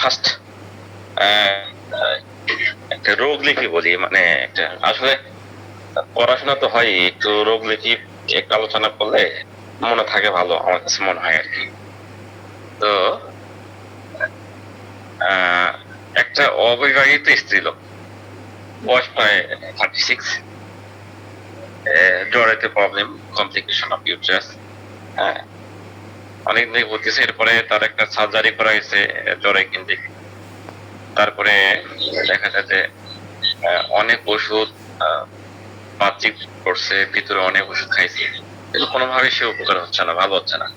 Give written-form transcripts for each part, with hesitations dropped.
First একটা রোগ লিখি বলি, মানে একটা আসলে পড়াশোনা তো হয়, একটু রোগ লিখি একটু আলোচনা করলে মনে থাকে ভালো, আমার কাছে মনে হয় আর কি। তো একটা অবিবাহিত স্ত্রী লোক, বয়স প্রায় 36, জ্বরেতে প্রবলেম, কমপ্লিকেশন অফ ইউট্রাস। হ্যাঁ, অনেকদিন বলতেছে। এরপরে তার একটা সার্জারি করা হয়েছে জ্বরে, কিন্তু তারপরে দেখা যায় যে অনেক ওষুধ বাহ্যিক করছে, ভিতরে অনেক ওষুধ খাইছে, কিন্তু কোনোভাবে সে উপকার হচ্ছে না, ভালো হচ্ছে না।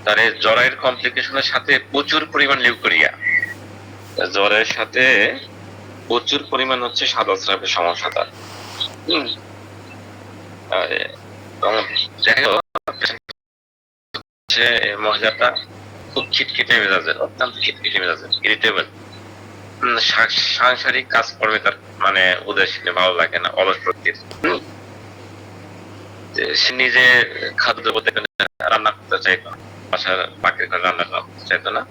তার এই জ্বরের কমপ্লিকেশনের সাথে প্রচুর পরিমাণ লিউকোরিয়া, জ্বরের সাথে প্রচুর পরিমাণ হচ্ছে সাদা স্রাবের সমস্যা তার। মহিলাটা খুব খিটখিটে মেজাজের, অত্যন্ত খিটখিটে মেজাজের, ইরিটেবল। সাংসারিক কাজকর্মে তার মানে উদাসীন, ভালো লাগে না, অলস প্রকৃতির। সে নিজে খাদ্য বলতে রান্না করতে চাইতো না, বাসার পাখির ঘরে রান্না করতে চাইতো না।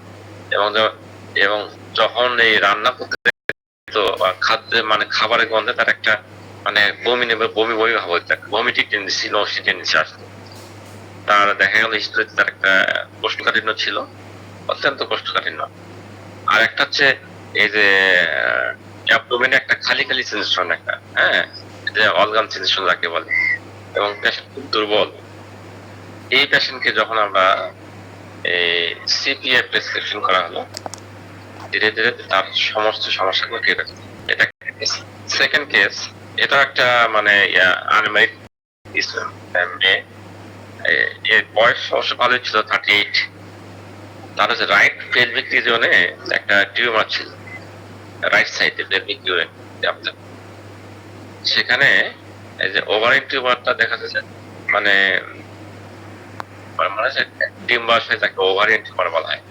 এবং যখন এই রান্না করতে চাইতো, খাদ্যে মানে খাবারের গন্ধে তার একটা মানে বমি নেবে, বমি বমি ভাব হইতো, ভমিটিং টেন্ডেন্সি, নসি টেন্ডেন্সি আসতো। তার দেখা গেল হিস্ট্রিতে তার একটা কোষ্ঠকাঠিন্য ছিল, অত্যন্ত কোষ্ঠকাঠিন্য। আর একটা হচ্ছে এই যে অ্যাবডোমেনে একটা খালি খালি সেন্সেশন, একটা যে অর্গান সেন্সেশন যাকে বলে, এবং পেশেন্ট খুব দুর্বল। এই পেশেন্টকে যখন আমরা সিপিএ প্রেসক্রিপশন করা হলো, ধীরে ধীরে তার সমস্ত সমস্যাগুলো কেটে গেছে। এটা সেকেন্ড কেস। এটা একটা মানে আনমেরিড মেয়ে, এর বয়স অবশ্য ভালোই ছিল, 38। তার হচ্ছে রাইট পেলভিক রিজিয়নে একটা টিউমার ছিল, রাইট সাইডে পেলভিক রিজিয়নে। সেখানে এই যে ওভারিন টিউমারটা দেখা যাচ্ছে, মানে ডিম্বাশয় তাকে ওভারিন টিউমার বলা হয়।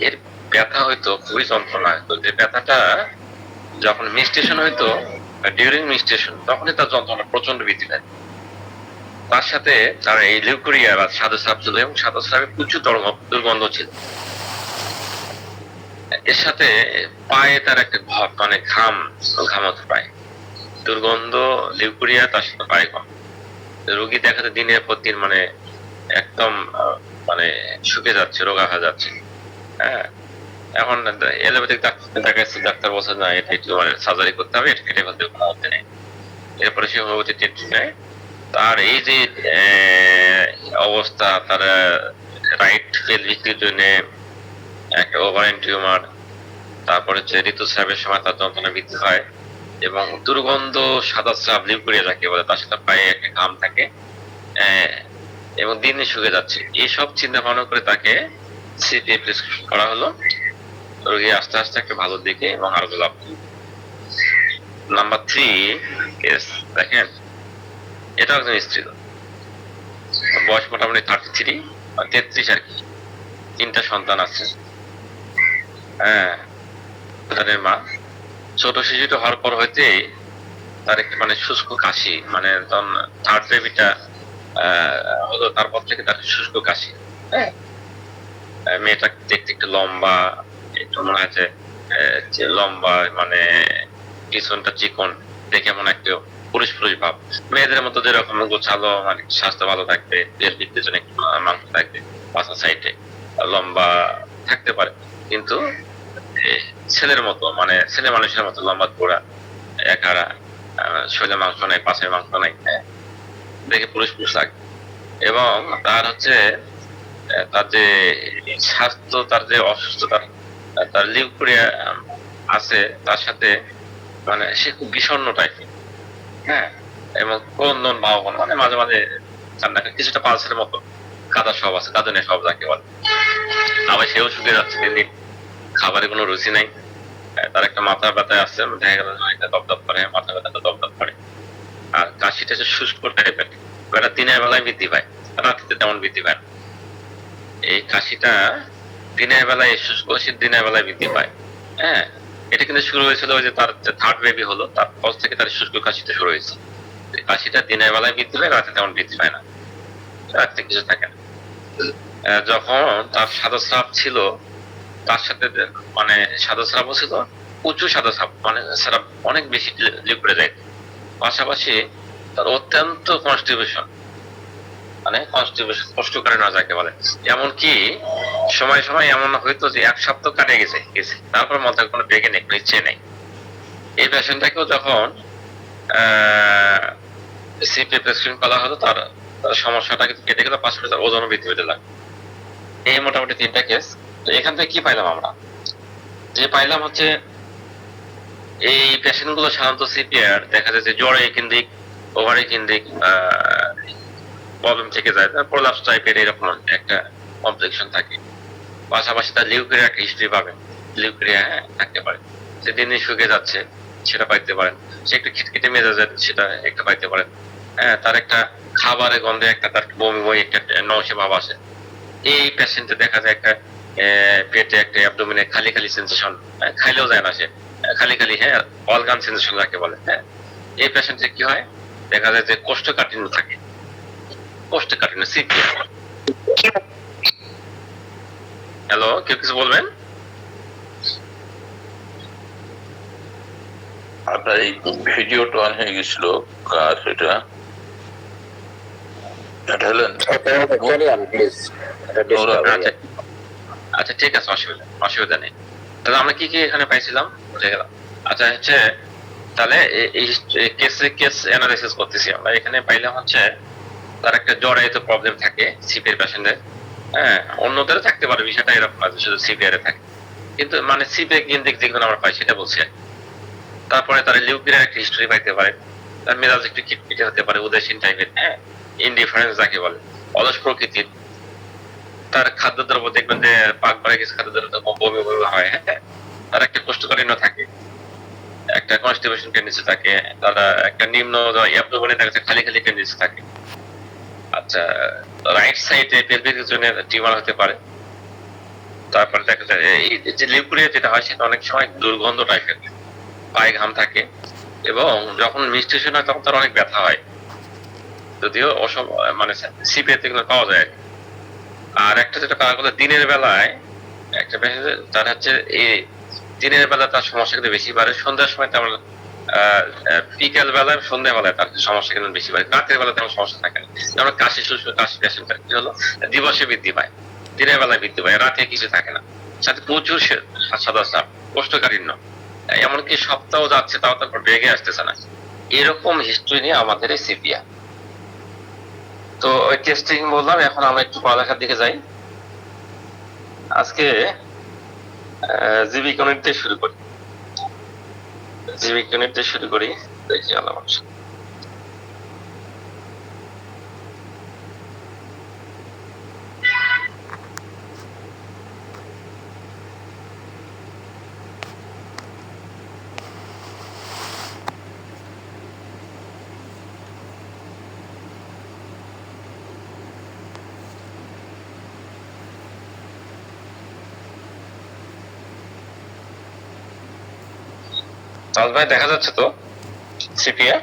এর ব্যথা হয়তো খুবই যন্ত্রণা হয়তো, যে ব্যথাটা যখন মিনস্ট্রুয়েশন হয়তো, ডিউরিং মিনস্ট্রুয়েশন, তখনই তার যন্ত্রণা প্রচন্ড বৃদ্ধি পায়। তার সাথে তার এই লিউকোরিয়া বা সাদা ছিল, এবং সাদা স্রাবে প্রচুর দুর্গন্ধ ছিল। এর সাথে পায়ে তার একটা মানে ঘামতে পায়, দুর্গন্ধ, লিউকোরিয়া, তার সাথে পায়ে কম। রোগী দেখাতে দিনের পর দিন মানে একদম মানে শুকে যাচ্ছে, রোগা হয়ে যাচ্ছে। হ্যাঁ, এখন এলোপ্যাথিক ডাক্তার দেখাচ্ছে, ডাক্তার বলছে না, এটা একটু সার্জারি করতে হবে, এটা কেটে ফেলতে কোনো হতে নেই। এরপরে সে হোমিওপ্যাথি ট্রিটমেন্ট নেয়। তার এই যে অবস্থা, তার রাইট পেলভিক রিজিয়নে একটা ওভারিন টিউমার, তারপরে হচ্ছে ঋতুস্রাবের সময় তার যন্ত্রণা বৃদ্ধি হয়, এবং দুর্গন্ধ সাদা স্রাব, লিউকোরিয়া যাকে বলে, তার সাথে পায়ে একটা ঘাম থাকে, এবং দিনে শুকে যাচ্ছে। এইসব চিন্তা ভাবনা করে তাকে সিপিএ প্রেসক্রিপশন করা হলো। রোগী আস্তে আস্তে একটা ভালো দিকে এবং আরো লাভ। নাম্বার 3 কেস দেখেন, এটা একজন স্ত্রী, বয়স মোটামুটি 33 আর কি, 3টা সন্তান আছে। তাদের মা। ছোট শিশুটা হওয়ার পর হইতে তার একটা মানে শুষ্ক কাশি, মানে তখন থার্ড বেবিটা হলো, তারপর থেকে তার শুষ্ক কাশি। মেয়েটা দেখতে একটু লম্বা, একটু মনে হচ্ছে লম্বা, মানে পিছনটা চিকন, দেখে মনে একটু পুরুষ পুরুষ ভাব। মেয়েদের মতো যেরকম গোছালো, মানে স্বাস্থ্য ভালো থাকবে, পিছনে একটু মাংস থাকবে, পাশা সাইডে লম্বা থাকতে পারে, কিন্তু ছেলের মতো, মানে ছেলে মানুষের মতো লম্বা গোড়া, একারা, শরীরে মাংস নাই, পাশে মাংস নাই, দেখে পুরুষ পুরুষ লাগে। এবং তার হচ্ছে তার যে স্বাস্থ্য, তার যে অসুস্থতা, তার লিউকোরিয়া আছে, তার সাথে মানে সে খুব বিষণ্ণ টাইপের। এবং ক্রন্দন ভাবন, মানে মাঝে মাঝে কান্নাকা, কিছুটা পালসের মতো, কাদা সব আছে, কাঁদনে সব যাকে বলে। আবার সেও শুকিয়ে যাচ্ছে দিন দিন, খাবারে কোনো রুচি নাই। তার একটা মাথা ব্যথা আছে, দেখা গেল দপদপ করে, মাথা ব্যথাটা দপদপ করে। আর কাশিটা হচ্ছে শুষ্ক টাইপের, এটা দিনের বেলায় বৃদ্ধি পায়, রাত্রিতে তেমন বৃদ্ধি পায়। এই কাশিটা দিনের বেলায়, শুষ্ক কাশি দিনের বেলায় বৃদ্ধি পায়। এটা কিন্তু শুরু হয়েছিল ওই যে তার থার্ড বেবি হলো, তারপর থেকে তার শুষ্ক কাশিটা শুরু হয়েছে। কাশিটা দিনের বেলায় বৃদ্ধি পায়, রাতে তেমন বৃদ্ধি পায় না, রাতে কিছু থাকে না। যখন তার সাদা স্রাব ছিল, তার সাথে মানে সাদা স্রাবও ছিল, প্রচুর সাদা স্রাব, মানে স্রাব অনেক বেশি লিকুইডে যায়। পাশাপাশি তার অত্যন্ত কনস্টিপেশন, মানে কনস্টিপেশন কষ্টকারী না যাকে বলে। এমনকি সময় সময় এমন হইতো যে 1 সপ্তাহ কাটে গেছে তারপর মধ্যে কোনো বেগে নেই, ইচ্ছে নেই। এই পেশেন্টটাকেও যখন সিপি প্রেসক্রিপশন করা হতো, তার সমস্যাটা কিন্তু কেটে গেল, পাশাপাশি তার ওজনও বৃদ্ধি পেতে লাগলো। এই মোটামুটি 3টা কেস। তো এখান থেকে কি পাইলাম আমরা? যে পাইলাম হচ্ছে এই পেশেন্ট গুলো সাধারণত সিপিআর দেখা যায় যে জ্বরে কেন্দ্রিক, ওভারে কেন্দ্রিক প্রবলেম থেকে যায়, তার প্রলাপস টাইপের এরকম একটা কমপ্লেক্সন থাকে। পাশাপাশি তার লিউকেরিয়া একটা হিস্ট্রি পাবেন, লিউকেরিয়া থাকতে পারে, সে দিন দিন শুকিয়ে যাচ্ছে সেটা পাইতে পারেন, সে একটু খিটখিটে মেজাজের সেটা একটা পাইতে পারেন। তার একটা খাবারের গন্ধে একটা তার বমি বমি একটা নৌসে ভাব আসে। এই পেশেন্টে দেখা যায় একটা পেটে একটা অ্যাবডোমিনে খালি খালি সেন্সেশন, খাইলেও যায় না সে, খালি খালি অলগান সেন্সেশন যাকে বলে। এই পেশেন্টে কি হয়, দেখা যায় যে কোষ্ঠকাঠিন্য থাকে, কোষ্ঠকাঠিন্য সিপিআর। হ্যালো, কেউ কিছু বলবেন? আপনার এই ভিডিওটা অন হয়ে গেছিল, কার সেটা হলেন? আচ্ছা ঠিক আছে, অসুবিধা নেই। তাহলে আমরা কি কি এখানে পাইছিলাম বুঝে গেলাম। আচ্ছা হচ্ছে তাহলে কেস অ্যানালাইসিস করতেছি আমরা। এখানে পাইলাম হচ্ছে তার একটা জ্বরায়িত প্রবলেম থাকে সিপিআর পেশেন্টের। অন্যদের থাকতে পারে, বিষয়টা এরকম আছে শুধু সিপিআর এ থাকে, কিন্তু মানে সিপিআর কেন্দ্রিক যেগুলো আমরা পাই সেটা বলছি। তারপরে তার লিউকেরিয়ার একটা হিস্টরি পাইতে পারে, তার মেজাজ একটু খিটখিটে হতে পারে, উদাসীন টাইপের, ইনডিফারেন্স যাকে বলে, অলস প্রকৃতির। তার খাদ্যদ্রব্য দেখবেন যে পাক বাড়ে গেছে, খাদ্যদ্রব্য বমি বমি হয়। তার একটা কোষ্ঠকাঠিন্য থাকে, একটা কনস্টিপেশন টেন্ডেন্সি থাকে, তারা একটা নিম্ন অ্যাবডোমেনে দেখা যাচ্ছে খালি খালি টেন্ডেন্সি থাকে। আচ্ছা, রাইট সাইডে পেলভিক রিজনের টিউমার হতে পারে। তারপরে দেখা যায় এই যে লিউকেরিয়া যেটা হয় সেটা অনেক সময় দুর্গন্ধ টাইপের, পায়ে ঘাম থাকে, এবং যখন মিস্টেশন হয় তখন তার অনেক ব্যথা হয়, যদিও মানে সিপিআর এগুলো পাওয়া যায়। আর একটা যেটা পাওয়া গেল দিনের বেলায়, একটা তার হচ্ছে এই দিনের বেলা তার সমস্যা কিন্তু বেশি বাড়ে, সন্ধ্যার সময় তেমন বিকাল বেলায় সন্ধ্যা বেলায় তার সমস্যা কিন্তু বেশি বাড়ে, রাতের বেলা তেমন সমস্যা থাকে না। যেমন কাশি শুষ্ক কাশি পেশেন্টটা কি হলো, দিবসে বৃদ্ধি পায়, দিনের বেলায় বৃদ্ধি পায়, রাতে কিছু থাকে না, সাথে প্রচুর সাদা সাপ, কোষ্ঠকাঠিন্য, এমনকি সপ্তাহ যাচ্ছে তাও তারপর বেগে আসতেছে না। এরকম হিস্ট্রি নিয়ে আমাদের এই সিপিআর। তো ওই টেস্টিং বললাম, এখন আমরা একটু পড়ালেখার দিকে যাই। আজকে জীবিক ইউনিট দিয়ে শুরু করি, জীবিক ইউনিট দিয়ে শুরু করি। দেখি আল্লাহ ভাই, দেখা যাচ্ছে তো সিপিআর?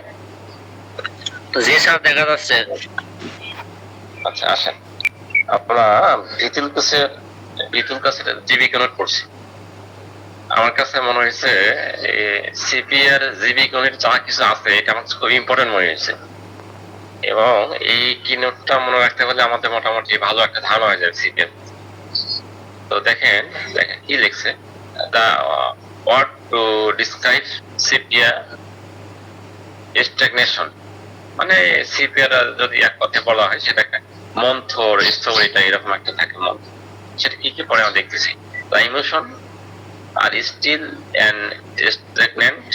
জি স্যার, দেখা যাচ্ছে। আচ্ছা আসেন, আমরা ভিতুল কাছের জীবিক ইউনিট পড়ছি। আমার কাছে মনে হয়েছে সিপিআর জীবিক ইউনিট যা কিছু আছে এটা আমার খুব ইম্পর্টেন্ট মনে হয়েছে, এবং এই কিনোটটা মনে রাখতে পারলে আমাদের মোটামুটি ভালো একটা ধারণা হয়ে যাবে সিপিআর। তো দেখেন দেখেন কি লিখছে, the word to describe CPR stagnation, মানে সিপিআর যদি এক কথায় বলা হয় সেটা একটা মন্থর স্টোরিটা এরকম একটা থাকে মন্থর। সেটা কি কি পরে আমরা দেখতেছি, the emotion are still and stagnant,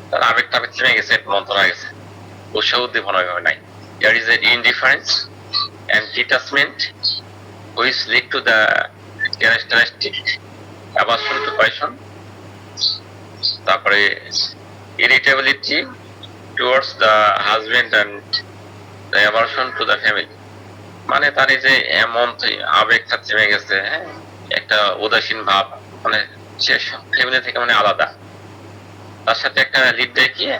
তার আবেগটা আবেগ থেমে গেছে, মন্থর হয়ে গেছে, উৎসাহ উদ্দীপনা ভাবে নাই। There is an indifference and detachment which lead to the characteristic aversion to passion, তারপরে irritability towards the husband and the aversion to the family, মানে তার এই যে এমন আবেগটা থেমে গেছে, একটা উদাসীন ভাব, মানে সে ফ্যামিলি থেকে মানে আলাদা, তার সাথে একটা লিড দেখিয়ে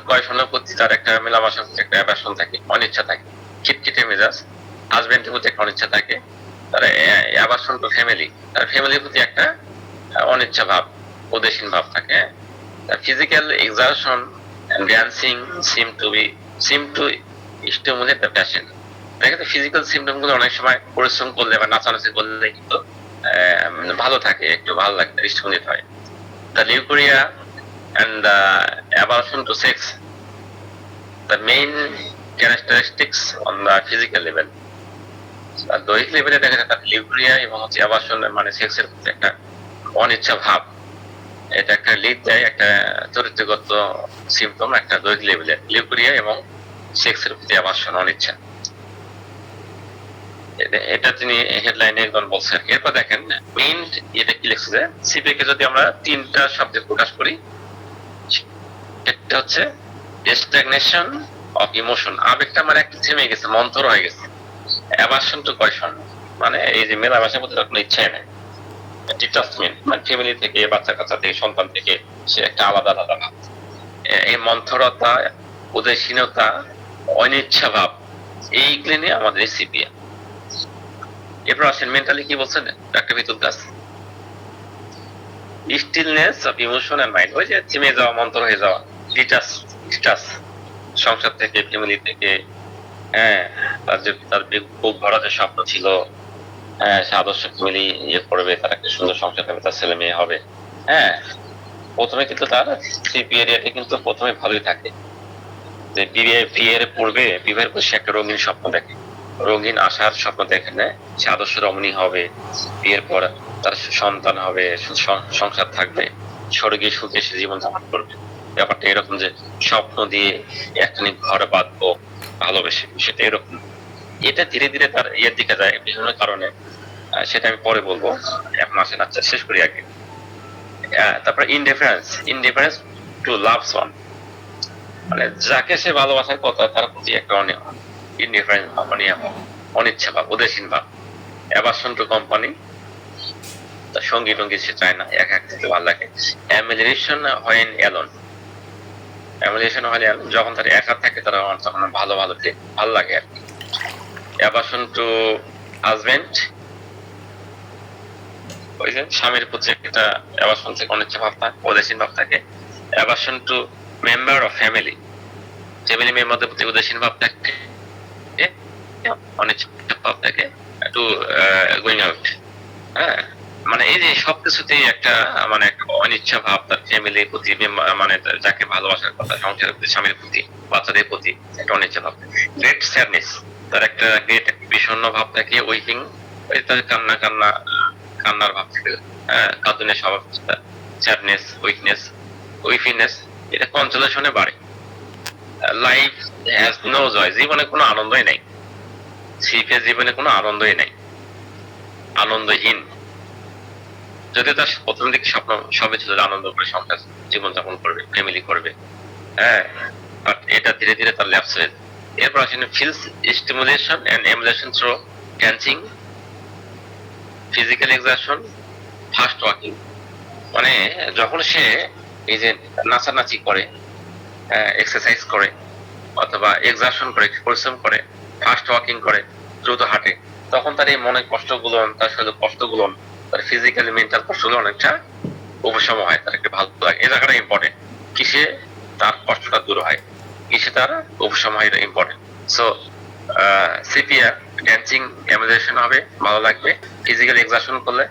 পড়াশোনার প্রতি তার একটা মেলামেশা, একটা অ্যাভারশন থাকে, অনিচ্ছা থাকে, খিটখিটে মেজাজ, হাজবেন্ডের প্রতি একটা অনিচ্ছা থাকে, তার অ্যাভারশন টু ফ্যামিলি, তার ফ্যামিলির প্রতি একটা অনিচ্ছা ভাব, উদাসীন ভাব থাকে। Physical exertion and dancing seem to stimulate the passion. দেখেন ফিজিক্যাল সিমটম গুলো অনেক সময় পরিশ্রম করলে বা নাচানাচি করলে কিন্তু ভালো থাকে, একটু ভালো লাগে, স্টিমুলেট হয়। The leukorrhea and the aversion to sex, the main characteristics on the physical level. আর দৈহিক লেভেলে দেখা যায় তার লিউকোরিয়া এবং হচ্ছে অ্যাভারশন মানে সেক্সের প্রতি একটা অনিচ্ছা ভাব, এটা একটা লিড দেয় একটা চরিত্রগত সিমটম একটা দৈহিক লেভেলে, লিউকোরিয়া এবং সেক্সের প্রতি অ্যাভারশন অনিচ্ছা। এটা তিনি হেডলাইনে একজন বলছেন। এরপর দেখেন মেইন এটা কি লিখছে যে সিপিএ কে যদি আমরা তিনটা শব্দে প্রকাশ করি, একটা হচ্ছে স্ট্যাগনেশন অফ ইমোশন, আবেগটা মানে একটা থেমে গেছে, মন্থর হয়ে গেছে। অ্যাভারশন টু কয়শন মানে এই যে মেলামেশার প্রতি কোনো ইচ্ছাই নাই। ডিটাচমেন্ট মানে ফ্যামিলি থেকে, বাচ্চা কাচ্চা থেকে, সন্তান থেকে সে একটা আলাদা আলাদা ভাব। এই মন্থরতা, উদাসীনতা, অনিচ্ছা ভাব, এইগুলো নিয়ে আমাদের সিপিএ। এরপর আসেন মেন্টালি কি বলছেন doctor Bitul Das, stillness of emotion and mind, ওই যে থেমে যাওয়া, মন্থর হয়ে যাওয়া, ডিটাচ সংসার থেকে, ফ্যামিলি থেকে। হ্যাঁ, তার বুক ভরা যে স্বপ্ন ছিল, হ্যাঁ সে আদর্শ ফ্যামিলি ইয়ে করবে, তার একটা সুন্দর সংসার হবে, তার ছেলে মেয়ে হবে। হ্যাঁ, প্রথমে কিন্তু তার সিপিএ এরিয়াতে কিন্তু প্রথমে ভালোই থাকে, যে বিয়ের পূর্বে বিবাহের পর সে একটা রঙিন স্বপ্ন দেখে, রঙিন আশার স্বপ্ন দেখে না, সে আদর্শ রমণী হবে, বিয়ের পর তার সন্তান হবে, সংসার থাকবে, স্বর্গে সুখে সে জীবন যাপন করবে। ব্যাপারটা এরকম যে স্বপ্ন দিয়ে একখানি ঘর বাঁধবো ভালোবেসে, সেটা এরকম। এটা ধীরে ধীরে তার ইয়ের দিকে যায় বিভিন্ন কারণে, সেটা আমি পরে বলবো, এখন আসেন আচ্ছা শেষ করি আগে। তারপর ইনডিফারেন্স টু লাভ ওয়ান, মানে যাকে সে ভালোবাসার কথা তার প্রতি একটা ইনডিফারেন্স ভাব, অনিচ্ছা ভাব, উদাসীন ভাব। অ্যাভারশন টু কোম্পানি, তার সঙ্গী টঙ্গী সে চায় না, একা এক থাকতে ভালো লাগে। অ্যামিলিয়েশন হোয়েন অ্যালোন, অ্যামিলিয়েশন হলে যখন তার একা থাকে তারা তখন ভালো লাগে আর কি। অ্যাভারশন টু হাজবেন্ড, ওই যে স্বামীর প্রতি একটা অ্যাভারশন থেকে অনিচ্ছা ভাব থাকে, উদাসীন ভাব থাকে। Aversion to member of family, family মেম্বারদের প্রতি উদাসীন ভাব থাকে, অনিচ্ছা ভাব থাকে, একটু গোয়িং আউট। হ্যাঁ, মানে এই যে সবকিছুতেই একটা মানে অনিচ্ছা ভাব, তার ফ্যামিলির প্রতি, মানে যাকে ভালোবাসার কথা, সংসারের প্রতি, স্বামীর প্রতি, বাচ্চাদের প্রতি একটা অনিচ্ছা ভাব। গ্রেট স্যাডনেস, তার একটা গ্রেট বিষণ্ণ ভাব থাকে। উইপিং, তার কান্নার ভাব থাকে, কাঁদনের স্বভাব। স্যাডনেস, উইফিনেস, এটা কনসোলেশনে বাড়ে। লাইফ হ্যাজ নো জয়, জীবনে কোনো আনন্দই নাই, সিপে জীবনে কোনো আনন্দই নাই, আনন্দহীন। যদি তার প্রথম দিকে স্বপ্ন সবে ছিল আনন্দ করে সংসার জীবন যাপন করবে, ফ্যামিলি করবে, হ্যাঁ, বাট এটা ধীরে ধীরে তার ল্যাপস হয়ে যায়। এরপর আসেন feels stimulation and emulation through dancing, physical exertion, fast walking, মানে যখন সে এই যে নাচানাচি করে, এক্সারসাইজ করে, অথবা এক্সারশন করে, পরিশ্রম করে, ফাস্ট ওয়াকিং করে, দ্রুত হাঁটে, তখন তার এই মনের কষ্টগুলো, তার শরীরের কষ্টগুলো, তার ফিজিক্যালি মেন্টাল কষ্টগুলো অনেকটা উপশম হয়, তার একটা ভালো লাগে। এই জায়গাটা ইম্পর্টেন্ট, কিসে তার কষ্টটা দূর হয়, কিসে তার উপশম হয়, এটা ইম্পর্টেন্ট। সো সিপিআ ড্যান্সিং এমুলেশন হবে, ভালো লাগবে। ফিজিক্যাল এক্সারশন করলে,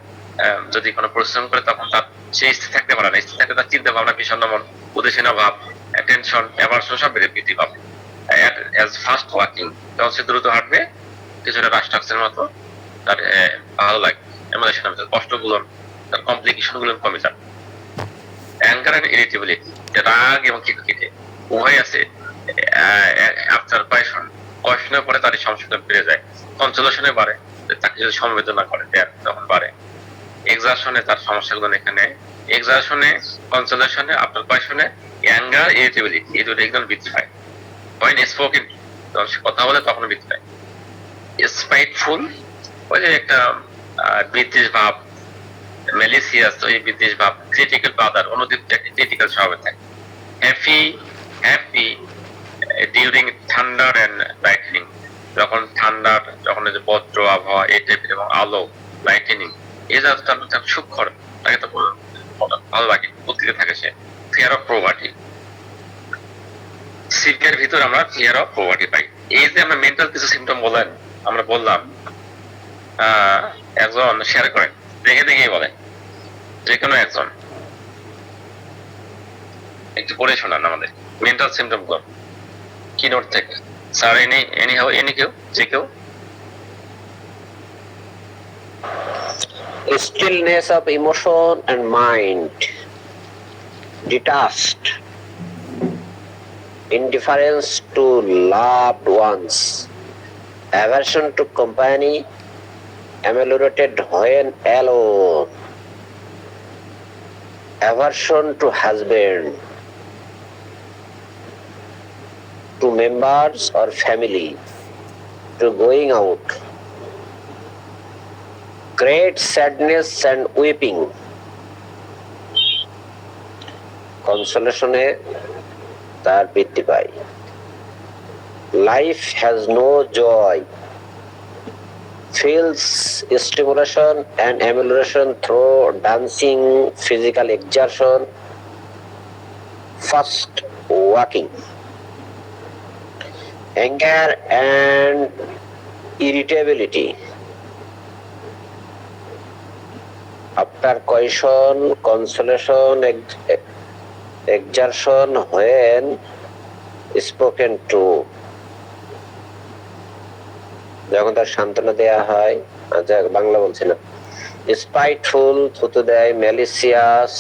যদি কোনো পরিশ্রম করে, তখন তার সে স্থির থাকতে পারে না, স্থির থাকলে তার চিন্তা ভাবনা, বিষণ্ণ মন, উদাসীন ভাব, টেনশন, অ্যাভারশন সব বৃদ্ধি পাবে। অ্যাজ ফাস্ট ওয়াকিং, তখন সে দ্রুত হাঁটবে, কিছুটা রাস্টাক্সের মতো, তার ভালো লাগবে। এমুলেশন হবে, কষ্টগুলো, তার কমপ্লিকেশন গুলো কমে যাবে। অ্যাঙ্গার এন্ড ইরিটেবিলিটি, রাগ এবং খিটখিটে উভয় আছে। আফটার কয়শনের পরে তার সংশোধন বেড়ে যায়। কনসোলেশনে বাড়ে, তাকে যদি সমবেদনা করে তখন বাড়ে। এক্সারশনে তার সমস্যাগুলো এখানে, এক্সারশনে, কনসোলেশনে, আফটার কয়শনে, অ্যাঙ্গার, ইরিটেবিলিটি, এই দুটো একদম বৃদ্ধি পায়। পয়েন্ট স্পোকেন, যখন সে কথা বলে তখন বৃদ্ধি পায়। স্পাইটফুল, ওই যে একটা বিদ্বেষ ভাব, ম্যালিসিয়াস, ওই বিদ্বেষ ভাব। ক্রিটিক্যাল বাদার, অনুদীপ্ত একটা ক্রিটিক্যাল স্বভাবে থাকে। Happy during thunder and lightning, যখন ঠান্ডা, যখন এই যে বজ্র আবহাওয়া এই টাইপের এবং আলো লাইটেনিং এই জাতীয় সূক্ষ্ম তাকে তো ভালো লাগে, বুদ্ধিতে থাকে সে। ফিয়ার অফ প্রভার্টি, সিপের ভিতর আমরা ফিয়ার অফ প্রভার্টি পাই। এই যে আমরা মেন্টাল কিছু সিমটম বলেন, আমরা বললাম একজন শেয়ার করেন, দেখে দেখেই বলেন, যে কোনো একজন একটু পড়ে শোনান আমাদের মেন্টাল সিমটম গুলো কি নোট থেকে। স্যার এনি কেউ, যে কেউ। Stillness of emotion and mind, detached, indifference to loved ones, aversion to company, ameliorated when alone, aversion to husband, to members or family, to going out, great sadness and weeping, কনসোলেশনে তার বৃদ্ধি পায়। Life has no joy, feels stimulation and amelioration through dancing, physical exertion, fast walking. Anger and irritability. After coercion, consolation, exertion when spoken to. যখন তার সান্ত্বনা দেয়া হয়, আচ্ছা বাংলা বলছি না, স্পাইটফুল থুতু দেয়, malicious,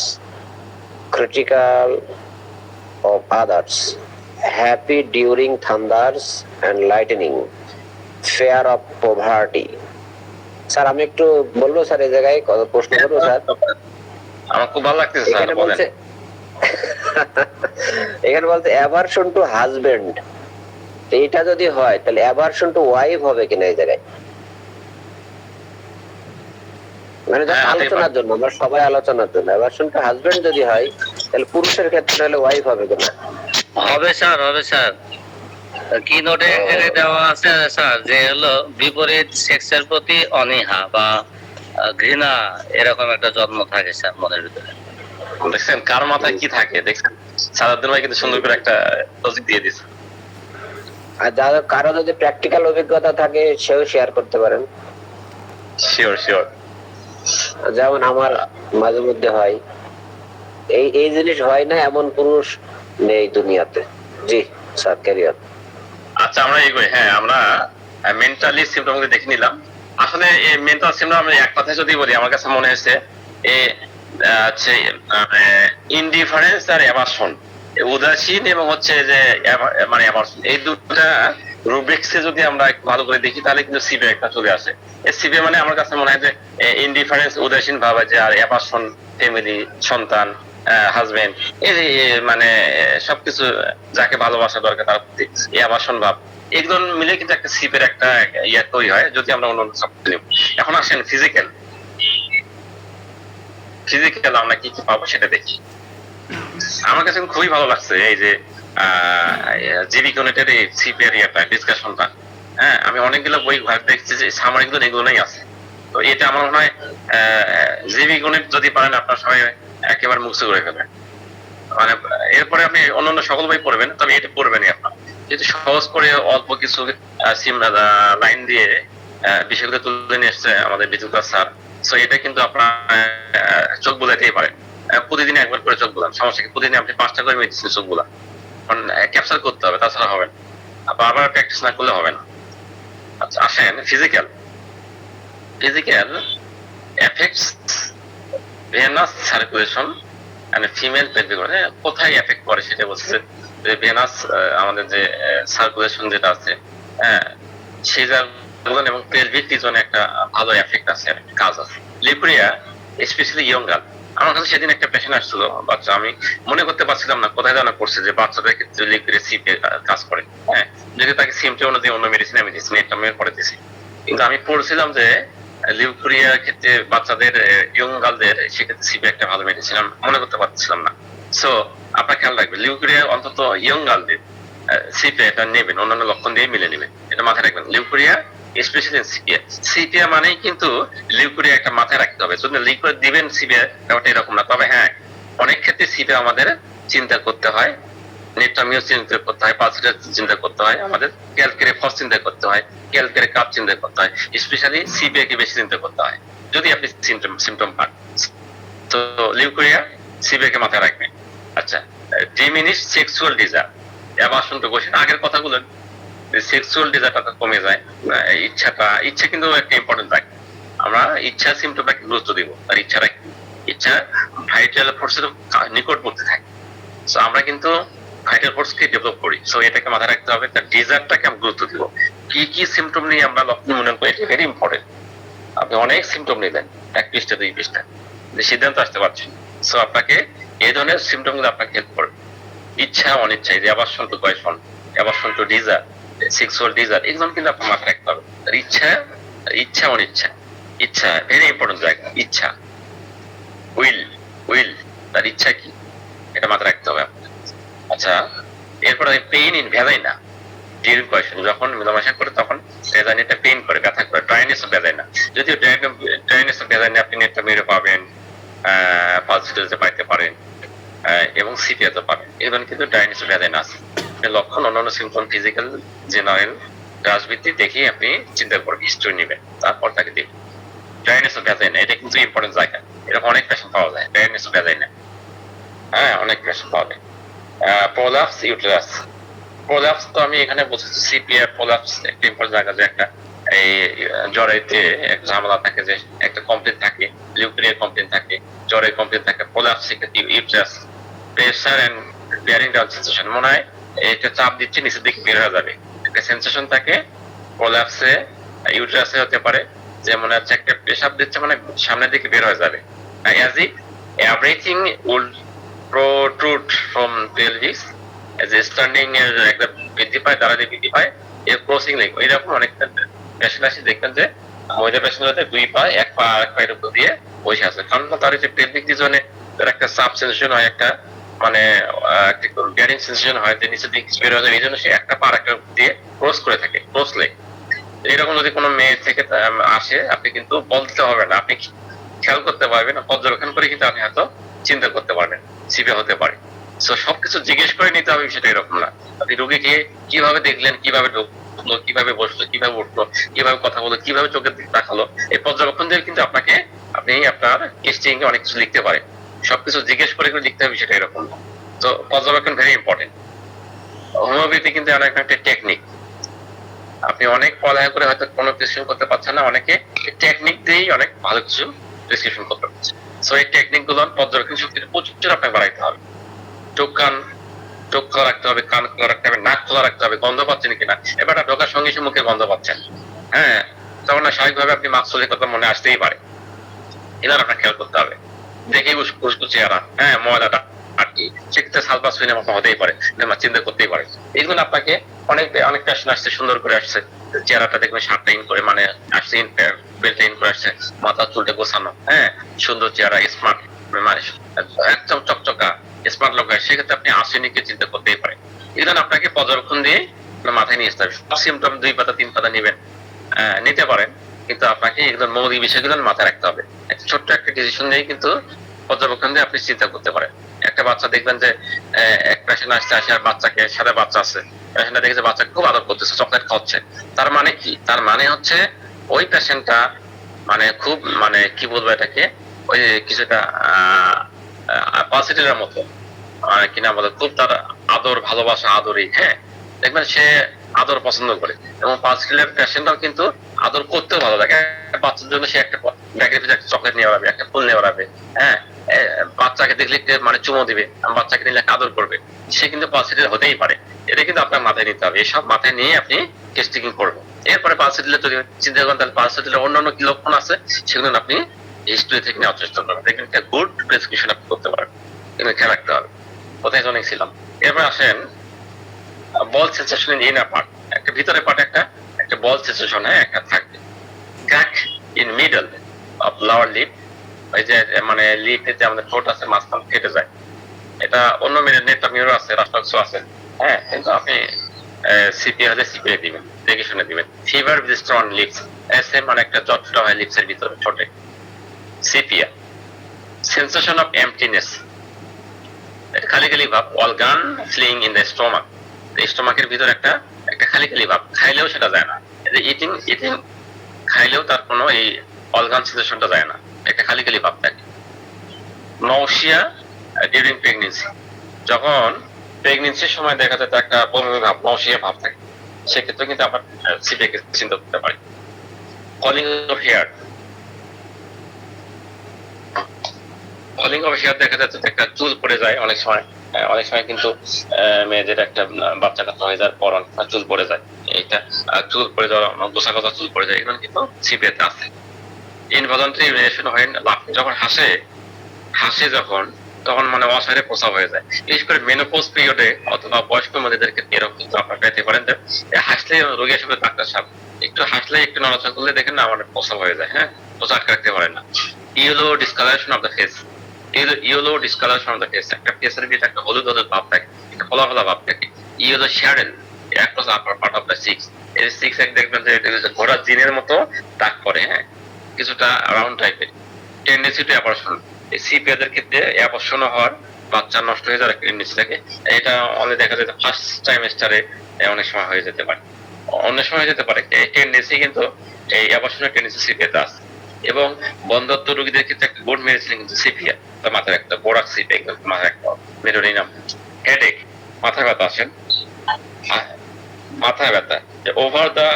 critical of others, happy during thunders and lightning, fear of poverty. Sir আমি একটু বলবো স্যার, এই জায়গায় কত প্রশ্ন করবো স্যার? আমার খুব ভালো লাগতেছে স্যার, এখানে বলেন। বলছে এখানে বলতে অ্যাভারশন টু হাজবেন্ড, এইটা যদি হয় তাহলে অ্যাভারশন টু ওয়াইফ হবে কিনা এই জায়গায়? মানে just হ্যাঁ, আলোচনার জন্য, আমরা সবাই আলোচনার জন্য, অ্যাভারশন টু হাজবেন্ড যদি হয় তাহলে পুরুষের ক্ষেত্রে হলে ওয়াইফ হবে কিনা? হবে স্যার, হবে স্যার। কি নোটে দেওয়া আছে স্যার, যে হলো বিপরীত সেক্সের প্রতি অনীহা বা ঘৃণা, এরকম একটা জন্ম থাকে স্যার মনের ভিতরে। দেখছেন কার মাথায় কি থাকে, দেখছেন সারাদিন ভাই কিন্তু সুন্দর করে একটা লজিক দিয়ে দিচ্ছে। আর যাদের কারো যদি প্র্যাকটিক্যাল অভিজ্ঞতা থাকে সেও শেয়ার করতে পারেন। Sure sure. যেমন আমার মাঝে মধ্যে হয়, এই এই জিনিস হয় না এমন পুরুষ নেই দুনিয়াতে। জি স্যার, ক্যারিয়ার। আচ্ছা আমরা এগোই। হ্যাঁ, আমরা মেন্টালি সিমটম গুলো দেখে নিলাম। আসলে এই মেন্টাল সিমটম আমরা এক কথায় যদি বলি, আমার কাছে মনে হয়েছে ইনডিফারেন্স আর অ্যাভারশন, উদাসীন এবং হচ্ছে যে মানে অ্যাভারশন, এই দুটা রুব্রিক্সে যদি আমরা একটু ভালো করে দেখি তাহলে কিন্তু সিভে একটা চলে আসে। এই সিভে মানে আমার কাছে মনে হয় যে ইনডিফারেন্স উদাসীন ভাব আছে, আর অ্যাভারশন ফ্যামিলি, সন্তান, হাজবেন্ড, এই মানে সবকিছু যাকে ভালোবাসা দরকার তার প্রতি অ্যাভারশন ভাব, এগুলো মিলে কিন্তু একটা সিভের একটা ইয়ে তৈরি হয় যদি আমরা অন্য সব নিব। এখন আসেন ফিজিক্যাল, আমরা কি কি পাবো সেটা দেখি। আমার কাছে খুবই ভালো লাগছে এই যে জীবিক ইউনিটের এই সিপিআর ইয়াটা ডিসকাশনটা। হ্যাঁ, আমি অনেকগুলো বই দেখছি যে সামারি গুলো এগুলোই আছে। তো এটা আমার মনে হয় জীবিক ইউনিট যদি পারেন আপনার সবাই একেবারে মুক্ত করে ফেলবেন। মানে এরপরে আপনি অন্যান্য সকল বই পড়বেন, তবে এটা পড়বেনই আপনার, যেহেতু সহজ করে অল্প কিছু লাইন দিয়ে বিষয়গুলো তুলে নিয়ে এসছে আমাদের বিজুকা স্যার। সো এটা কিন্তু আপনার চোখ বোঝাতেই পারেন। প্রতিদিন একবার করে চোখ বোলান, সমস্যা কি? প্রতিদিন আপনি 5টা করে মেডিসিন চোখ বোলান, ক্যাপচার করতে হবে, তাছাড়া হবে না, বারবার প্র্যাকটিস না করলে হবে না। আচ্ছা আসেন physical effects venous circulation and female pelvic, কোথায় এফেক্ট করে সেটা বলছে যে ভেনাস আমাদের যে সার্কুলেশন যেটা আছে, হ্যাঁ সেই জায়গাগুলো এবং পেলভিক রিজনে একটা ভালো এফেক্ট আছে, কাজ আছে। লিকুরিয়া স্পেশালি ইয়ং গার্ল, আমার কাছে সেদিন একটা পেশেন্ট আসছিল বাচ্চা, আমি মনে করতে পারছিলাম না কোথায় জানা করছে যে বাচ্চাদের ক্ষেত্রে লিকুরিয়া সিপে কাজ করে। হ্যাঁ, যদি তাকে সিমটম অনুযায়ী অন্য মেডিসিন আমি দিচ্ছি, এটা আমি পরে দিছি, কিন্তু আমি পড়ছিলাম যে লিউকোরিয়ার ক্ষেত্রে বাচ্চাদের ইয়ং গার্লদের সেক্ষেত্রে সিপে একটা ভালো মেডিসিন, আমি মনে করতে পারছিলাম না। সো আপনার খেয়াল রাখবেন লিউকোরিয়া অন্তত ইয়ং গার্লদের সিপিয়া এটা নেবেন, অন্যান্য লক্ষণ দিয়ে মিলে নেবেন, এটা মাথায় রাখবেন। লিউকোরিয়া স্পেশালি সিপিয়া, সিপিয়া মানেই কিন্তু লিউকোরিয়া একটা মাথায় রাখতে হবে। যদি লিকুইড দিবেন সিপিয়া, ব্যাপারটা এরকম না। তবে হ্যাঁ, অনেক ক্ষেত্রে সিপিয়া আমাদের চিন্তা করতে হয়, নেট্রামিও চিন্তা করতে হয়, পালসিটার চিন্তা করতে হয়, আমাদের ক্যালকেরে ফস চিন্তা করতে হয়, ক্যালকেরে কাপ চিন্তা করতে হয়, স্পেশালি সিপিয়া কে বেশি চিন্তা করতে হয় যদি আপনি সিমটম পান। তো লিউকোরিয়া সিপিয়া কে মাথায় রাখবেন। আচ্ছা, ডিমিনিশ সেক্সুয়াল ডিজায়ার, এবার শুনতে বসেন আগের কথাগুলো, সেক্সুয়াল ডিজায়ারটা কমে যায়, ইচ্ছা কিন্তু একটা ইম্পর্টেন্ট থাকে। আমরা ইচ্ছা সিমটমটাকে গুরুত্ব দিব, আর ইচ্ছা ভাইটাল ফোর্সের নিকটবর্তী থাকে। সো আমরা কিন্তু ভাইটাল ফোর্স কে ডেভেলপ করি, সো এটাকে মাথায় রাখতে হবে। তার ডিজায়ারটাকে আমরা গুরুত্ব দিব। কি কি সিমটম নিয়ে আমরা লক্ষণ মূল্যায়ন করি, এটা ভেরি ইম্পর্টেন্ট। আপনি অনেক সিমটম নিলেন, 1 পৃষ্ঠা 2 পৃষ্ঠা, সিদ্ধান্ত আসতে পারছেন। সো আপনাকে এই ধরনের সিমটম গুলো আপনাকে হেল্প করবে। ইচ্ছা অনিচ্ছা, এই যে aversion to question, aversion to desire, sexual desire, এগুলো কিন্তু আপনার মাথায় রাখতে হবে। ইচ্ছা অনিচ্ছা, ইচ্ছা ভেরি ইম্পর্টেন্ট জায়গা। ইচ্ছা, উইল, তার ইচ্ছা কি, এটা মাথায় রাখতে হবে আপনার। আচ্ছা, এরপরে pain in vagina during question, যখন মেলামেশা করে তখন ভ্যাজাইনাটা পেইন করে, ব্যথা করে, ড্রাইনেস অফ ভ্যাজাইনা। যদিও ড্রাইনেস অফ ভ্যাজাইনা আপনি নেটটা মেরে পাবেন, পালসিটাসে পাইতে পারেন, এবং সিপিয়াতে পাবেন। এবার কিন্তু ড্রাইনেস অফ ভ্যাজাইনা আছে লক্ষণ। অন্যান্য সিমটম ফিজিক্যাল জেনারেল রাজভিত্তিক দেখে আপনি চিন্তা করবেন, হিস্ট্রি নেবেন, তারপর তাকে দেখবেন। ড্রাইনেস অফ ভ্যাজাইনা, এটা কিন্তু ইম্পর্টেন্ট জায়গা। এরকম অনেক পেশেন্ট পাওয়া যায়, ড্রাইনেস অফ ভ্যাজাইনা, হ্যাঁ অনেক পেশেন্ট পাওয়া যায়। প্রোলাপস ইউটেরাস, প্রোলাপস তো আমি এখানে বলছি সিপিআর প্রোলাপস একটা ইম্পর্টেন্ট জায়গা, যে একটা এই জ্বরেতে একটা ঝামেলা থাকে, যে একটা কমপ্লেন থাকে, লিউকোরিয়া কমপ্লেন থাকে, জ্বরের কমপ্লেন থাকে, prolapse uterus, pressure and bearing down sensation, মনে হয় এটা চাপ দিচ্ছে নিচের দিকে বের হয়ে যাবে, একটা সেন্সেশন থাকে। প্রোলাপসে ইউটেরাসে হতে পারে যে মনে হচ্ছে একটা পেশাব দিচ্ছে, মানে সামনের দিকে বের হয়ে যাবে, as if everything will protrude from pelvis, as standing এর একটা বৃদ্ধি পায়, দাঁড়ালে বৃদ্ধি পায়, এর ক্রসিং লেগ। এরকম অনেক পেশেন্ট আসে, দেখবেন যে মহিলা পেশেন্ট হতে 2 পা, 1 পা আরেক পায়ের উপর দিয়ে বসে আছে, কারণ তার যে পেলভিক রিজনে তার একটা সাব সেন্সেশন হয়, একটা মানে একটা গ্যারিং সেন্সেশন হয়, যে নিচের দিকে বের হয়ে যায়, এই জন্য সে একটা পা আরেকটা দিয়ে ক্রস করে থাকে, ক্রস লেগ। এরকম যদি কোনো মেয়ে থেকে আসে, আপনি কিন্তু বলতে হবে না, আপনি খেয়াল করতে পারবেন, পর্যবেক্ষণ করে কিন্তু আপনি হয়তো চিন্তা করতে পারবেন সিপে হতে পারে। সো সবকিছু জিজ্ঞেস করে নিতে হবে, সেটা এরকম না। আপনি রোগীকে কিভাবে দেখলেন, কিভাবে ঢুকলো, কিভাবে বসলো, কিভাবে উঠলো, কিভাবে কথা বললো, কিভাবে চোখের দিকে তাকালো, এই পর্যবেক্ষণ দিয়ে কিন্তু আপনি আপনার টেস্টিং এ অনেক কিছু লিখতে পারেন। সবকিছু জিজ্ঞেস করে লিখতে হবে, সেটা এরকম না। তো পর্যবেক্ষণ ভেরি ইম্পর্টেন্ট। হোমিওপ্যাথি কিন্তু অনেক একটা টেকনিক। আপনি অনেক পড়ালেখা করে হয়তো কোনো প্রেসক্রিপশন করতে পারছেন না, অনেকে টেকনিক দিয়েই অনেক ভালো কিছু প্রেসক্রিপশন করতে পারছে। সো এই টেকনিক গুলো পর্যবেক্ষণ শক্তিটা প্রচুর আপনাকে বাড়াইতে হবে। চোখ খোলা রাখতে হবে, কান খোলা রাখতে হবে, নাক খোলা রাখতে হবে, গন্ধ পাচ্ছেন কিনা। এবার ঢোকার সঙ্গে সঙ্গে মুখে গন্ধ পাচ্ছেন, হ্যাঁ, তখন না স্বাভাবিকভাবে আপনি মাস্ক কথা মনে আসতেই পারে, এবার আপনার খেয়াল করতে হবে। দেখেই উস্কু চেহারা, হ্যাঁ, ময়লাটা আটকি, সেক্ষেত্রে সালবাস হয়ে মতো হতেই পারে, চিন্তা করতেই পারে। এইগুলো আপনাকে অনেক পেশেন্ট আসছে, সুন্দর করে আসছে, চেহারাটা দেখবেন শার্টটা ইন করে, মানে আসছে বেল্টটা ইন করে আসছে, মাথা চুলটা গোছানো, হ্যাঁ, সুন্দর চেহারা, স্মার্ট, মানে একদম চকচকা স্মার্ট লোক হয়, সেক্ষেত্রে আপনি আর্সেনিককে চিন্তা করতেই পারেন। এগুলো আপনাকে পর্যবেক্ষণ দিয়ে মাথায় নিয়ে আসতে হবে। সব সিমটম 2 পাতা 3 পাতা নেবেন, নিতে পারেন, কিন্তু আপনাকে এগুলো মৌলিক বিষয়গুলো মাথায় রাখতে হবে। একটা ছোট্ট একটা ডিসিশন নিয়ে কিন্তু পর্যবেক্ষণ দিয়ে আপনি চিন্তা করতে পারেন। একটা বাচ্চা দেখবেন যে এক পেশেন্ট আসছে, আর বাচ্চাকে সাথে বাচ্চা আছে, পেশেন্টটা দেখেছে বাচ্চাকে খুব আদর করতেছে, চকলেট খাওয়াচ্ছে। তার মানে কি? তার মানে হচ্ছে ওই পেশেন্টটা মানে খুব, মানে কি বলবো এটাকে, ওই কিছুটা পজিটিভের মতো, কিনা আমাদের খুব তার আদর ভালোবাসা আদরই, হ্যাঁ, দেখবেন সে আদর পছন্দ করে। এবং পজিটিভ পেশেন্টরাও কিন্তু আদর করতেও ভালো লাগে। বাচ্চার জন্য সে একটা ব্যাগের ভিতরে একটা চকলেট নিয়ে বেড়াবে, একটা ফুল নিয়ে বেড়াবে, হ্যাঁ, বাচ্চাকে দেখলে মানে চুমো দিবে, বাচ্চাকে নিলে আদর করবে, সে কিন্তু পজিটিভ হতেই পারে। এটা কিন্তু আপনার মাথায় নিতে হবে, এসব মাথায় নিয়ে আপনি টেস্টিং করবেন। এরপরে পালসিটিলে যদি চিন্তা করেন, তাহলে পালসিটিলে অন্যান্য কি লক্ষণ আছে সেগুলো আপনি হিস্ট্রি থেকে নেওয়ার চেষ্টা করবেন, দেখবেন একটা গুড প্রেসক্রিপশন আপনি করতে পারেন। কিন্তু খেয়াল রাখতে হবে। কোথায় অনেক ছিলাম, এরপর আসেন ball sensation in a part, একটা ভিতরে পার্টে একটা বল সেন্সেশন, হ্যাঁ, একটা থাকবে। Crack in middle of lower lip, ওই যে মানে লিপে যে আমাদের ঠোঁট আছে মাঝখান ফেটে যায়, এটা অন্য নেটটা মিউরো আছে, রাফ্লাক্সও আছে, হ্যাঁ, কিন্তু আপনি সিপিএ হলে সিপিএ দিবেন, দেখে শুনে দিবেন। Fever register on lips, SM মানে একটা জটটা হয় লিপসের ভিতরে ঠোঁটে, সিপিএ। সেন্সেশন অফ এমটিনেস, খালি খালি ভাব, all gone feeling in the stomach, স্টোমাকের ভিতর একটা একটা খালি খালি ভাব, খাইলেও সেটা যায় না। ইটিং ইটিং খাইলেও তার কোনো এই অর্গান সেন্সেশনটা যায় না, একটা খালি খালি ভাব থাকে। নৌশিয়া ডিউরিং প্রেগনেন্সি, যখন প্রেগনেন্সির সময় দেখা যায় একটা বমি ভাব, নৌশিয়া ভাব থাকে, সেক্ষেত্রে কিন্তু আমরা সিপিএকে চিন্তা করতে পারি। Calling of hair, calling of hair দেখা যাচ্ছে যে একটা চুল পড়ে যায় অনেক সময়, অনেক সময় কিন্তু মেয়েদের একটা বাচ্চা কাচ্চা হয়ে যাওয়ার পর অনেক চুল পড়ে যায়, এইটা চুল পড়ে যাওয়া, গোসা গোসা চুল পড়ে যায়, এগুলো কিন্তু সিপিএতে আছে। ইনভলন্টারি ইউরিনেশন হয় যখন হাসে, হাসে যখন, তখন মানে অসারে প্রসাব হয়ে যায়। বিশেষ করে মেনোপজ পিরিয়ডে অথবা বয়স্ক মহিলাদের ক্ষেত্রে এরকম কিন্তু আপনারা পেতে পারেন যে হাসলে রোগী আসবে ডাক্তার সাহেব, একটু হাসলে একটু নড়াচড়া করলে দেখেন না আমার প্রসাব হয়ে যায়, হ্যাঁ, প্রসাব আটকে রাখতে পারে না। Yellow discolouration of the face, yellow discolouration of the face, একটা ফেসের ভিতরে একটা হলুদ হলুদ ভাব থাকে, একটা ফলা ফলা ভাব থাকে। Yellow saddle across upper part of the cheeks, এই সিক্স এক দেখবেন যে ঘোড়ার জিনের মতো দাগ করে, হ্যাঁ, কিছুটা রাউন্ড টাইপের। টেন্ডেন্সি টু অ্যাবর্শন, সিপিএদের ক্ষেত্রে অ্যাবর্শন হওয়ার, বাচ্চা নষ্ট হয়ে যাওয়ার টেন্ডেন্সি থাকে। এটা অনেক দেখা যায় ফার্স্ট ট্রাইমেস্টারে অনেক সময় হয়ে যেতে পারে, অনেক সময় যেতে পারে। এই টেন্ডেন্সি কিন্তু এই অ্যাবর্শনের টেন্ডেন্সি সিপিএতে আছে। এবং বন্ধ্যত্ব রোগীদের ক্ষেত্রে একটা গুড মেডিসিন কিন্তু সিপিএ, মাথায় একটা বোরাক সিপে মাথায় একটা মেডোনিনাম। হেডেক, মাথা ব্যথা আসেন, মাথায় ব্যথা ওভার দা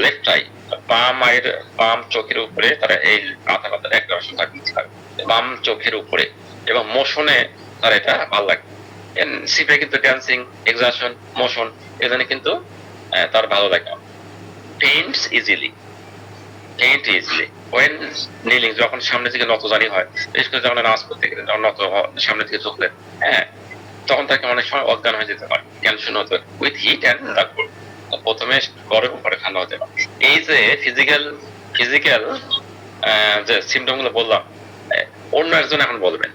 লেফট আই, বাম চোখের উপরে তারা এই মাথা ব্যথার একটা অংশ থাকবে বাম চোখের উপরে, এবং মোশনে তার এটা ভালো লাগে। সিপে কিন্তু ড্যান্সিং, এক্সারশন, মোশন এখানে কিন্তু তার ভালো লাগে। Faints easily, faint easily when kneeling, যখন সামনে থেকে নতজানি হয়, বিশেষ করে যখন নামাজ পড়তে গেলে যখন নত সামনে থেকে ঝুঁকলে, হ্যাঁ, তখন তাকে অনেক সময় অজ্ঞান হয়ে যেতে পারে, ক্যালসিয়াম হতে পারে উইথ হিট অ্যান্ড ডাকবোর্ড। প্রথমে গরম পরে ঠান্ডা হতে পারে। এই যে ফিজিক্যাল ফিজিক্যাল যে সিমটম গুলো বললাম, অন্য একজন এখন বলবেন,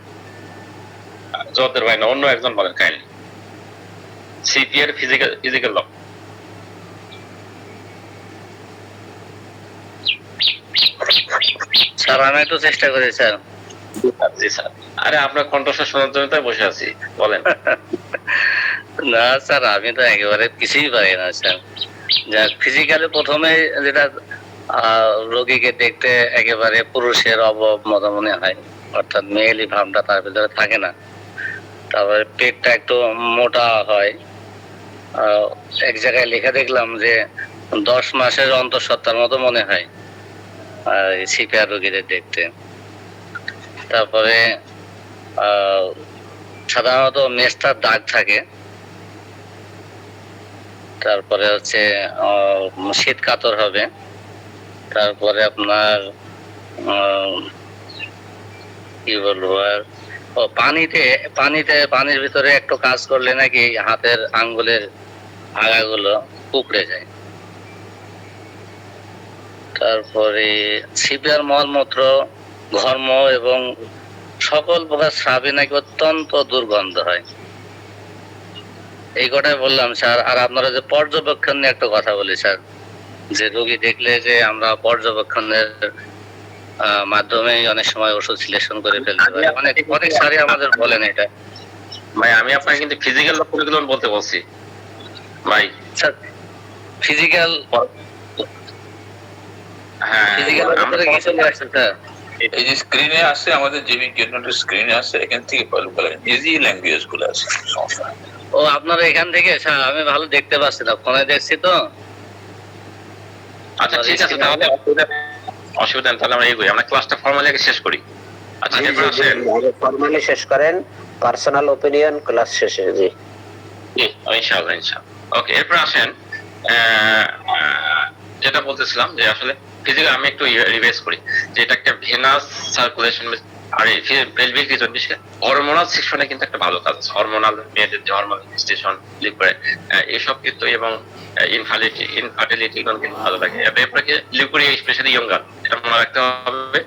জোরদের ভাই না, অন্য একজন বলেন কাইন্ডলি সিপি এর ফিজিক্যাল ফিজিক্যাল লক্ষণ। স্যার আমি একটু চেষ্টা করি স্যার। জি স্যার, আরে আপনার কণ্ঠস্বর শোনার জন্য তাই বসে আছি, বলেন। না স্যার আমি তো একেবারে কিছুই পারি না স্যার। যাক, ফিজিক্যালি প্রথমে যেটা রোগীকে দেখতে একেবারে পুরুষের অভাব মতো মনে হয়, অর্থাৎ মেয়েলি ভাবটা তার ভিতরে থাকে না। তারপরে পেটটা একটু মোটা হয়, এক জায়গায় লেখা দেখলাম যে 10 মাসের অন্তঃসত্ত্বার মতো মনে হয় সিপিআর রোগীদের দেখতে। তারপরে সাধারণত মেস্তার দাগ থাকে। তারপরে হচ্ছে শীত কাতর হবে। তারপরে আপনার কি বলবো আর, পানির ভিতরে একটু কাজ করলে নাকি হাতের আঙ্গুলের আগাগুলো কুকড়ে যায়। তারপরে সিপিআর মলমূত্র, ঘর্ম এবং সকল প্রকার স্রাবে নাকি অত্যন্ত দুর্গন্ধ হয়। এই কথাই বললাম স্যার। আর আপনারা যে পর্যবেক্ষণ নিয়ে একটা কথা বলি স্যার, যে রোগী দেখলে যে আমরা পর্যবেক্ষণের মাধ্যমে অনেক সময় ওষুধ সিলেকশন করে ফেলতে পারি, অনেক অনেক স্যারই আমাদের বলেন এটা। ভাই আমি আপনাকে কিন্তু ফিজিক্যাল লক্ষণগুলো বলতে বলছি ভাই। স্যার ফিজিক্যাল হ্যাঁ, ভিতরে কি চলে আসছে স্যার? এই যে স্ক্রিনে আছে, আমাদের যে বিজ্ঞানের স্ক্রিনে আছে, এখান থেকে বলেন ইজি ল্যাঙ্গুয়েজ গুলো আছে, সমস্যা নেই। ও আপনারা এখান থেকে স্যার, আমি ভালো দেখতে পাচ্ছি না, ফোনে দেখছি তো। আচ্ছা ঠিক আছে, তাহলে অসুবিধা নেই, তাহলে আমরা এগোই, আমরা ক্লাসটা ফর্মালি আগে শেষ করি। আচ্ছা এরপর আসেন, ফর্মালি শেষ করেন, পার্সোনাল ওপিনিয়ন ক্লাস শেষে। জি ইনশাআল্লাহ ইনশাআল্লাহ। ওকে, এরপর আসেন যেটা বলতেছিলাম যে আসলে ফিজিক্যাল, আমি একটু রিভাইজ করি যে এটা একটা ভেনাস সার্কুলেশন, আর এই পেলভিক রিজন বিশেষ হরমোনাল সেকশনে কিন্তু একটা ভালো কাজ আছে। হরমোনাল, মেয়েদের যে হরমোনাল স্টেশন লিকুইড এসব কিন্তু, এবং ইনফার্টিলিটি কিন্তু ভালো লাগে। এরপরে লিকুইড স্পেশালি ইয়ং গার্ল, এটা মনে রাখতে হবে।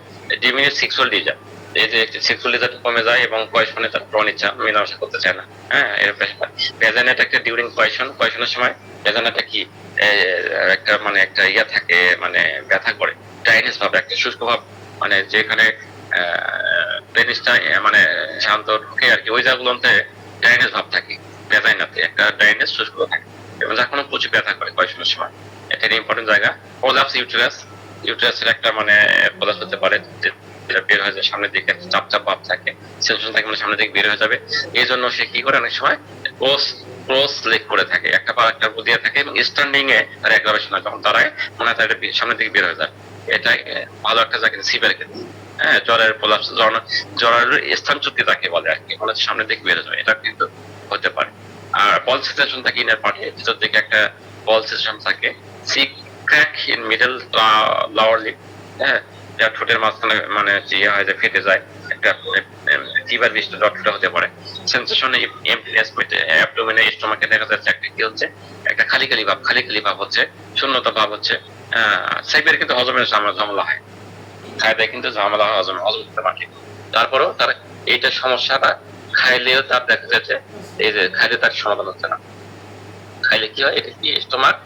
ডিমিনিট সেক্সুয়াল ডিজায়ার, এই যে সেক্সুয়ালিটি কমে যায় এবং কোয়েশনে তার প্রণিচ্ছা মেলামেশা করতে চায় না। হ্যাঁ, এর ভেজাইনাটা একটা ডিউরিং কোয়েশনের সময় ভেজাইনাটা কি একটা মানে একটা ইয়া থাকে, মানে ব্যথা করে, ড্রাইনেস ভাব, একটা শুষ্ক ভাব, মানে যেখানে পেনিসটা মানে শান্ত ঢুকে আর কি, ওই জায়গাগুলোতে ড্রাইনেস ভাব থাকে, ভেজাইনাতে একটা ড্রাইনেস শুষ্ক থাকে এবং যা কোনো প্রচুর ব্যথা করে কোয়েশনের সময়। এটা ইম্পর্টেন্ট জায়গা। প্রলাপস ইউটেরাসের একটা মানে প্রলাপস হতে পারে, যেটা বের হয়ে যায় সামনের দিকে, চাপ চাপ ভাব থাকে, সেন্সেশন থাকে, মানে সামনের দিকে বের হয়ে যাবে। এই জন্য সে কি করে অনেক সময় ক্রস লেগ করে থাকে, একটা পা একটা দিয়ে থাকে এবং স্ট্যান্ডিং এ তার অ্যাগ্রাভেশন হয়, যখন দাঁড়ায় মনে হয় তার সামনের দিকে বের হয়ে যায়। এটা ভালো একটা জায়গা সিভিয়ার ক্ষেত্রে। হ্যাঁ, জ্বরের প্রলাপস, জ্বরের স্থানচ্যুতি তাকে বলে আর কি, মানে সামনের দিকে বের হয়ে যাবে, এটা কিন্তু হতে পারে। আর বল সিচুয়েশন থাকে ইনার পার্টে, ভিতর দিকে একটা বল সিচুয়েশন থাকে, sick crack in middle lower lip, হ্যাঁ, যা ঠোঁটের মাঝখানে মানে ইয়ে হয়ে যায়, ফেটে যায়, একটা ফিভার বিষ্ট ডটটা হতে পারে। সেন্সেশন এমপ্টিনেস অ্যাবডোমেনে স্টোমাকে দেখা যাচ্ছে একটা কি হচ্ছে, একটা খালি খালি ভাব হচ্ছে, শূন্যতা ভাব হচ্ছে। সাইবের কিন্তু হজমের ঝামেলা হয়, খাইলে কিন্তু ঝামেলা হয়, হজম করতে পারে। তারপরেও তার এইটা সমস্যাটা খাইলেও তার দেখা যাচ্ছে এই যে খাইলে তার সমাধান হচ্ছে না। খাইলে কি হয়, এটা কি স্টোমাক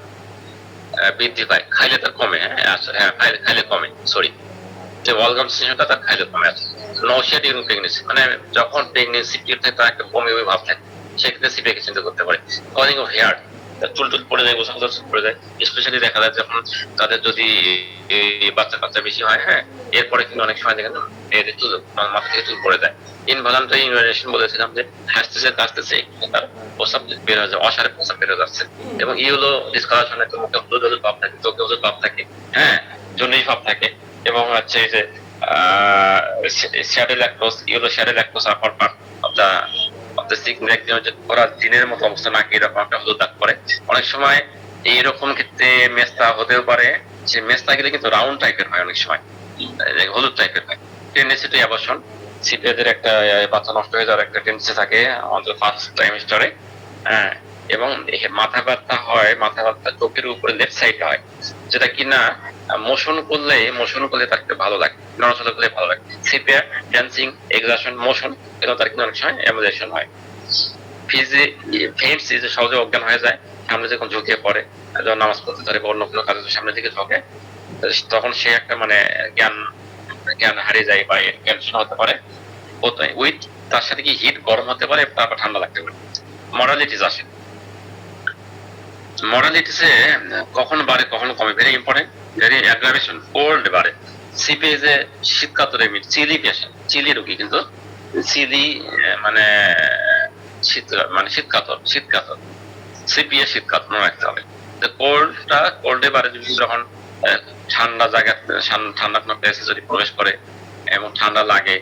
বৃদ্ধি পায়, খাইলে তার কমে। হ্যাঁ, খাইলে কমে, সরি, যে ওয়ালগাম সেশনটা তার খাইলে কমে আছে। নৌশিয়া ডিউরিং প্রেগনেন্সি, মানে যখন প্রেগনেন্সি পিরিয়ড থাকে তার একটা বমি ভাব থাকে, সেক্ষেত্রে সিপিআকে চিন্তা করতে পারে। কলিং অফ হেয়ার, চুল পড়ে যায়, গোসল পড়ে যায়, স্পেশালি দেখা যায় যখন তাদের যদি বাচ্চা বেশি হয়। হ্যাঁ, এরপরে কিন্তু অনেক সময় দেখেন মেয়েদের চুল মাথা থেকে চুল পড়ে যায়। ইনভলান্টারি ইউরিনেশন বলেছিলাম যে হাসতেছে তার প্রস্রাব বের হয়ে যায়, অসারে প্রস্রাব বের হয়ে যাচ্ছে, এবং ইউলো ডিসকালেশন, মুখে হলুদ ভাব থাকে, চোখে হলুদ ভাব থাকে, হ্যাঁ, জন্ডিস ভাব থাকে, এবং হচ্ছে যে saddle across, yellow saddle across upper part of the cheek neck, ওরা দিনের মতো অবস্থা, নাকি এরকম একটা হলুদ দাগ করে। অনেক সময় এইরকম ক্ষেত্রে মেস্তা হতেও পারে, সে মেস্তা গেলে কিন্তু রাউন্ড টাইপের হয়, অনেক সময় হলুদ টাইপের হয়। টেন্ডেন্সি টু অ্যাবর্শন, সিপিএদের একটা বাচ্চা নষ্ট হয়ে যাওয়ার একটা টেন্ডেন্সি থাকে অন্তত ফার্স্ট ট্রাইমেস্টারে। হ্যাঁ, এবং মাথা ব্যথা চোখের উপরে লেফট সাইডে হয়, যেটা কিনা মোশন করলে তার একটু ভালো লাগে, নড়াচড়া করলে ভালো লাগে। সিপিআর, ড্যান্সিং, এক্সারশন, মোশন, এটা তার কিন্তু অনেক সময় অ্যামুলেশন হয়। ফেন্টস সহজে অজ্ঞান হয়ে যায়, সামনে যখন ঝুঁকিয়ে পড়ে, যখন নামাজ পড়তে ধরে বা অন্য কোনো কাজে সামনের দিকে ঝোঁকে, তখন সে একটা মানে জ্ঞান হারিয়ে যায় বা টেনশন হতে পারে। উইথ তার সাথে কি হিট গরম হতে পারে, তারপর ঠান্ডা লাগতে পারে। মরালিটিসে কখন বাড়ে কখন কমে, very important, very aggravation, cold বাড়ে। সিপিএ যে শীতকাতরে চিলি পেশেন্ট, চিলি রোগী, কিন্তু চিলি মানে শীতকাতর সিপিএ শীতকাতর মনে রাখতে হবে। কোল্ডে বাড়ে যখন ঠান্ডা জায়গা, ঠান্ডা কোনো প্লেসে যদি প্রবেশ করে এবং ঠান্ডা লাগে,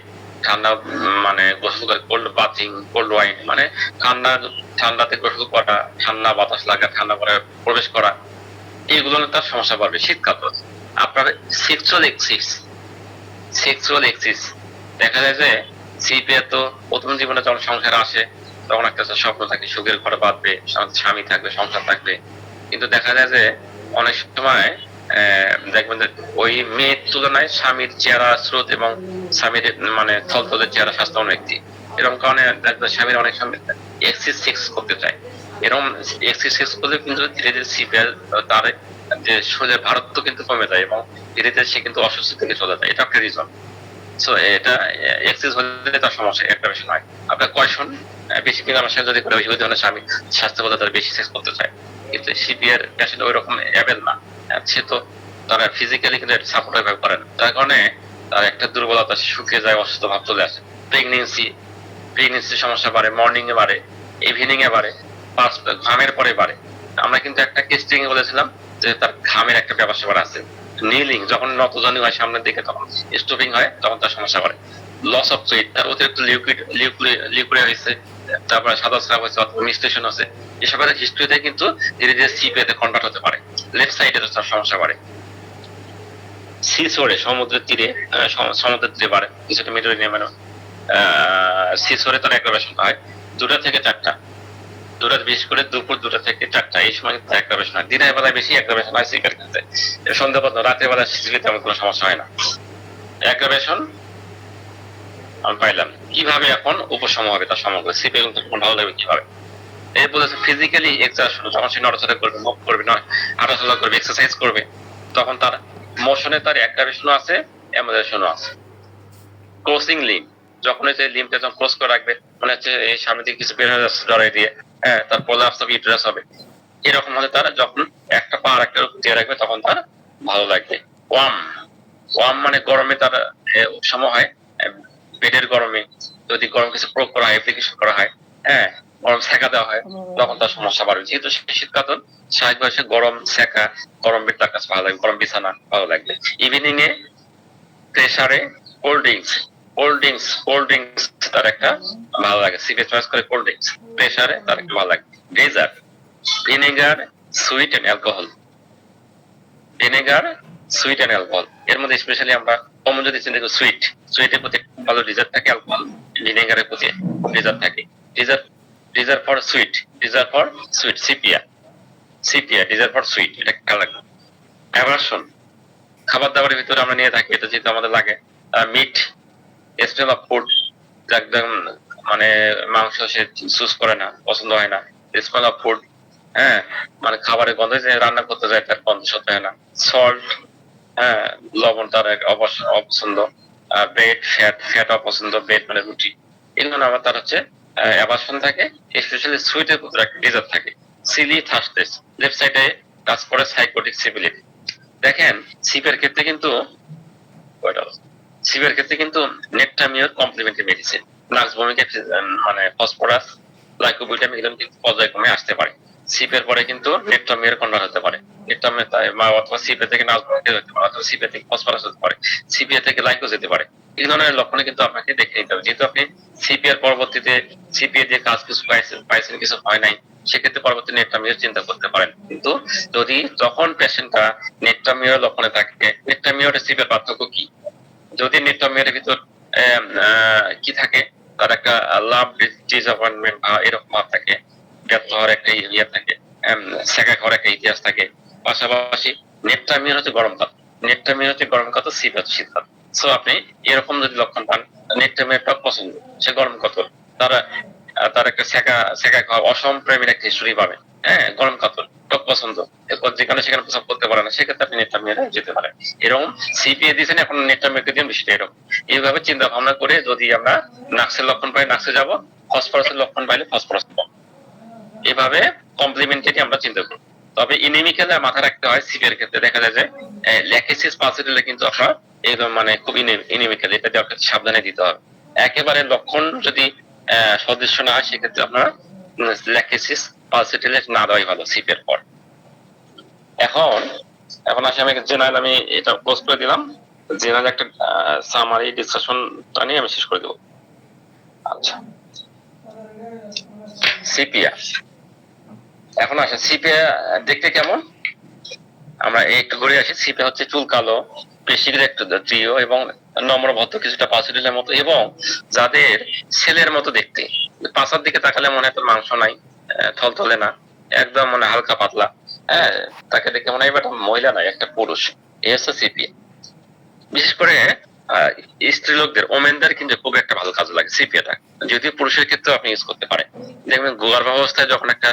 ঠান্ডা মানে গোসল করে, কোল্ড বাথিং, কোল্ড ওয়াইন, মানে ঠান্ডাতে গোসল করা, ঠান্ডা বাতাস লাগা, ঠান্ডা করে প্রবেশ করা, এইগুলো তার সমস্যা বাড়বে শীতকাতর। আপনার সেক্সুয়াল এক্সিস দেখা যায় যে সিপিএ তো প্রথম জীবনে যখন সংসার আসে তখন একটা স্বপ্ন থাকে, সুখের ঘর বাঁধবে, স্বামী থাকবে, সংসার থাকবে, কিন্তু দেখা যায় যে অনেক সময় দেখবেন যে ওই মেয়ের তুলনায় স্বামীর চেহারা স্রোত এবং স্বামীর মানে থলথলের চেহারা স্বাস্থ্য ব্যক্তি, এরকম কারণে দেখবেন স্বামীর অনেক সময় এক্সিস সেক্স করতে চায়, এরকম এক্সিস সেক্স করলে কিন্তু ধীরে ধীরে সিপিএল তার যে শরীরের ভারত্ব কিন্তু কমে যায় এবং ধীরে ধীরে সে কিন্তু অসুস্থ থেকে চলে যায়। এটা একটা রিজন। সো এটা এক্সেস হলে তার সমস্যা একটা বেশি নয়। আপনার কয়শন বেশি কিন্তু আমার সাথে যদি করে ওই ধরনের স্বামী স্বাস্থ্য বলে তারা বেশি সেক্স করতে চায়, কিন্তু সিপিআর পেশেন্ট ওই রকম অ্যাবেল না, সে তো তারা ফিজিক্যালি কিন্তু সাপোর্ট ওইভাবে করে না, তার কারণে তার একটা দুর্বলতা, শুকিয়ে যায়, অসুস্থ ভাব চলে আসে। প্রেগনেন্সি সমস্যা বাড়ে, মর্নিং এ বাড়ে, ইভিনিং এ বাড়ে, ঘামের পরে বাড়ে। আমরা কিন্তু একটা কেস্টিং এ বলেছিলাম যে তার ঘামের একটা ব্যাপার আছে। নিলিং, যখন নতজানি হয় সামনের দিকে, তখন স্টপিং হয়, তখন তার সমস্যা করে। লস অফ ওয়েট, তার অতিরিক্ত লিকুইড হয়েছে, তারপরে সাদা স্রাব হয়েছে অথবা মিস্টেশন আছে, এসবের হিস্ট্রিতে কিন্তু ধীরে ধীরে সিপিএতে কনভার্ট হতে পারে। লেফট সাইডে তার সমস্যা বাড়ে। সিসোরে, সমুদ্রের তীরে বাড়ে, কিছুটা মেডিটেরিয়ান সিসোরে তার অ্যাগ্রাভেশন হয় 2টা থেকে 4টা, বিশেষ করে দুপুর 2টা থেকে 4টা, এই সময় অ্যাগ্রাভেশন হয়। দিনের বেলায় বেশি অ্যাগ্রাভেশন হয় সিগারেট খেতে, সন্ধ্যা পর্যন্ত, রাতের বেলা সিগারেট তেমন কোনো সমস্যা হয় না। অ্যাগ্রাভেশন আমি পাইলাম। কিভাবে এখন উপশম হবে তার সমগ্র সিপিএ ভালো লাগবে কিভাবে? এই বলেছে ফিজিক্যালি এক্সারসাইজ, যখন সে নড়াচড়া করবে, মুভ করবে, নয় হাঁটাচলা করবে, এক্সারসাইজ করবে, তখন তার মোশনে তার অ্যাগ্রাভেশনও আছে, অ্যামোডেশনও আছে। ক্রসিং লিম্ব, যখন হচ্ছে লিম্বটা যখন ক্রস করে রাখবে, মানে হচ্ছে এই সামনে দিকে কিছু বের হয়ে যাচ্ছে জড়াই দিয়ে, হ্যাঁ, তার প্রলাপস হবে, ইউটেরাস হবে, এরকম হলে তার যখন একটা পা আর একটা দিয়ে রাখবে তখন তার ভালো লাগবে। ওয়াম, ওয়াম মানে গরমে তার সময় হয়, পেটের গরমে যদি গরম কিছু প্রয়োগ করা হয়, অ্যাপ্লিকেশন করা হয়, হ্যাঁ, গরম সেকা দেওয়া হয়, তখন তার সমস্যা বাড়বে। যেহেতু শীতকাল, স্বাভাবিক বয়সে গরম সেকা, গরম বেড তার কাছে ভালো লাগবে, গরম বিছানা ভালো লাগবে। ইভিনিং এ প্রেসারে কোল্ড ড্রিঙ্কস, কোল্ড ড্রিঙ্কস তার একটা ভালো লাগে, সিপে চয়েস করে কোল্ড ড্রিঙ্কস, প্রেসারে তার একটা ভালো লাগে। Dessert, vinegar, sweet and alcohol, vinegar, sweet and alcohol, এর মধ্যে স্পেশালি আমরা কমন যদি চিন্তা করি সুইট, সুইটের প্রতি ভালো ডিজার্ট থাকে, অ্যালকোহল ভিনেগারের প্রতি ডিজার্ট থাকে। Dessert, dessert for sweet, dessert for sweet, sepia, sepia dessert for sweet, এটা খেয়াল রাখবেন। অ্যাভারশন, খাবার দাবারের ভিতরে আমরা নিয়ে থাকি, এটা যেহেতু আমাদের লাগে, মিট, স্মেল অফ ফুড, একদম মানে মাংস সে চুজ করে না, পছন্দ হয় না, স্মেল অফ ফুড, হ্যাঁ, মানে খাবারের গন্ধ, যে রান্না করতে যায় তার গন্ধ সহ্য হয় না। সল্ট, হ্যাঁ, লবণ তার অপছন্দ। ব্রেড, ফ্যাট অপছন্দ, ব্রেড মানে রুটি, এগুলো আবার তার হচ্ছে অ্যাভারশন থাকে। স্পেশালি সুইটের উপর একটা ডিজার্ট থাকে। সিলি থার্স্টেস, লেফট সাইডে কাজ করে সাইকোটিক সিবিলিটি। দেখেন সিপের ক্ষেত্রে কিন্তু সিপের ক্ষেত্রে কিন্তু নেকটামিওর কমপ্লিমেন্টারি মেডিসিন, নাক্স ভূমিকা মানে ফসফরাস, লাইকোভিটামিন এগুলো কিন্তু পর্যায়ক্রমে আসতে পারে। সিপের পরে কিন্তু নেকটামিওর কনভার্ট হতে পারে, নেকটামিওর অথবা সিপে থেকে নাক্স ভূমিকা হতে পারে, অথবা সিপে থেকে ফসফরাস হতে পারে, সিপিএ থেকে লাইকো যেতে পারে। এই ধরনের লক্ষণ কিন্তু আপনাকে দেখে নিতে হবে। যেহেতু আপনি সিপিএর পরবর্তীতে সিপিএ দিয়ে কাজ কিছু পাইছেন, কিছু হয় নাই, সেক্ষেত্রে পরবর্তী নেকটামিওর চিন্তা করতে পারেন। কিন্তু যদি যখন পেশেন্টটা নেকটামিওর লক্ষণে থাকে, নেকটামিওর সিপের পার্থক্য কি? যদি নেটওয়ার্কের ভিতর কি থাকে, তার একটা লাভ ডিসঅ্যাপয়েন্টমেন্ট এরকম ভাব থাকে, ব্যর্থ হওয়ার একটা ইয়ে থাকে, শেখা খাওয়ার একটা ইতিহাস থাকে। পাশাপাশি নেটটামিয়ার হচ্ছে গরম কাত, নেটটামিয়ার হচ্ছে গরম কাত, শীত হচ্ছে শীতকাল। সো আপনি এরকম যদি লক্ষণ পান, নেটটামিয়ার টক পছন্দ, সে গরম কাতর, তারা তার একটা শেখা খাওয়া, অসম প্রেমের একটা হিস্টোরি পাবে, হ্যাঁ, গরম কাতর, টক পছন্দ, এরপর যেখানে সেখানে প্রসাব করতে পারে না, সেক্ষেত্রে আপনি নেটটামিয়ারে যেতে পারেন। এরকম সিপিএ দিয়েছেন, এখন নেটটামিয়ারকে দিন বিষয়টা এরকম। এইভাবে চিন্তা ভাবনা করে যদি আমরা নাক্সের লক্ষণ পাই নাক্সে যাব, ফসফরাসের লক্ষণ পাইলে ফসফরাস পাবো, এভাবে কমপ্লিমেন্টারি আমরা চিন্তা করব। তবে ইনিমিক্যালে মাথা রাখতে হয়, সিপিএর ক্ষেত্রে দেখা যায় যে ল্যাকেসিস পালসিটিলে কিন্তু আপনার একদম মানে খুব ইনিমিক্যাল, এটা দিয়ে আপনাকে সাবধানে দিতে হবে। একেবারে লক্ষণ যদি সদৃশ্য না হয়, সেক্ষেত্রে আপনার ল্যাকেসিস পালসিটিলে না দেওয়াই ভালো সিপিএর পর। এখন এখন আসি আমি জেনারেল, আমি এটা পোস্ট করে দিলাম, জেনারেল একটা সামারি ডিসকাশনটা নিয়ে আমি শেষ করে দেবো। আচ্ছা, সিপিয়া, এখন আসে সিপিয়া দেখতে কেমন, আমরা একটু ঘুরে আসি। সিপিয়া হচ্ছে চুল কালো, পেশির একটু দৃঢ় এবং নম্রভদ্র, কিছুটা পাসিটিলের মতো, এবং যাদের ছেলের মতো দেখতে, পাশার দিকে তাকালে মনে হয় তোর মাংস নাই, থলথলে না, একদম মানে হালকা পাতলা, হ্যাঁ, তাকে দেখে মনে হয় একটা মহিলা নাই, একটা পুরুষ। এই হচ্ছে সিপিএ। বিশেষ করে স্ত্রী লোকদের, ওমেনদের কিন্তু খুব একটা ভালো কাজ লাগে সিপিএটা, যদিও পুরুষের ক্ষেত্রে আপনি ইউজ করতে পারেন। দেখবেন গর্ভাবস্থায় যখন একটা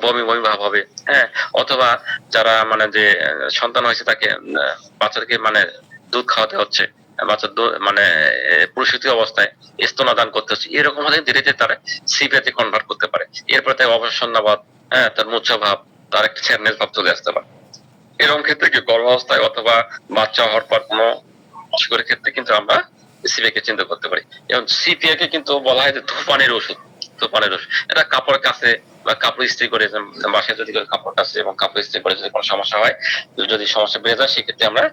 বমি বমি ভাব হবে, হ্যাঁ, অথবা যারা মানে যে সন্তান হয়েছে তাকে বাচ্চাদেরকে মানে দুধ খাওয়াতে হচ্ছে, বাচ্চার মানে প্রসূতি অবস্থায় স্তন্যদান করতে হচ্ছে, এরকম হলে ধীরে ধীরে তারা সিপিএতে কনভার্ট করতে পারে। এরপর তার অবসন্নবাদ, হ্যাঁ, তার মূর্ছা ভাব, তার একটা ছেড়নেস ভাব চলে আসতে পারে। এরকম ক্ষেত্রে কি গর্ভাবস্থায় অথবা বাচ্চা হওয়ার পর কোনো অসুখের ক্ষেত্রে কিন্তু আমরা সিপিএ কে চিন্তা করতে পারি। এবং সিপিএ কে কিন্তু বলা হয় যে ধূপানের ওষুধ, ধূপানের ওষুধ। এটা কাপড় কাছে বা কাপড় ইস্ত্রি করে, বাসায় যদি কাপড় কাছে এবং কাপড় ইস্ত্রি করে যদি কোনো সমস্যা হয়, যদি সমস্যা বেড়ে যায়, সেক্ষেত্রে আমরা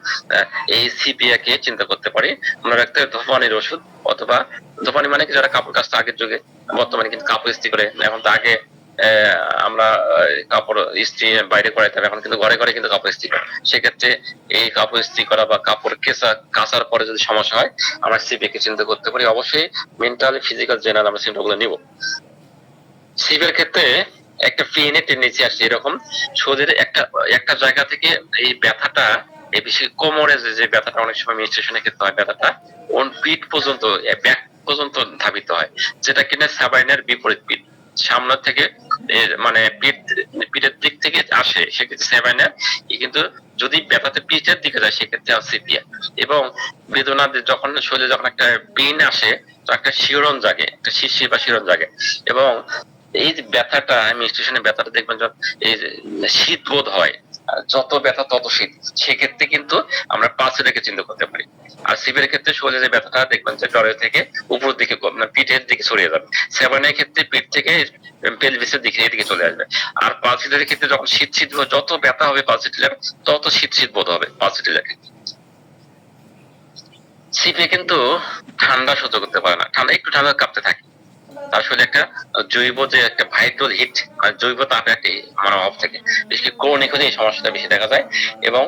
এই সিপিএ কে চিন্তা করতে পারি। আমরা রাখতে ধূপানের ওষুধ, অথবা ধূপানি মানে কি, যারা কাপড় কাচতে আগের যুগে, বর্তমানে কিন্তু কাপড় ইস্ত্রি করে, এখন তো আগে আমরা কাপড় ইস্ত্রি বাইরে করাইতে হবে, এখন কিন্তু ঘরে ঘরে কিন্তু কাপড় ইস্ত্রি করে। সেক্ষেত্রে এই কাপড় ইস্ত্রি করা বা কাপড় কাচার পরে যদি সমস্যা হয়, আমরা সিপিএ কে চিন্তা করতে পারি। অবশ্যই মেন্টাল, ফিজিক্যাল, জেনারেল আমরা চিন্তা গুলো নিব। সিপিএর ক্ষেত্রে একটা পেইনের টেন্ডেন্সি আসছে, এরকম শরীরের একটা একটা জায়গা থেকে এই ব্যথাটা এই বিশেষ কোমরে যে ব্যথাটা অনেক সময় মেনস্ট্রুয়েশনের ক্ষেত্রে হয়, ব্যথাটা পিঠ পর্যন্ত, ব্যাক পর্যন্ত ধাবিত হয়, যেটা কিনা সাবাইনের বিপরীত পিঠ, সামনে থেকে মানে পিঠের দিক থেকে আসে, সেক্ষেত্রে সেভেনের কিন্তু যদি ব্যথাতে পিঠের দিকে যায় সেক্ষেত্রে সিপিয়া। এবং বেদনা যখন শরীরে যখন একটা পেইন আসে, তো একটা শিহরণ জাগে, একটা শিরশির বা শিহরণ জাগে। এবং এই যে ব্যথাটা, মেনস্ট্রুয়েশনের ব্যথাটা দেখবেন যখন এই শীত বোধ হয়, যত ব্যথা তত শীত, সেক্ষেত্রে কিন্তু আমরা পাশে রেখে চিন্তা করতে পারি। আর সিভিয়ার ক্ষেত্রে শরীরে যে ব্যথাটা দেখবেন যে জ্বরের থেকে উপরের দিকে পিঠের দিকে ছড়িয়ে যাবে, সেভেনের ক্ষেত্রে পিঠ থেকে পেলভিসের দিকে এদিকে চলে আসবে। আর পালসিটের ক্ষেত্রে যখন শীত শীত যত ব্যথা হবে পালসিটিলার, তত শীত শীত বোধ হবে পালসিটিলার ক্ষেত্রে। সিপে কিন্তু ঠান্ডা সহ্য করতে পারে না, ঠান্ডা একটু ঠান্ডা কাঁপতে থাকে, তার শরীরে একটা জৈব যে একটা ভাইটাল হিট, জৈব তাপে একটা মানে অভাব থাকে, বিশেষ করে ক্রনিক হলে এই সমস্যাটা বেশি দেখা যায়। এবং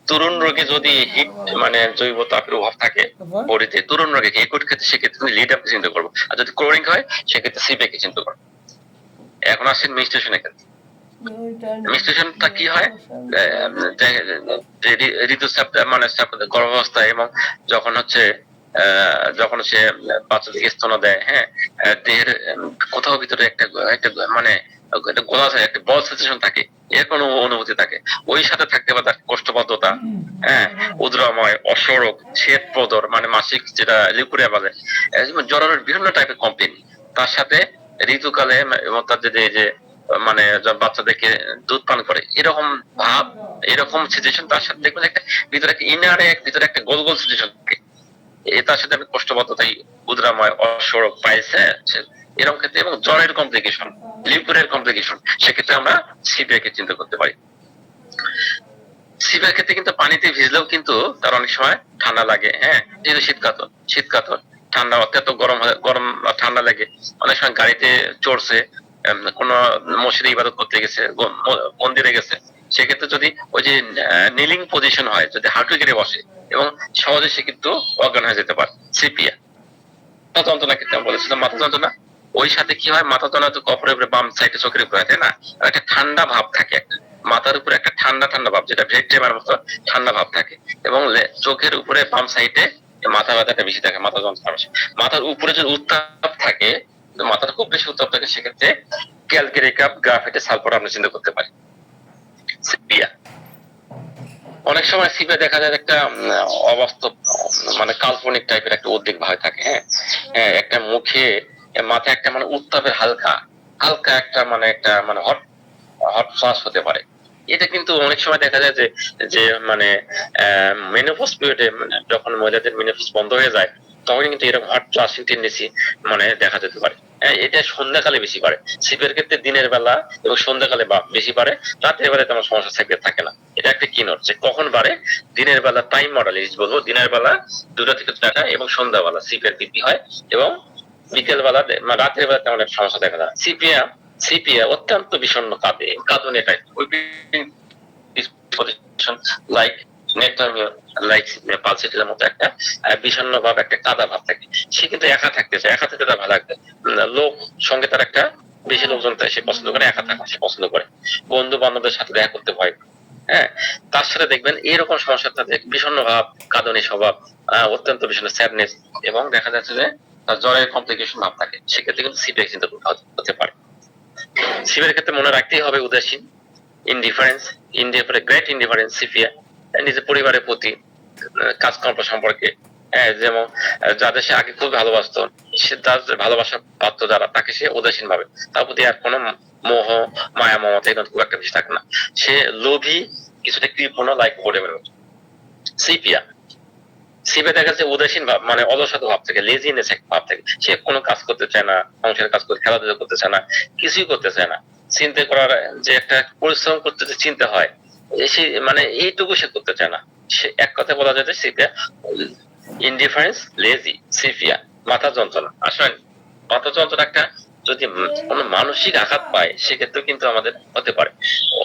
তরুণ রোগে যদি হিট মানে জৈব তাপের অভাব থাকে বডিতে, তরুণ রোগে একট ক্ষেত্রে সেক্ষেত্রে তুমি লিড আপকে চিন্তা করবো, আর যদি ক্রনিক হয় সেক্ষেত্রে সিপেকে চিন্তা করবো। এখন আসছেন মেনস্ট্রুয়েশনের ক্ষেত্রে। মেনস্ট্রুয়েশনটা কি হয়, ঋতুস্রাব মানে গর্ভাবস্থায়, এবং যখন হচ্ছে সে বাচ্চাদেরকে স্তন দেয়, হ্যাঁ, দেহের কোথাও ভিতরে একটা একটা মানে একটা গোলা থাকে, একটা বল সেন্সেশন থাকে, এর কোনো অনুভূতি থাকে, ওই সাথে থাকতে পারে তার কোষ্ঠবদ্ধতা, হ্যাঁ, উদ্রাময়, অসরক, শ্বেত প্রদর মানে মাসিক যেটা লিকুরিয়া বলে, জ্বরের বিভিন্ন টাইপের কমপ্লেন, তার সাথে ঋতুকালে এবং তার যে মানে বাচ্চাদেরকে দুধ পান করে এরকম ভাব, এরকম সিচুয়েশন, তার সাথে দেখবেন একটা ভিতরে একটা ইনারে ভিতরে একটা গোল গোল সিচুয়েশন থাকে, তার সাথে আমি কোষ্ঠবদ্ধতাই, উদ্রাময়, অসরক, পাইছে এরকম ক্ষেত্রে, এবং জ্বরের কমপ্লিকেশন, লিকুরের কমপ্লিকেশন, সেক্ষেত্রে আমরা সিপিআইকে চিন্তা করতে পারি। সিপিআর ক্ষেত্রে কিন্তু পানিতে ভিজলেও কিন্তু তার অনেক সময় ঠান্ডা লাগে, হ্যাঁ, যেহেতু শীতকাতর ঠান্ডা, অত্যন্ত গরম ঠান্ডা লাগে। অনেক সময় গাড়িতে চড়ছে, কোন মসজিদে ইবাদত করতে গেছে, মন্দিরে গেছে, সেক্ষেত্রে যদি ওই যে নিলিং পজিশন হয়, যদি হাঁটু গেড়ে বসে, এবং সহজে সে কিন্তু অজ্ঞান হয়ে যেতে পারে। সিপিয়া মাথা যন্ত্রণা ক্ষেত্রে আমি বলেছিলাম, মাথা যন্ত্রণা ওই সাথে কি হয়, মাথা যন্ত্রণা তো কপালের উপরে বাম সাইডে চোখের উপরে, তাই না, একটা ঠান্ডা ভাব থাকে, একটা মাথার উপরে একটা ঠান্ডা ঠান্ডা ভাব, যেটা ভেট্রেমার মতো ঠান্ডা ভাব থাকে, এবং চোখের উপরে বাম সাইডে মাথা ব্যথাটা বেশি থাকে, মাথা যন্ত্রণা বেশি। মাথার উপরে যদি উত্তাপ থাকে, মাথার খুব বেশি উত্তাপ থাকে, সেক্ষেত্রে ক্যালকেরি কাপ, গ্রাফাইটে সালফার আমরা চিন্তা করতে পারি। সিপিয়া অনেক সময় সিপে দেখা যায় একটা অবাস্তব মানে কাল্পনিক টাইপের একটা উদ্বেগ ভয় থাকে, হ্যাঁ, হ্যাঁ, একটা মুখে মাথায় একটা মানে উত্তাপের হালকা হালকা একটা মানে হট হট ফ্লাশ হতে পারে। এটা কিন্তু অনেক সময় দেখা যায় যে মানে মেনোপজ পিরিয়ডে, যখন মহিলাদের মেনোপজ বন্ধ হয়ে যায়, তখন কিন্তু এরকম হট ফ্লাশিং টেন্ডেন্সি মানে দেখা যেতে পারে। এটা সন্ধ্যাকালে বেশি পারে, সিপের ক্ষেত্রে দিনের বেলা এবং সন্ধ্যাকালে বেশি পারে, রাতের বেলায় তেমন সমস্যা থাকে না। এটা একটা কি নোট যে কখন বাড়ে, দিনের বেলা টাইম মডেল বলবো, দিনের বেলা 2টা থেকে 4টা এবং সন্ধ্যাবেলা সিপিআর বৃদ্ধি হয়, এবং বিকেল বেলা রাতের বেলা তেমন একটা সমস্যা দেখা যায়। সিপিআ অত্যন্ত বিষণ্ণ কাঁদুনে টাইপ, ওই লাইক নেটওয়ার্মিয়া, লাইক পালসিটির মতো একটা বিষণ্ণ ভাব, একটা কাদা ভাব থাকে। সে কিন্তু একা থাকতে চায়, একা থাকতে তার ভালো লাগবে, লোক সঙ্গে তার একটা বেশি লোকজন তাই সে পছন্দ করে, একা থাকা সে পছন্দ করে, বন্ধু বান্ধবদের সাথে দেখা করতে ভয়, হ্যাঁ, তার সাথে দেখবেন এরকম সমস্যা, তাদের বিষণ্ণ ভাব, কাঁদনী স্বভাব, অত্যন্ত বিষণ্ণ স্যাডনেস, এবং দেখা যাচ্ছে যে তার জ্বরের কমপ্লিকেশন ভাব থাকে, সেক্ষেত্রে কিন্তু সিপিআই চিন্তা হতে পারে। সিপিআর ক্ষেত্রে মনে রাখতেই হবে উদাসীন, ইনডিফারেন্স, গ্রেট ইনডিফারেন্স সিপিআই, নিজের পরিবারের প্রতি, কাজকর্ম সম্পর্কে, যেমন যাদের সে আগে খুব ভালোবাসতো, সে তার ভালোবাসা পাত্র যারা, তাকে সে উদাসীন ভাবে, তার প্রতি আর কোনো মোহ, মায়া, মমতা এগুলো খুব একটা বেশি থাকে না, সে লোভী, কিছুটা কৃপণ, লাইক ওয়াটেভার। সিপিয়া দেখা যাচ্ছে উদাসীন ভাব মানে অলসতা ভাব থেকে, লেজিনেস এক ভাব থেকে, সে কোনো কাজ করতে চায় না, সংসারের কাজ করতে, খেলাধুলা করতে চায় না, কিছুই করতে চায় না, চিন্তা করার যে একটা পরিশ্রম করতে যে চিন্তা হয়, সে মানে এইটুকু সে করতে চায় না। সে এক কথায় বলা যায় যে সিপিয়া ইনডিফারেন্স, লেজি, সিপিয়া মাথা যন্ত্রণা। আসলে মাথা যন্ত্রণা একটা যদি কোনো মানসিক আঘাত পায়, সেক্ষেত্রে কিন্তু আমাদের হতে পারে।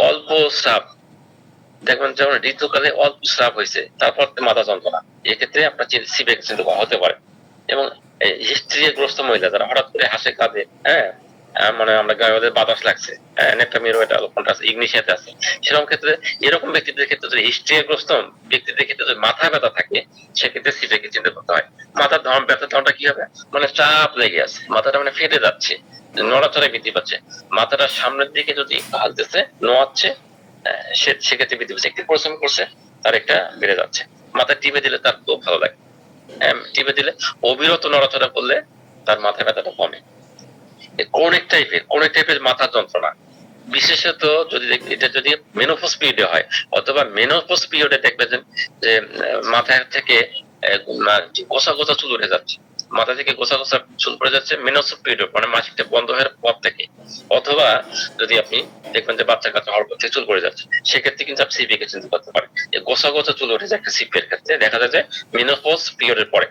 অল্প স্রাব, দেখবেন যেমন ঋতুকালে অল্প স্রাব হয়েছে, তারপর মাথা যন্ত্রণা, এক্ষেত্রে আপনার সিপিআই কিন্তু হতে পারে। এবং হিস্ট্রিগ্রস্ত মহিলা যারা হঠাৎ করে হাসে, কাঁদে, হ্যাঁ, মানে আমরা গায়ে আমাদের বাতাস লাগছে, নেপ্টামিরও এটা লক্ষণটা আছে, ইগনিশিয়াতে আছে। সেরকম ক্ষেত্রে এরকম ব্যক্তিদের ক্ষেত্রে যদি হিস্ট্রিয়াগ্রস্ত ব্যক্তিদের ক্ষেত্রে যদি মাথা ব্যথা থাকে, সেক্ষেত্রে সিপিকে চিন্তা করতে হয়। মাথার ব্যথার ধরনটা কি হবে, মানে চাপ লেগে আছে, মাথাটা মানে ফেটে যাচ্ছে, নড়াচড়া বৃদ্ধি পাচ্ছে, মাথাটা সামনের দিকে যদি হালতেছে, নোয়াচ্ছে, সেক্ষেত্রে বৃদ্ধি পাচ্ছে। একটু পরিশ্রম করছে, তার একটা বেড়ে যাচ্ছে। মাথা টিপে দিলে তার খুব ভালো লাগে, টিপে দিলে অবিরত নড়াচড়া করলে তার মাথা ব্যথাটা কমে। কোন টাইপের মাথার যন্ত্রণা, বিশেষত যদি এটা যদি মেনোপজ পিরিয়ডে হয়, অথবা মেনোপজ পিরিয়ডে দেখবেন যে মাথা থেকে গোছা গোছা চুল উঠে যাচ্ছে, মাথা থেকে গোছা গোছা চুল পড়ে যাচ্ছে মেনোপজ পিরিয়ড, মানে মাসিকটা বন্ধ হওয়ার পর থেকে। অথবা যদি আপনি দেখবেন যে বাচ্চা কাচ্চা হওয়ার পর থেকে চুল পড়ে যাচ্ছে, সেক্ষেত্রে কিন্তু আপনি সিপিকে চিন্তা করতে পারেন। গোছা গোছা চুল উঠে যায় একটা সিপি এর ক্ষেত্রে, দেখা যায় যে মেনোপজ পিরিয়ডের পরে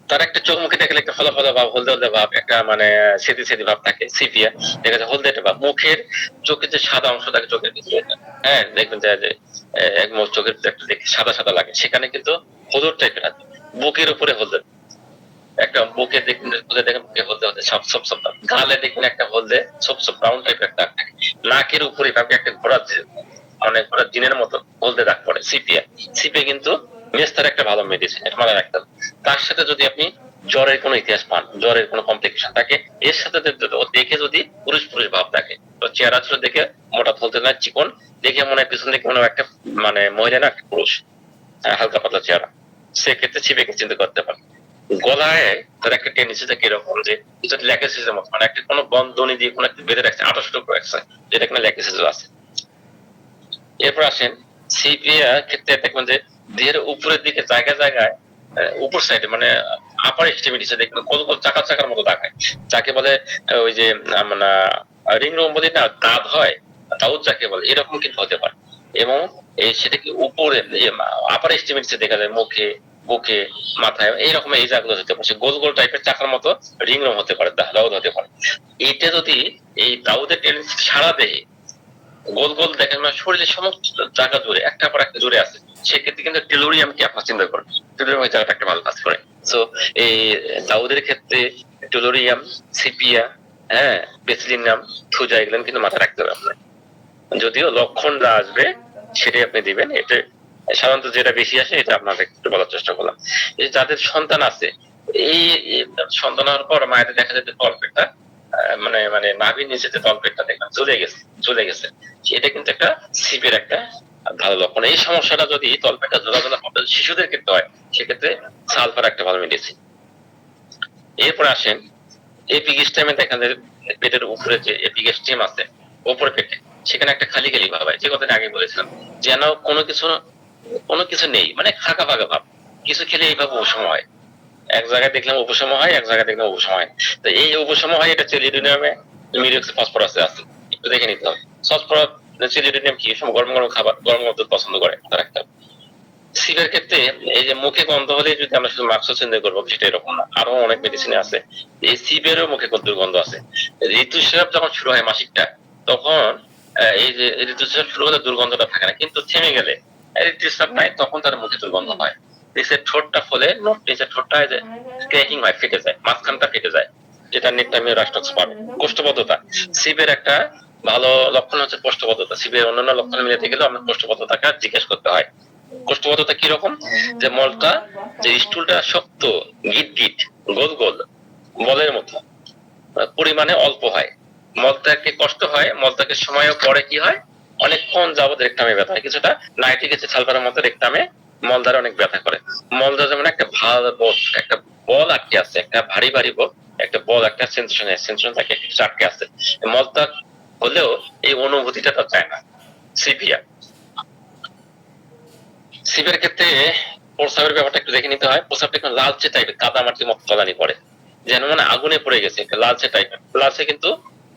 তার একটা চোখ মুখে দেখলে একটা ফলা ফলা ভাব, হলদে হলদে ভাব, একটা মানে সেদি সেদি ভাব থাকে, সিপিয়া দেখা যায় হলদে ভাব। মুখের চোখের যে সাদা অংশ থাকে চোখের ভিতরে, দেখবেন যে এক চোখের একটা দেখে সাদা সাদা লাগে, সেখানে কিন্তু হলুদ টাইপের আছে। বুকের উপরে হলদে, একটা বুকে দেখবেন বুকে হলদে হলদে সব সব সব, গালে দেখবেন একটা হলদে সব সব ব্রাউন টাইপের দাগ থাকে। নাকের উপরে ভাবে একটা ঘোড়া, অনেক ঘোড়া দিনের মতো হলদে দাগ পড়ে, সিপিয়া। সিপিয়া কিন্তু মেস্তার একটা ভালো মেডিসিন, এটা মনে রাখতে হবে। তার সাথে যদি আপনি জ্বরের কোনো ইতিহাস পান, জ্বরের কোনো কমপ্লিকেশন থাকে, এর সাথে দেখে যদি পুরুষ পুরুষ ভাব থাকে, তো চেহারা ছিল দেখে মোটা বলতে না চিকন, দেখে মনে হয় পিছন থেকে কোনো একটা মানে মহিলা না একটা পুরুষ, হালকা পাতলা চেহারা, সেক্ষেত্রে সিপিকে চিন্তা করতে পারেন। গলায় তার একটা টেন্ডেন্সি থাকে এরকম যে ল্যাকেসিসের মতো, মানে একটা কোনো বন্ধনী দিয়ে কোনো একটা বেঁধে রাখছে, 28 টুকরো রাখছে, যেটা কোনো ল্যাকেসিস আছে। এরপর আসেন সিপিএ ক্ষেত্রে দেখবেন যে দেহের উপরের দিকে জায়গায় জায়গায় উপর সাইডে মানে আপার এক্সট্রিমিটিসে দেখবেন গোল গোল চাকা চাকার মতো দেখায়, যাকে বলে ওই যে মানে রিং রোম বলি না, দাঁত হয়, দাউদ যাকে বলে, এরকম কিন্তু হতে পারে। এবং এই সেটা কি উপরে আপার এক্সট্রিমিটিসে দেখা যায়, মুখে, বুকে, মাথায়, এইরকম এই জায়গাগুলো হতে পারে, গোল গোল টাইপের চাকার মতো রিং রোম হতে পারে, দাউদ হতে পারে। এটা যদি এই দাউদের টেন্ডেন্সি সারা দেহে গোল গোল দেখেন, মানে শরীরের সমস্ত জায়গা জুড়ে একটা পর একটা জুড়ে আছে, সেক্ষেত্রে কিন্তু টেলোরিয়াম কি আপনার চিন্তা করেন, টেলোরিয়াম ওই জায়গাটা একটা ভালো কাজ করে। তো এই দাউদের ক্ষেত্রে টেলোরিয়াম, সিপিয়া, বেসিলিনাম, থুজা, এগুলো কিন্তু মাথায় রাখতে হবে আপনার। যদিও লক্ষণটা আসবে সেটাই আপনি দিবেন, এটা সাধারণত যেটা বেশি আসে এটা আপনাদের একটু বলার চেষ্টা করলাম। এই যাদের সন্তান আছে, এই সন্তান হওয়ার পর মায়েদের দেখা যায় যে তলপেটটা মানে মানে নাভির নিচে যে তলপেটটা দেখবেন চলে গেছে, এটা কিন্তু একটা সিপের একটা ভালো লক্ষণ। এই সমস্যাটা যদি তলপেটটা ঝোলাঝোলা শিশুদের ক্ষেত্রে হয়, সেক্ষেত্রে সালফার একটা ভালো মেডিসিন। এরপর আসেন এপিগেস্টামে দেখা যায় পেটের উপরে যে এপিগেস্টাম আছে উপরে পেটে, সেখানে একটা খালি খালি ভাব হয়, যে কথাটা আগে বলেছিলাম, যেন কোনো কিছু নেই, মানে ফাঁকা ফাঁকা ভাব, কিছু খেলে এইভাবে উপশম হয়। এক জায়গায় দেখলাম উপশম হয়, এক জায়গায় দেখলাম উপশম হয়। তো এই উপশম হয় এটা চেলিডোনিয়ামে মিরিক্স ফসফরাসে আছে, একটু দেখে নিতে হবে। ফসফরাস চেলিডোনিয়াম কি সময় গরম গরম খাবার, গরম গরম দুধ পছন্দ করে, রাখতে হবে। সিভের ক্ষেত্রে এই যে মুখে গন্ধ হলে যদি আমরা শুধু মাক্স চিন্তা করবো, সেটা এরকম না, আরো অনেক মেডিসিন আছে। এই সিভেরও মুখে দুর্গন্ধ আছে। ঋতুস্রাব যখন শুরু হয় মাসিকটা, তখন এই যে ঋতুস্রাব শুরু হলে দুর্গন্ধটা থাকে না, কিন্তু থেমে গেলে ঋতুস্রাব নাই, তখন তার মুখে দুর্গন্ধ হয়। নিচের ঠোঁটটা ফলে নিচের ঠোঁটটা ক্র্যাকিং হয়, ফেটে যায়, মাঝখানটা ফেটে যায়, যেটা নেকটামিও রাষ্ট্রক্স পাবে। কোষ্ঠবদ্ধতা সিভের একটা ভালো লক্ষণ হচ্ছে কোষ্ঠবদ্ধতা। সিভের অন্যান্য লক্ষণ মিলাতে গেলে আমরা কোষ্ঠবদ্ধতাকে জিজ্ঞেস করতে হয়। কোষ্ঠবদ্ধতা কিরকম, যে মলটা, যে স্টুলটা শক্ত, গিট গিট, গোল গোল, বলের মতো, পরিমাণে অল্প হয়, মলত্যাগে কষ্ট হয়, মলত্যাগের সময়ও পরে কি হয়, অনেকক্ষণ যাবত রেকটামে ব্যথা হয়, কিছুটা নাইট্রিক অ্যাসিড সালফারের মতো রেকটামে মলদ্বারে অনেক ব্যথা করে। মলদ্বার যেমন একটা ভালো একটা বল আটকে আছে, একটা ভারী ভারী বল, একটা বল, একটা সেন্সেশন থাকে, একটা আটকে আছে। মলত্যাগ হলেও এই অনুভূতিটা তার চায় না। সিপিয়া সিপের ক্ষেত্রে প্রস্রাবের ব্যাপারটা একটু দেখে নিতে হয়। প্রস্রাবটা একটু লালচে টাইপের, কাদা মাটির মতো তলানি পড়ে, যেন মানে আগুনে পড়ে গেছে, লালচে টাইপের। লালচে কিন্তু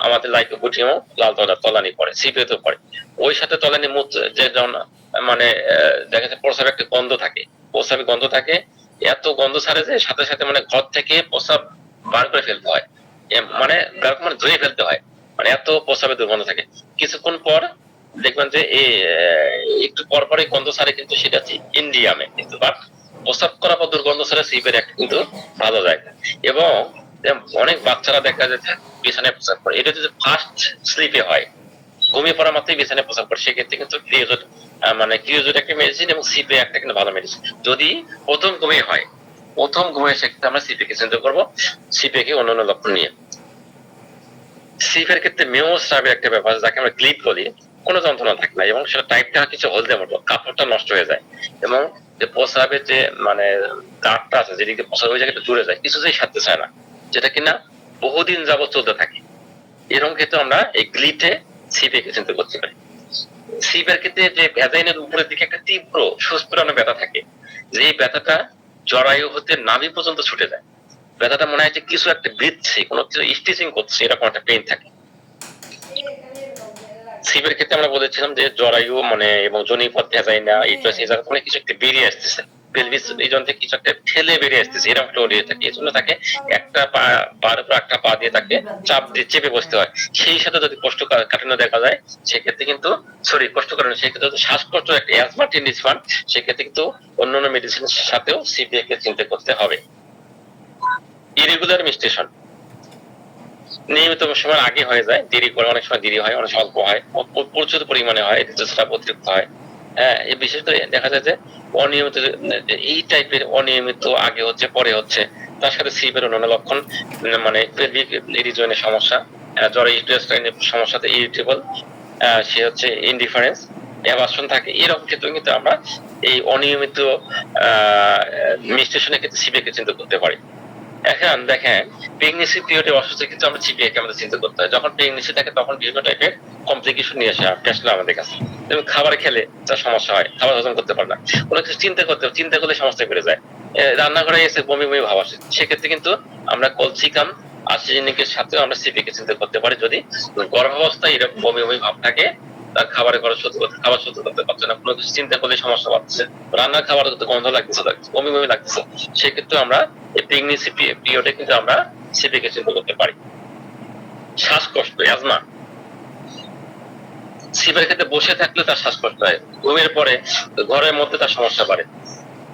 আমাদের লাইকে গুটিয়েও লাল তলানি পড়ে, সিপে তো পড়ে। ওই সাথে তলানি মুখ যে যেমন মানে দেখা যাচ্ছে প্রস্রাবে একটা গন্ধ থাকে, প্রস্রাবে গন্ধ থাকে, এত গন্ধ ছাড়ে যে সাথে সাথে মানে ঘর থেকে প্রস্রাব বার করে ফেলতে হয়, মানে মানে ধুয়ে ফেলতে হয়, মানে এত প্রস্রাবে দুর্গন্ধ থাকে। কিছুক্ষণ পর দেখবেন যে একটু পর পরে গন্ধ ছাড়ে, কিন্তু সেটা হচ্ছে ইন্ডিয়ামে, কিন্তু বাট প্রস্রাব করার পর দুর্গন্ধ ছাড়া সিপের একটা কিন্তু ভালো জায়গা। এবং অনেক বাচ্চারা দেখা যাচ্ছে বিছানায় প্রস্রাব করে, এটা যদি ফার্স্ট স্লিপে হয়, ঘুমিয়ে পড়া মাত্রই বিছানায় প্রস্রাব করে, সেক্ষেত্রে কিন্তু মানে ক্রিওজোট একটা মেডিসিন এবং সিপে একটা কিন্তু ভালো মেডিসিন। যদি প্রথম ঘুমিয়ে হয়, প্রথম ঘুমিয়ে সেক্ষেত্রে আমরা সিপে কে চিন্তা করবো, সিপে কে অন্যান্য লক্ষণ নিয়ে। সিপের ক্ষেত্রে মেয়োস্রাবের একটা ব্যাপার যাকে আমরা গ্লিপ বলি, কোনো যন্ত্রণা থাকে না এবং সেটা টাইপটা কিছু হলদে মতো, কাপড়টা নষ্ট হয়ে যায় এবং যে প্রস্রাবের যে মানে দাঁতটা আছে যেদিকে প্রস্রাব ওই জায়গাটা জুড়ে যায়, কিছুতেই সারতে চায় না, যেটা কিনা বহুদিন যাবত চলতে থাকে। এরকম ক্ষেত্রে আমরা এই গ্লিটে সিপে কে চিন্তা করতে পারি। সিপের ক্ষেত্রে যে ভ্যাজাইনের উপরের দিকে একটা তীব্র সুস্ফুরানো ব্যথা থাকে, যে এই ব্যথাটা জরায়ু হতে নাভি পর্যন্ত ছুটে যায়, ব্যথাটা মনে হয় যে কিছু একটা বিচ্ছে, কোনো কিছু স্টিচিং করছে, এরকম একটা পেইন থাকে। সিপের ক্ষেত্রে আমরা বলেছিলাম যে জরায়ু মানে এবং জনিপথ ভেজাইনা ইউটারাস এই জায়গা থেকে কিছু একটা বেরিয়ে আসতেছে, পেলভিস রিজন থেকে কিছু একটা ঠেলে বেরিয়ে আসতেছে, এরকম একটা ওরিয়ে থাকে। এই জন্য তাকে একটা পার উপর একটা পা দিয়ে তাকে চাপ দিয়ে চেপে বসতে হয়। সেই সাথে যদি কষ্ট কাটানো দেখা যায় সেক্ষেত্রে কিন্তু কষ্ট কাটানো, সেক্ষেত্রে যদি শ্বাসকষ্ট একটা অ্যাজমাটিনিস পান, সেক্ষেত্রে কিন্তু অন্যান্য মেডিসিনের সাথেও সিপিএ কে চিন্তা করতে হবে। ইরেগুলার মেনস্ট্রুয়েশন নিয়মিত সময় আগে হয়ে যায়, দেরি করে, অনেক সময় দেরি হয়, অনেক সময় অল্প হয়, প্রচুর পরিমাণে হয়, ঋতুস্রাব অতিরিক্ত হয়। হ্যাঁ, এই বিশেষ করে দেখা যায় যে অনিয়মিত, এই টাইপের অনিয়মিত আগে হচ্ছে পরে হচ্ছে, তার সাথে সিপের অন্যান্য লক্ষণ মানে পেলভিক রিজনের সমস্যা, জ্বর ইউটেরাইনের সমস্যাতে ইরিটেবল, সে হচ্ছে ইনডিফারেন্স, অ্যাভারশন থাকে, এরকম ক্ষেত্রে কিন্তু আমরা এই অনিয়মিত মেনস্ট্রুয়েশনের ক্ষেত্রে সিপিএ কে চিন্তা করতে পারি। এখন দেখেন প্রেগনেন্সি পিরিয়ডে অসুস্থ কিন্তু আমরা সিপিএ কে আমাদের চিন্তা করতে হয়। যখন প্রেগনেন্সি থাকে তখন বিভিন্ন টাইপের কমপ্লিকেশন নিয়ে আসলে আমাদের কাছে, যেমন খাবার খেলে তার সমস্যা হয়, খাবার হজম করতে পারে না, অনেক কিছু চিন্তা করলে সমস্যা বেড়ে যায়, রান্নাঘরে এসে বমি বমি ভাব আসে, সেক্ষেত্রে কিন্তু আমরা কলসিকাম আর্সেনিকের সাথে আমরা সিপিএ কে চিন্তা করতে পারি। যদি গর্ভাবস্থায় এরকম বমি বমি ভাব থাকে, তার খাবার সহ্য করতে পারছে না, কোনো কিছু চিন্তা করলে সমস্যা বাড়ছে, রান্নার খাবার গন্ধ লাগতেছে, বমি বমি লাগতেছে, সেক্ষেত্রে আমরা এই প্রেগনেন্সি পিরিয়ডে কিন্তু আমরা সিপিএ কে চিন্তা করতে পারি। শ্বাসকষ্ট, অ্যাজমা, সিপিএর ক্ষেত্রে বসে থাকলে তার শ্বাসকষ্ট হয়, ঘুমের পরে ঘরের মধ্যে তার সমস্যা বাড়ে,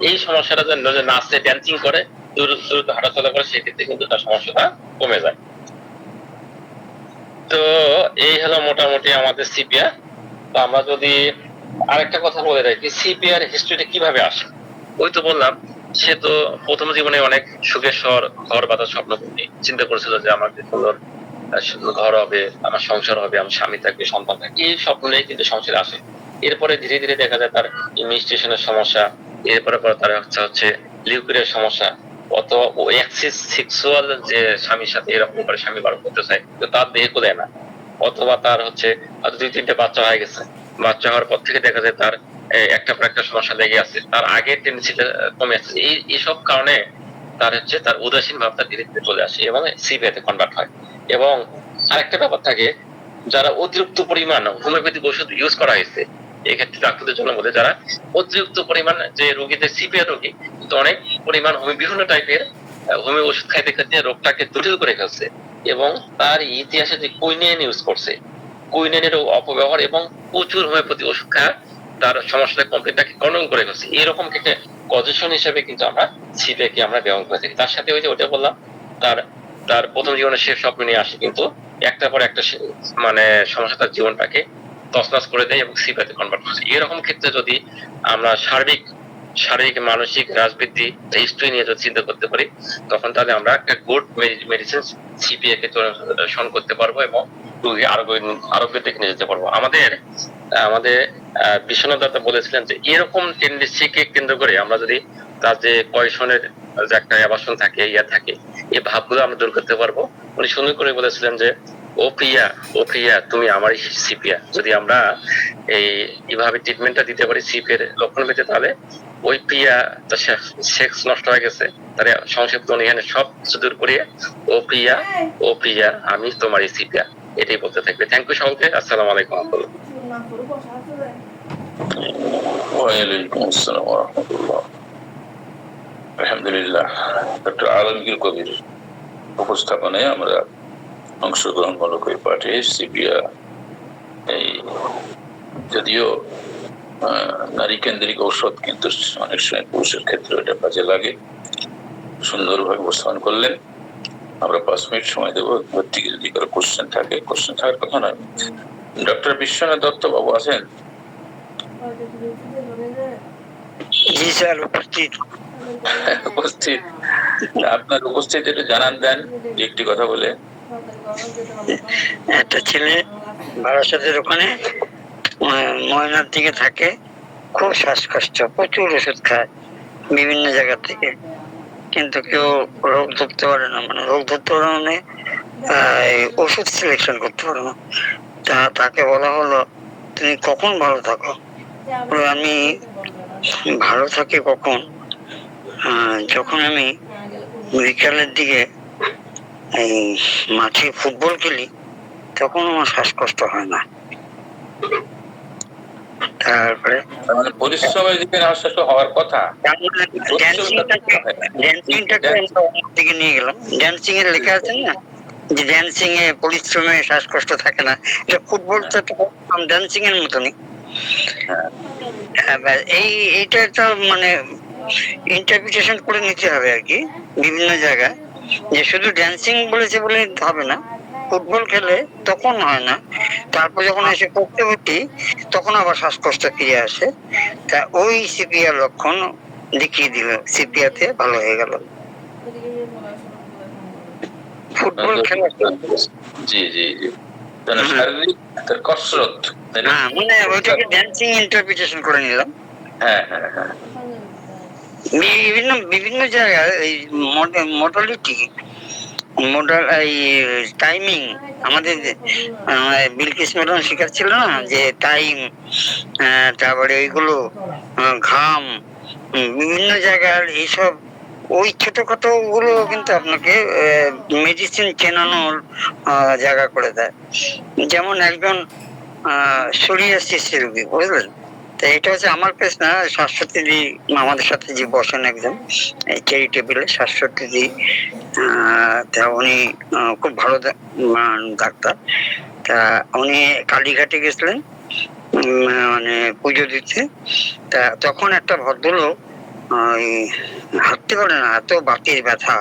এই সমস্যাটা যে নাচে ড্যান্সিং করে, দ্রুত হাঁটাচলা করে, সেক্ষেত্রে কিন্তু তার সমস্যাটা কমে যায়। তো এই হলো মোটামুটি আমাদের সিপিএ। তো আমরা যদি আরেকটা কথা বলে রাখি, সিপিআর হিস্ট্রিটা কিভাবে আসে, ওই তো বললাম সে তো প্রথম জীবনে অনেক সুখের ঘর বাঁধার স্বপ্ন চিন্তা করেছিল যে আমার সুন্দর ঘর হবে, আমার সংসার হবে, আমার স্বামী থাকবে, সন্তান থাকবে, এই স্বপ্ন নিয়ে কিন্তু সংসারে আসে। এরপরে ধীরে ধীরে দেখা যায় তার ইমিউনিস্ট্রেশনের সমস্যা, এরপরে তার হচ্ছে লিউকেরিয়ার সমস্যা, অথবা ও এক্সিস সেক্সুয়াল যে স্বামীর সাথে এরকম করে স্বামী বারণ করতে চায়, তো তার দেহে কোলে না, অথবা তার হচ্ছে হয়তো 2-3টে বাচ্চা হয়ে গেছে, বাচ্চা হওয়ার পর থেকে দেখা যায় তার একটা পর একটা সমস্যা লেগে আছে, তার আগের টেন্ডেন্সিটা কমে আসছে, এইসব কারণে তার হচ্ছে তার উদাসীন ভাবটা ধীরে ধীরে চলে আসে এবং সিপিএ তে কনভার্ট হয়। এবং আরেকটা ব্যাপার থাকে, যারা অতিরিক্ত পরিমাণ হোমিওপ্যাথিক ওষুধ ইউজ করা হয়েছে, এক্ষেত্রে ডাক্তারদের জন্য বলে যারা অতিরিক্ত পরিমাণ যে রোগীদের সিপিএ রোগী কিন্তু অনেক পরিমাণ বিভিন্ন টাইপের হোমিও ওষুধ খাইতে খাইতে রোগটাকে জটিল করে ফেলছে এবং তার ইতিহাসে যে কুইনাইন ইউজ করছে, কুইনাইনের অপব্যবহার এবং প্রচুর হোমিওপ্যাথি ওষুধ খাওয়া তার সমস্যাটা কমপ্লিটটাকে কন্ট্রোল করে ফেলছে, এরকম থেকে পজিশন হিসেবে কিন্তু আমরা সিপিএ কে আমরা ব্যবহার করে থাকি। তার সাথে ওই যে ওটা বললাম, তার তার প্রথম জীবনে শেষ স্বপ্ন নিয়ে আসে, কিন্তু একটা পর একটা মানে সমস্যা তার জীবনটাকে তছনছ করে দেয় এবং সিপিএ তে কনভার্ট করছে। এরকম ক্ষেত্রে যদি আমরা শারীরিক মানসিক রাজবৃদ্ধি হিস্ট্রি নিয়ে যদি চিন্তা করতে পারি, তখন তাহলে আমরা একটা গুড মেডিসিন সিপিএ কে শন করতে পারবো এবং রোগী আরোগ্যের দিকে নিয়ে যেতে পারবো। আমাদের বিশ্বনাথ দাতা বলেছিলেন যে এরকম টেন্ডেন্সিকে কেন্দ্র করে আমরা যদি তার যে পয়সনের যে একটা অ্যাবাসন থাকে, থাকে, এই ভাবগুলো আমরা দূর করতে পারবো। উনি সুন্দর করে বলেছিলেন যে ও প্রিয়া তুমি আমার সিপিএ, যদি আমরা এইভাবে ট্রিটমেন্টটা দিতে পারি সিপিএর লক্ষণ পেতে, তাহলে ওই প্রিয়া তার সেক্স নষ্ট হয়ে গেছে, তার সংক্ষিপ্ত এখানে সব কিছু দূর করিয়ে ও প্রিয়া আমি তোমার সিপিএ, এটাই বলতে থাকবে। থ্যাংক ইউ সকলকে। আসসালামু আলাইকুম। ওয়ালাইকুম আসসালাম ওয়া রাহমাতুল্লাহ। আলহামদুলিল্লাহ, ডক্টর আলমগীর কবির উপস্থাপনায় আমরা অংশগ্রহণমূলক এই পাঠে সিপিএ, এই যদিও নারী কেন্দ্রিক ঔষধ, কিন্তু অনেক সময় পুরুষের ক্ষেত্রে এটা কাজে লাগে, সুন্দরভাবে উপস্থাপন করলেন। আমরা 5 মিনিট সময় দেবো, ভর্তি যদি কারো কোশ্চেন থাকে, কোশ্চেন থাকার কথা নয়। ডক্টর বিশ্বনাথ দত্ত বাবু আছেন? জি স্যার, উপস্থিত। উপস্থিত। আপনার উপস্থিত একটু জানান দেন যে একটি কথা বলে। একটা ছেলে বারাসাতের ওখানে ময়নার দিকে থাকে, খুব শ্বাসকষ্ট, প্রচুর ওষুধ খায় বিভিন্ন জায়গা থেকে, কিন্তু কেউ রোগ ধরতে পারে না। মানে রোগ ধরতে পারে মানে ওষুধ সিলেকশন করতে পারে না। তাকে বলা হলো তুমি কখন ভালো থাকো? আমি ভালো থাকি কখন? যখন আমি বিকালের দিকে এই মাঠে ফুটবল খেলি, তখন আমার শ্বাসকষ্ট হয় না। তারপরে মানে পরিশ্রমের দিকে আশ্বাস হওয়ার কথা। দিকে নিয়ে গেলাম, ড্যান্সিং এর লেখা আছে না যে ড্যান্সিং এ পরিশ্রমে শ্বাসকষ্ট থাকে না, এটা ফুটবল তো ড্যান্সিং এর মতনই। এইটা তো মানে ইন্টারপ্রিটেশন করে নিতে হবে আর কি বিভিন্ন জায়গায়, যে শুধু ড্যান্সিং বলেছে বলে হবে না। ফুটবল খেলে তখন হয় না, তারপর যখন এসে করতে উঠি তখন আবার শ্বাসকষ্ট ফিরে আসে। তা ওই সিপিআর লক্ষণ দেখিয়ে দিল, সিপিআতে ভালো হয়ে গেল। ফুটবল খেলা জি জি জি, শারীরিক কসরত, মানে ওইটাকে ড্যান্সিং ইন্টারপ্রিটেশন করে নিলাম। হ্যাঁ হ্যাঁ হ্যাঁ। বিভিন্ন বিভিন্ন জায়গায় এই মডালিটি এই টাইমিং আমাদের বিলকিস ম্যাডাম শেখাচ্ছিল না, যে টাইম, তারপরে ওইগুলো ঘাম, বিভিন্ন জায়গার এইসব ওই ছোটখাটো গুলো কিন্তু আপনাকে মেডিসিন চেনানোর জায়গা করে দেয়। যেমন একজন সোরিয়াসিস রোগী, বুঝলেন? তো এটা হচ্ছে আমার পেশ না, শাশ্বতী আমাদের সাথে যে বসেন একজন চ্যারিটেবলে, শাশ্বতী, তা উনি খুব ভালো ডাক্তার। তা উনি কালীঘাটে গেছিলেন মানে পুজো দিতে। তা তখন একটা ভদ্রলোক হাঁটতে পারে না, এত বাতির ব্যথা।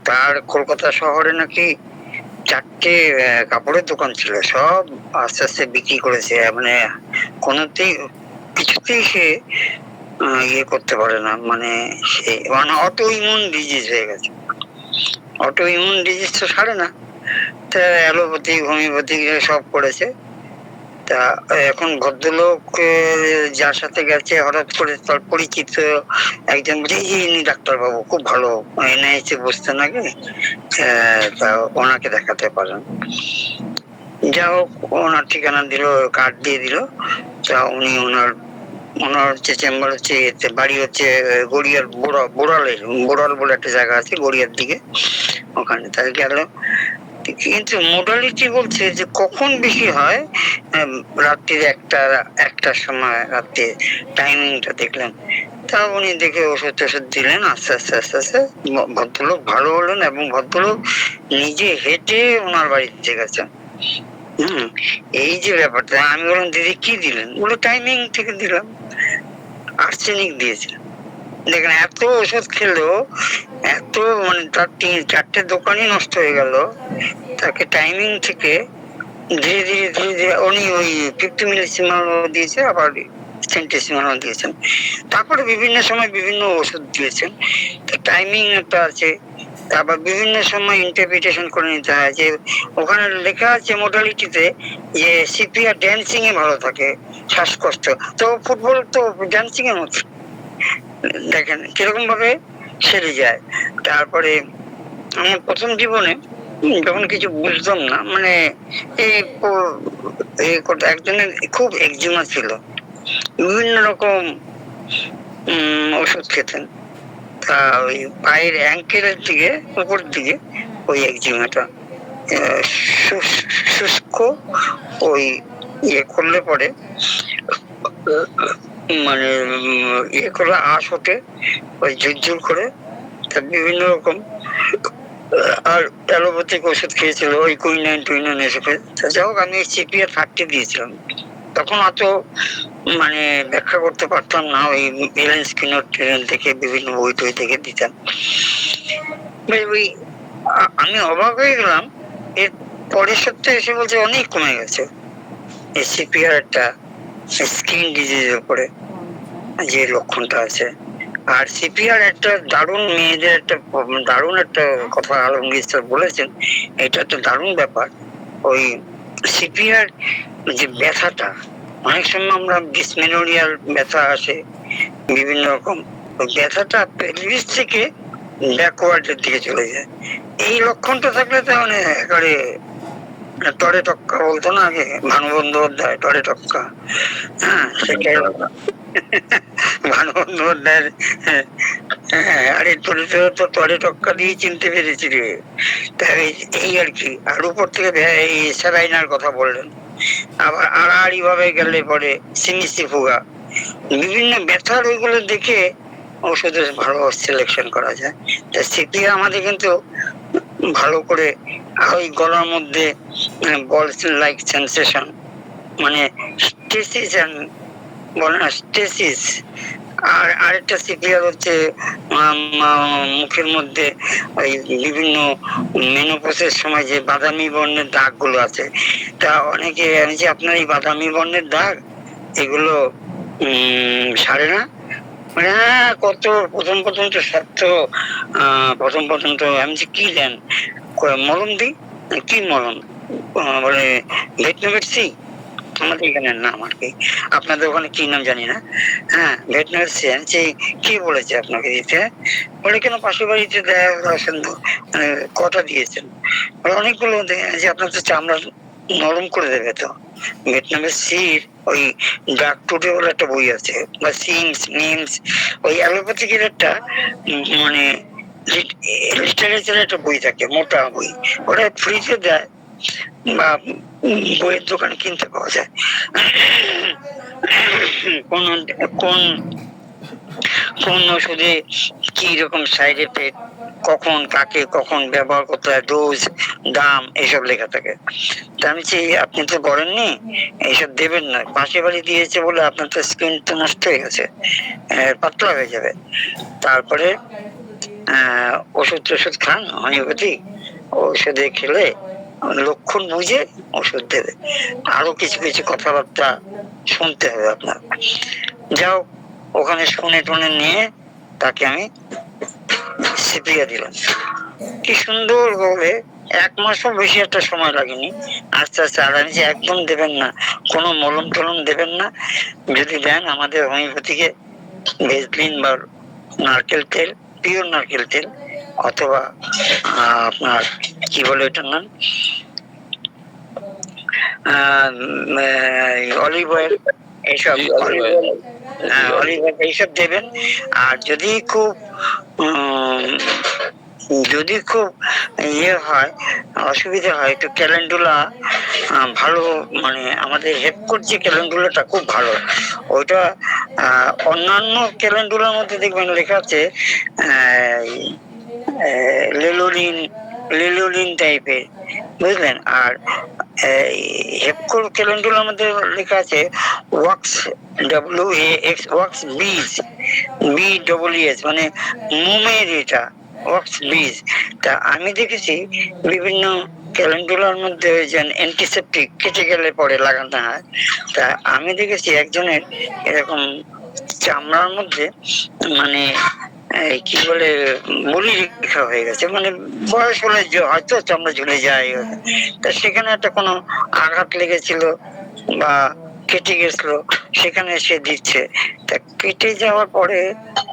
তার কলকাতা শহরে নাকি 4টে কাপড়ের দোকান ছিল, সব আস্তে আস্তে বিক্রি করেছে। মানে কিছুতেই সে ইয়ে করতে পারে না, মানে সে মানে অটো ইমিউন ডিজিজ হয়ে গেছে। অটো ইমিউন ডিজিজ তো সারে না, তা অ্যালোপ্যাথি হোমিওপ্যাথি সব করেছে। তা এখন ভদ্রলোক যার সাথে গেছে, হঠাৎ করে তার পরিচিত একজন ইনি ডাক্তারবাবু খুব ভালো, এনআইসি বসতেন আগে, তা ওনাকে দেখাতে পারেন। যা হোক, ওনার ঠিকানা দিল, কার্ড দিয়ে দিল। তা উনি ওনার হচ্ছে চেম্বার হচ্ছে বাড়ি হচ্ছে গড়িয়ার বোড়াল বলে একটা জায়গা আছে গড়িয়ার দিকে, ওখানে। তাই গেল, কিন্তু মোডালিটি বলছে যে কখন বেশি হয়, রাত্রির একটার সময়, রাত্রে টাইমিংটা দেখলেন। তা উনি দেখে ওষুধ দিলেন। আস্তে আস্তে আস্তে আস্তে ভদ্রলোক ভালো হলেন, এবং ভদ্রলোক নিজে হেঁটে ওনার বাড়িতে গেছেন। এই যে ব্যাপারটা, আমি বললাম দিদি কি দিলেন? বলে টাইমিং থেকে দিলাম, আর্সেনিক দিয়েছে। দেখেন, এত ওষুধ খেলো, এত মানে তার 4টে দোকানই নষ্ট হয়ে গেল। তাকে টাইমিং থেকে ধীরে ধীরে ধীরে ধীরে উনি ওই 50 মিলিসিমাল দিয়েছে, আবার সেন্টিসিমাল দিয়েছেন। তারপরে বিভিন্ন সময় বিভিন্ন ওষুধ দিয়েছেন। টাইমিং একটা আছে, তারপর বিভিন্ন সময় ইন্টারপ্রিটেশন করে নিতে হয়। যে ওখানে লেখা আছে মোডালিটিতে যে সিপিআর ড্যান্সিং এ ভালো থাকে, শ্বাসকষ্ট। তো ফুটবল তো ড্যান্সিং এর মতো, দেখেন কিরকম ভাবে সেরে যায়। তারপরে আমার প্রথম জীবনে যখন কিছু বুঝতাম না, মানে একজনের খুব একজিমা ছিল, বিভিন্ন রকম ওষুধ খেতেন। তা ওই পায়ের অ্যাঙ্কেলের দিকে, উপর দিকে ওই একজিমাটা শুষ্ক, ওই ইয়ে করলে পরে মানে ইয়ে করে আঁশ ওঠে, ওই ঝুরঝুর করে। তা বিভিন্ন রকম আর অ্যালোপ্যাথিক ওষুধ খেয়েছিল, ওই কুইনাইন এসে। যাই হোক, আমি সিপিআর 30 দিয়েছিলাম। তখন অত মানে ব্যাখ্যা করতে পারতাম না, ওই এলেন স্কিনার ট্রেন থেকে বিভিন্ন বই টই থেকে দিতাম। ওই আমি অবাক হয়ে গেলাম, এর পরের সপ্তাহে এসে বলছে অনেক কমে গেছে এই সিপিআর একটা স্কিন ডিজিজের উপরে যে লক্ষণটা আছে। আর সিপিআর একটা দারুণ মেয়েদের একটা দারুণ একটা কথা আলমগীর স্যার বলেছেন, এটা একটা দারুণ ব্যাপার। ওই সিপিআর যে ব্যথাটা, অনেক সময় আমরা ডিসমেনোরিয়াল ব্যথা আসে বিভিন্ন রকম, ওই ব্যথাটা পেলভিস থেকে ব্যাকওয়ার্ডের দিকে চলে যায়। এই লক্ষণটা থাকলে তাহলে একেবারে টরে টক্কা বলতো না আগে ভানু বন্দ্যোপাধ্যায়, টরে টক্কা। হ্যাঁ সেটাই ভানু বন্দ্যোপাধ্যায়ের। আরে তোরে তো টরে টক্কা দিয়ে চিনতে পেরেছি রে। তাই এই আর কি। আর উপর থেকে এই স্যালাইনার কথা বললেন, আবার আড়াআড়ি ভাবে গেলে পরে সিনিসি ফুগা, বিভিন্ন ব্যথার ওইগুলো দেখে ওষুধের ভালো সিলেকশন করা যায়। সিপিআর আমাদের কিন্তু ভালো করে ওই গলার মধ্যে বল লাইক সেন্সেশন, মানে স্টেসিস বলে না স্টেসিস। আর আরেকটা সিপিআর হচ্ছে মুখের মধ্যে ওই বিভিন্ন মেনোপসের সময় যে বাদামি বর্ণের দাগ গুলো আছে, তা অনেকে যে আপনার এই বাদামি বর্ণের দাগ এগুলো সারে না। মানে হ্যাঁ কত প্রথম তো সত্য, প্রথম তো আমি যে কি দেন মলম দিই, কি মলম বলে ভেটনামেট সি, আমাদের এখানে নাম আর কি, আপনাদের ওখানে কি নাম জানি না। হ্যাঁ ভেটনামেট সি, যে কি বলেছে আপনাকে দিতে, বলে কেন পাশের বাড়িতে দেয় মানে কটা দিয়েছেন, অনেকগুলো যে আপনার তো চামড়া নরম করে দেবে। তো ভিয়েতনামের সির ওই ডাক টুটে বলে একটা বই আছে, বা সিমস নিমস, ওই অ্যালোপ্যাথিকের একটা মানে লিটারেচারের একটা বই থাকে, মোটা বই, ওটা ফ্রিতে দেয় বা বইয়ের দোকানে কিনতে পাওয়া যায়। কোন কোন কোন ওষুধে কি রকম সাইড এফেক্ট, কখন কাকে কখন ব্যবহার করতে হয়, ডোজ দাম এইসব লেখা থাকে। তা আমি চাই আপনি তো করেননি, এইসব দেবেন না। পাশে বাড়ি দিয়েছে বলে আপনার তো স্কিন তো নষ্ট হয়ে গেছে, পাতলা হয়ে যাবে। তারপরে ওষুধ খান হোমিওপ্যাথি, ওষুধে খেলে লক্ষণ বুঝে ওষুধ দেবে। আরো কিছু কিছু কথাবার্তা শুনতে হবে আপনার। যাও ওখানে শুনে টুনে নিয়ে তাকে আমি সিপিআর দিলাম, কি সুন্দর ভাবে 1 মাসও বেশি একটা সময় লাগেনি, আস্তে আস্তে। আর আমি যে একদম দেবেন না, কোনো মলম টলম দেবেন না, যদি দেন আমাদের হোমিওপ্যাথিকে ভেজলিন বা নারকেল তেল, পিওর নারকেল তেল, অথবা আপনার কি বলে ওটার নাম, অলিভ অয়েল, এইসব অলিভ অয়েল এইসব দেবেন। আর যদি খুব ইয়ে হয়, অসুবিধা হয়, একটু ক্যালেন্ডুলা ভালো, মানে আমাদের হেপকোট যে ক্যালেন্ডুলাটা খুব ভালো, ওইটা অন্যান্য ক্যালেন্ডুলার মধ্যে দেখবেন লেখা আছে লেলুলিন টাইপের, বুঝলেন। আর হেপকোর ক্যালেন্ডুলার মধ্যে লেখা আছে ওয়াক্স, WAX, ওয়াক্স বীজ, BEES, মানে মোমের এটা ওয়াক্স বীজ। তা আমি দেখেছি বিভিন্ন ক্যালেন্ডুলার মধ্যে যে অ্যান্টিসেপটিক কেটে গেলে পরে লাগানো হয়। তা আমি দেখেছি একজনের এরকম চামড়ার মধ্যে মানে কি বলে বলি রেখা হয়ে গেছে, মানে বয়স হলে হয়তো চামড়া ঝুলে যায়, তা সেখানে একটা কোনো আঘাত লেগেছিল বা কেটে গেছিল, সেখানে সে দিচ্ছে। তা কেটে যাওয়ার পরে,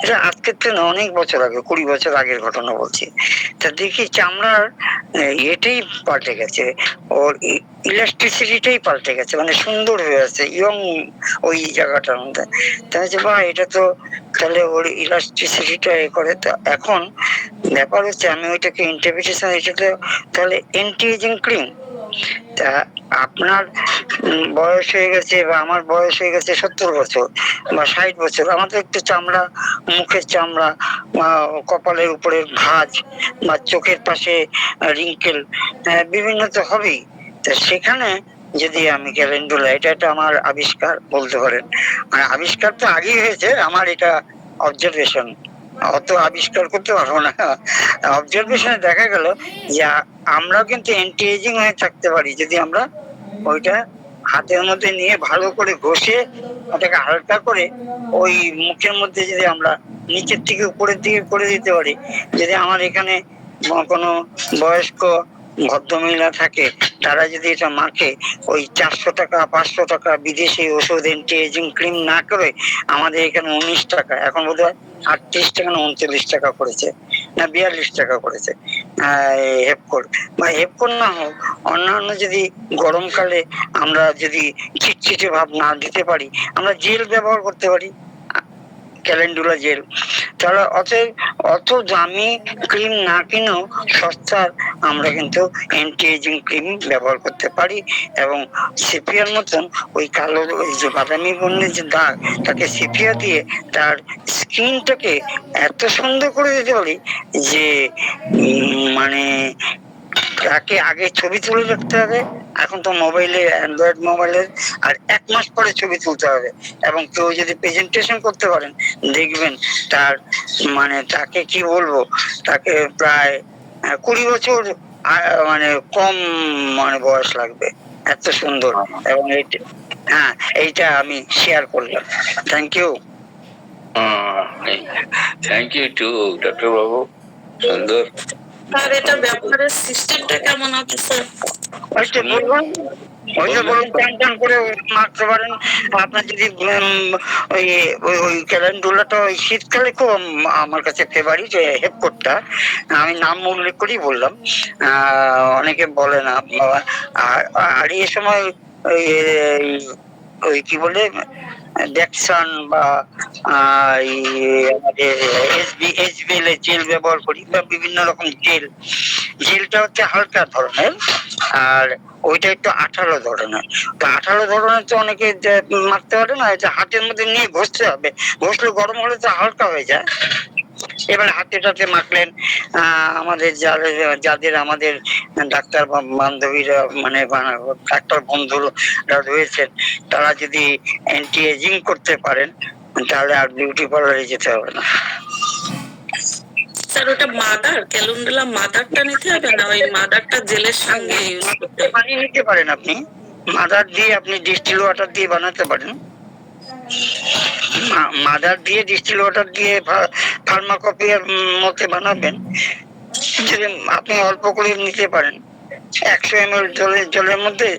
এটা আজকের থেকে অনেক বছর আগে, 20 বছর আগের ঘটনা বলছি, তা দেখি চামড়ার এটাই পাল্টে গেছে, ওর ইলাস্টিসিটিটাই পাল্টে গেছে, মানে সুন্দর হয়ে আছে ইয়ং ওই জায়গাটার মধ্যে। তা হচ্ছে বা এটা তো তাহলে ওর ইলাস্টিসিটিটা এ করে। তা এখন ব্যাপার হচ্ছে আমি ওইটাকে ইন্টারপ্রিটেশন হিসেবে, তাহলে অ্যান্টি এজিং ক্রিম। তা আপনার বয়স হয়ে গেছে বা আমার বয়স হয়ে গেছে 70 বছর বা 60 বছর, আমাদের একটু চামড়া, মুখের চামড়া, কপালের উপরে ভাঁজ বা চোখের পাশে রিঙ্কেল বিভিন্ন তো হবেই। তা সেখানে যদি আমি ক্যালেন্ডুলা, এটা একটা আমার আবিষ্কার বলতে পারেন। মানে আবিষ্কার তো আগেই হয়েছে, আমার এটা অবজারভেশন, অত আবিষ্কার করতে পারবো না। অবজারভেশনে দেখা গেল যে আমরাও কিন্তু অ্যান্টি এজিং হয়ে থাকতে পারি যদি আমরা ওইটা হাতের মধ্যে নিয়ে ভালো করে ঘষে ওটাকে হালকা করে ওই মুখের মধ্যে যদি আমরা নিচের থেকে উপরের দিকে করে দিতে পারি। যদি আমার এখানে কোনো বয়স্ক ভদ্রমহিলা থাকে, তারা যদি এটা মাখে, ওই 400 টাকা 500 টাকা বিদেশি ওষুধ অ্যান্টি এজিং ক্রিম না করে আমাদের এখানে 19 টাকা, এখন বোধ হয় 38 টাকা না 39 টাকা করেছে, না 42 টাকা করেছে হেপকোর। বা হেপকোর না হোক, অন্যান্য যদি গরমকালে আমরা যদি চিটচিটে ভাব না দিতে পারি, আমরা জেল ব্যবহার করতে পারি, ক্যালেন্ডুলা জেল। তাহলে অত দামি ক্রিম না কিনেও সস্তার আমরা কিন্তু অ্যান্টি এজিং ক্রিম ব্যবহার করতে পারি, এবং সেপিয়ার মতন ওই কালো ওই যে বাদামি বর্ণের যে দাগ, তাকে সেপিয়া দিয়ে তার স্কিনটাকে এত সুন্দর করে দিতে পারি যে মানে তাকে আগে ছবি তুলে রাখতে হবে। এখন তো মোবাইলে, অ্যান্ড্রয়েড মোবাইলের, আর 1 মাস পরে ছবি তুলতে হবে। এবং কেউ যদি প্রেজেন্টেশন করতে পারেন, দেখবেন তার মানে তাকে কি বলবো, তাকে প্রায় 20 বছর মানে কম মানে বয়স লাগবে, এত সুন্দর। এবং হ্যাঁ, এইটা আমি শেয়ার করলাম। Thank you. Thank you to doctor বাবু, সুন্দর। স্যার এটা ব্যবহারের সিস্টেমটা কেমন আছে স্যার? ওইটা বলুন, ওইটা বলুন, টান টান করে মারতে পারেন। আপনার যদি ওই ওই ওই ক্যালেন্ডুলাটা ওই শীতকালে খুব আমার কাছে ফেভারিট হেপকোটটা, আমি নাম উল্লেখ করেই বললাম, অনেকে বলে না। আর এই সময় ওই ওই কি বলে ডেক্সান বা আমাদের এসবিএল এর জেল ব্যবহার করি, বা বিভিন্ন রকম জেলটা হচ্ছে হালকা ধরনের, আর ওইটা একটু 18 ধরনের। তো 18 ধরনের তো অনেকে মারতে পারে না, এটা হাতের মধ্যে নিয়ে ঘষতে হবে, ঘষলে গরম হলে তো হালকা হয়ে যায়। এবার হাতে টাতে মাখলেন। আমাদের যাদের আমাদের ডাক্তার বান্ধবীরা মানে ডাক্তার বন্ধুরা রয়েছেন, তারা যদি অ্যান্টি এজিং করতে পারেন, তাহলে আর বিউটি পার্লারে যেতে হবে না। স্যার ওটা মাদার, ক্যালেন্ডুলা মাদারটা নিতে হবে না, ওই মাদারটা জেলের সঙ্গে ইউজ করতে হবে? বানিয়ে নিতে পারেন আপনি, মাদার দিয়ে আপনি ডিস্টিল ওয়াটার দিয়ে বানাতে পারেন। মাদার দিয়ে ডিস্টিল ওয়াটার দিয়ে ফার্মাকপিয়ার মধ্যে বানাবেন। যদি আপনি অল্প করে নিতে পারেন, 100 ml জলের মধ্যে